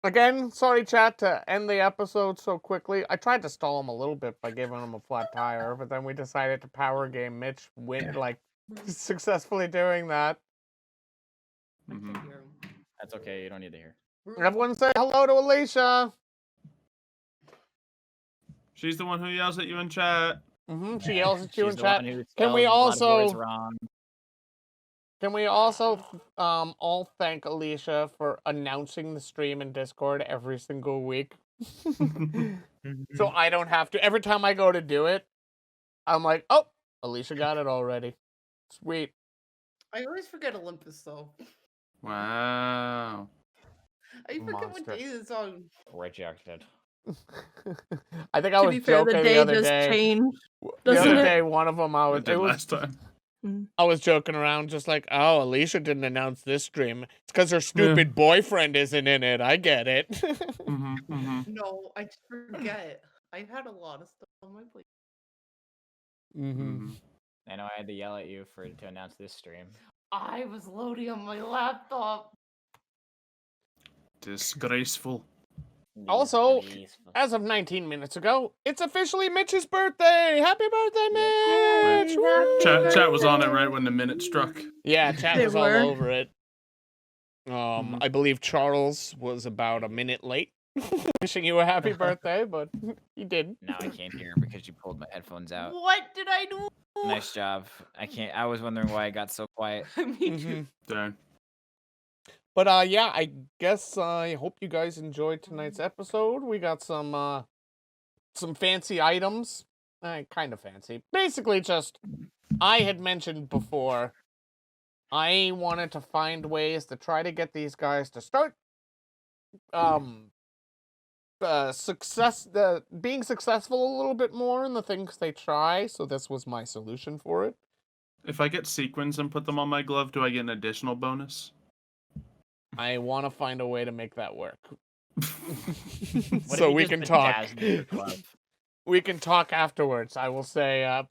Again, sorry, chat, to end the episode so quickly. I tried to stall him a little bit by giving him a flat tire, but then we decided to power game Mitch win, like, successfully doing that. Mhm. That's okay. You don't need to hear. Everyone say hello to Alicia. She's the one who yells at you in chat. She yells at you in She's the chat. one who Can we spells a lot of words also wrong. Can we also all thank Alicia for announcing the stream in Discord every single week? So I don't have to. Every time I go to do it, I'm like, oh, Alicia got it already. Sweet. I always forget Olympus though. Wow. I forget what Monster. day it's on. Rejected. I think I To was be fair, joking the the day other just day. changed. The doesn't other it? day, one of them, It did last time. I was joking around, just like, oh, Alicia didn't announce this stream. It's because her stupid boyfriend isn't in it. I get it. No, I just forget. I've had a lot of stuff on my plate. I know I had to yell at you to announce this stream. I was loading on my laptop. Disgraceful. Also, as of 19 minutes ago, it's officially Mitch's birthday. Happy birthday, Mitch! Woo! Chat was on it right when the minute struck. Yeah, chat They was all were. over it. I believe Charles was about a minute late wishing you a happy birthday, but he didn't. Now I can't hear because you pulled my headphones out. What did I do? Nice job. I was wondering why I got so quiet. Me too. Darn. But yeah, I guess I hope you guys enjoyed tonight's episode. We got some fancy items. Kind of fancy. Basically just, I had mentioned before, I wanted to find ways to try to get these guys to start being successful a little bit more in the things they try, so this was my solution for it. If I get sequins and put them on my glove, do I get an additional bonus? I want to find a way to make that work. What So if we you can just talk. bedazzled your glove? We can talk afterwards. I will say, at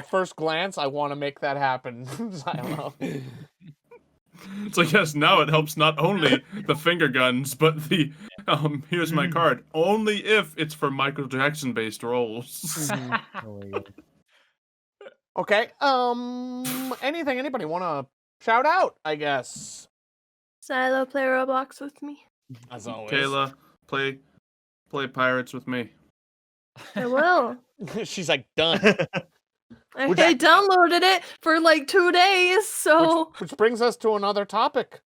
first glance, I want to make that happen. Xylo. It's like, yes, now it helps not only the finger guns, but the, here's my card. Only if it's for Michael Jackson-based roles. Okay. Anything anybody want to shout out? I guess. Xylo, play Roblox with me. As always. Kayla, play Pirates with me. I will. She's like done. I Would that- downloaded it for like 2 days, so Which brings us to another topic.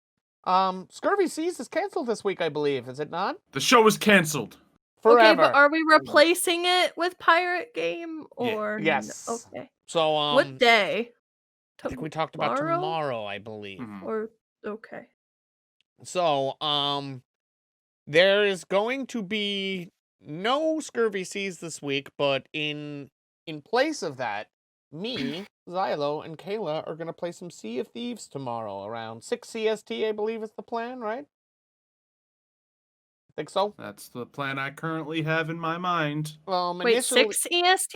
Scurvy Seas is canceled this week, I believe. Is it not? The show is canceled. Forever. Okay, but are we replacing it with Pirate Game or Yes. Okay. So What day? I think we talked about tomorrow, I believe. Mhm. Or okay. So, there is going to be no Scurvy Seas this week, but in place of that, me, Xylo, and Kayla are going to play some Sea of Thieves tomorrow around 6 CST, I believe is the plan, right? Think so? That's the plan I currently have in my mind. Wait, Initially, 6 EST?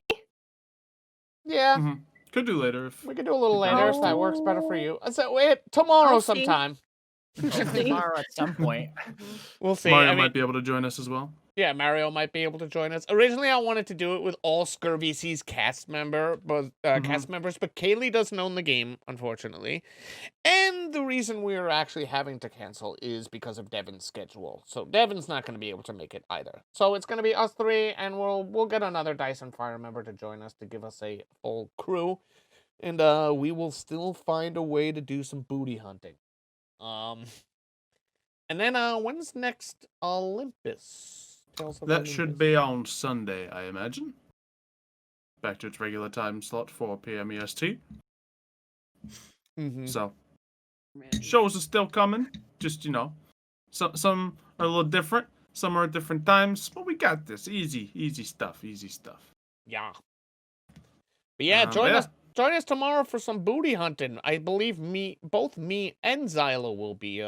yeah, Mhm. Could do later if we could do a little later if that works better for you. So wait, tomorrow I'll see. sometime. Tomorrow at some point. We'll see. Mario I mean, might be able to join us as well. Yeah, Mario might be able to join us. Originally, I wanted to do it with all Scurvy's cast members, but Kaylee doesn't own the game, unfortunately. And the reason we are actually having to cancel is because of Devin's schedule. So Devin's not going to be able to make it either. So it's going to be us three, and we'll get another Dyson Fire member to join us to give us a full crew, and we will still find a way to do some booty hunting. And then when's next Olympus? That should be on Sunday, I imagine. Back to its regular time slot, 4 p.m. EST. So, shows are still coming. Just, some are a little different. Some are at different times. But we got this. Easy stuff. Yeah. But yeah, join us tomorrow for some booty hunting. I believe both me and Xylo will be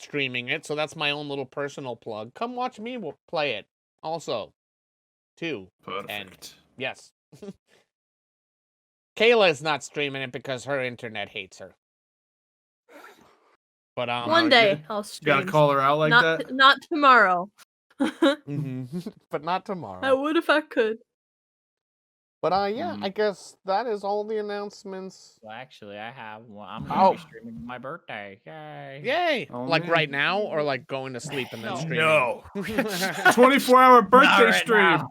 streaming it, so that's my own little personal plug. Come watch me play it also too. Perfect. And yes. Kayla is not streaming it because her internet hates her. But one day I'll stream. Gotta call her out like that? Not tomorrow. But not tomorrow. I would if I could. But yeah, I guess that is all the announcements. Well, actually, I have one. I'm gonna be streaming my birthday. Yay! Yay! Oh, like man. right now, or like going to sleep and then streaming? No. 24-hour birthday stream.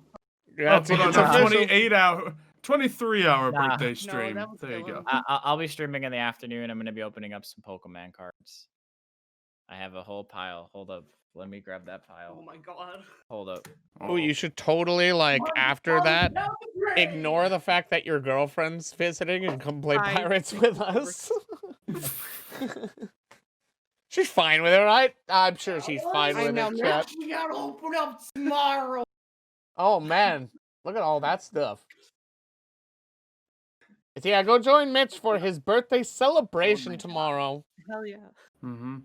Yeah, It's a 28-hour, 23-hour birthday stream. There you go. I'll be streaming in the afternoon. I'm gonna be opening up some Pokemon cards. I have a whole pile. Hold up. Let me grab that pile. Oh my god. Hold up. Oh, you should totally, after that, ignore the fact that your girlfriend's visiting and come play Pirates with us. She's fine with it, right? I'm sure she's fine with it, chat. We gotta open up tomorrow. Oh, man. Look at all that stuff. So yeah, go join Mitch for his birthday celebration tomorrow. Hell yeah. Mm-hmm.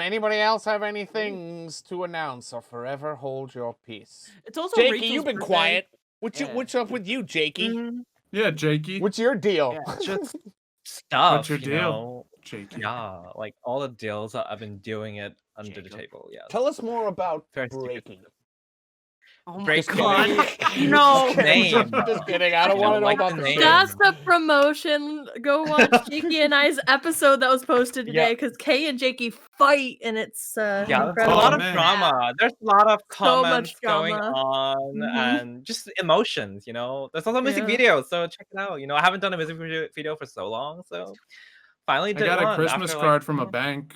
Anybody else have any things to announce or forever hold your peace? It's also Jakey, Rachel's you've been birthday. quiet. What's up with you, Jakey? Yeah, Jakey. What's your deal? Yeah, just stuff. What's your you deal, know? Jakey? Yeah, like all the deals that I've been doing it under the table. Yeah. Tell us more about Very stupid. breaking. Oh my Break god. Jakey. No. Name. Just kidding. I don't You want to know like about the the name. That's the promotion. Go watch Jakey and I's episode that was posted today because Kay and Jakey fight and it's Yeah, there's a incredible. lot of man. drama. There's a lot of So much comments going drama. on and just emotions, There's also music Yeah. videos, so check it out. I haven't done a music video for so long, so finally I did got one a Christmas after, card from a bank.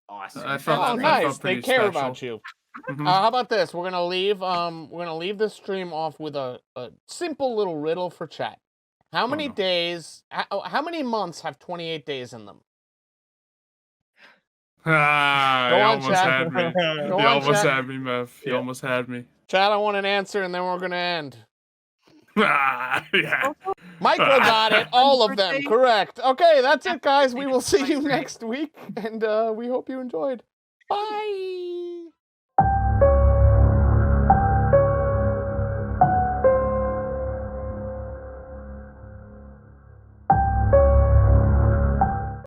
Awesome. I felt, Oh, I nice. felt They pretty care special. about you. Mhm. How about this? We're gonna leave the stream off with a simple little riddle for chat. How many no. days? How many months have 28 days in them? Ah, Go you on, almost chat. had me. Go You on, almost chat. had me, Mev. You Yeah. almost had me. Chat, I want an answer, and then we're gonna end. Ah, yeah. Michael got it. All of them. Birthday. Correct. Okay, that's it, guys. We will see you next week, and we hope you enjoyed. Bye.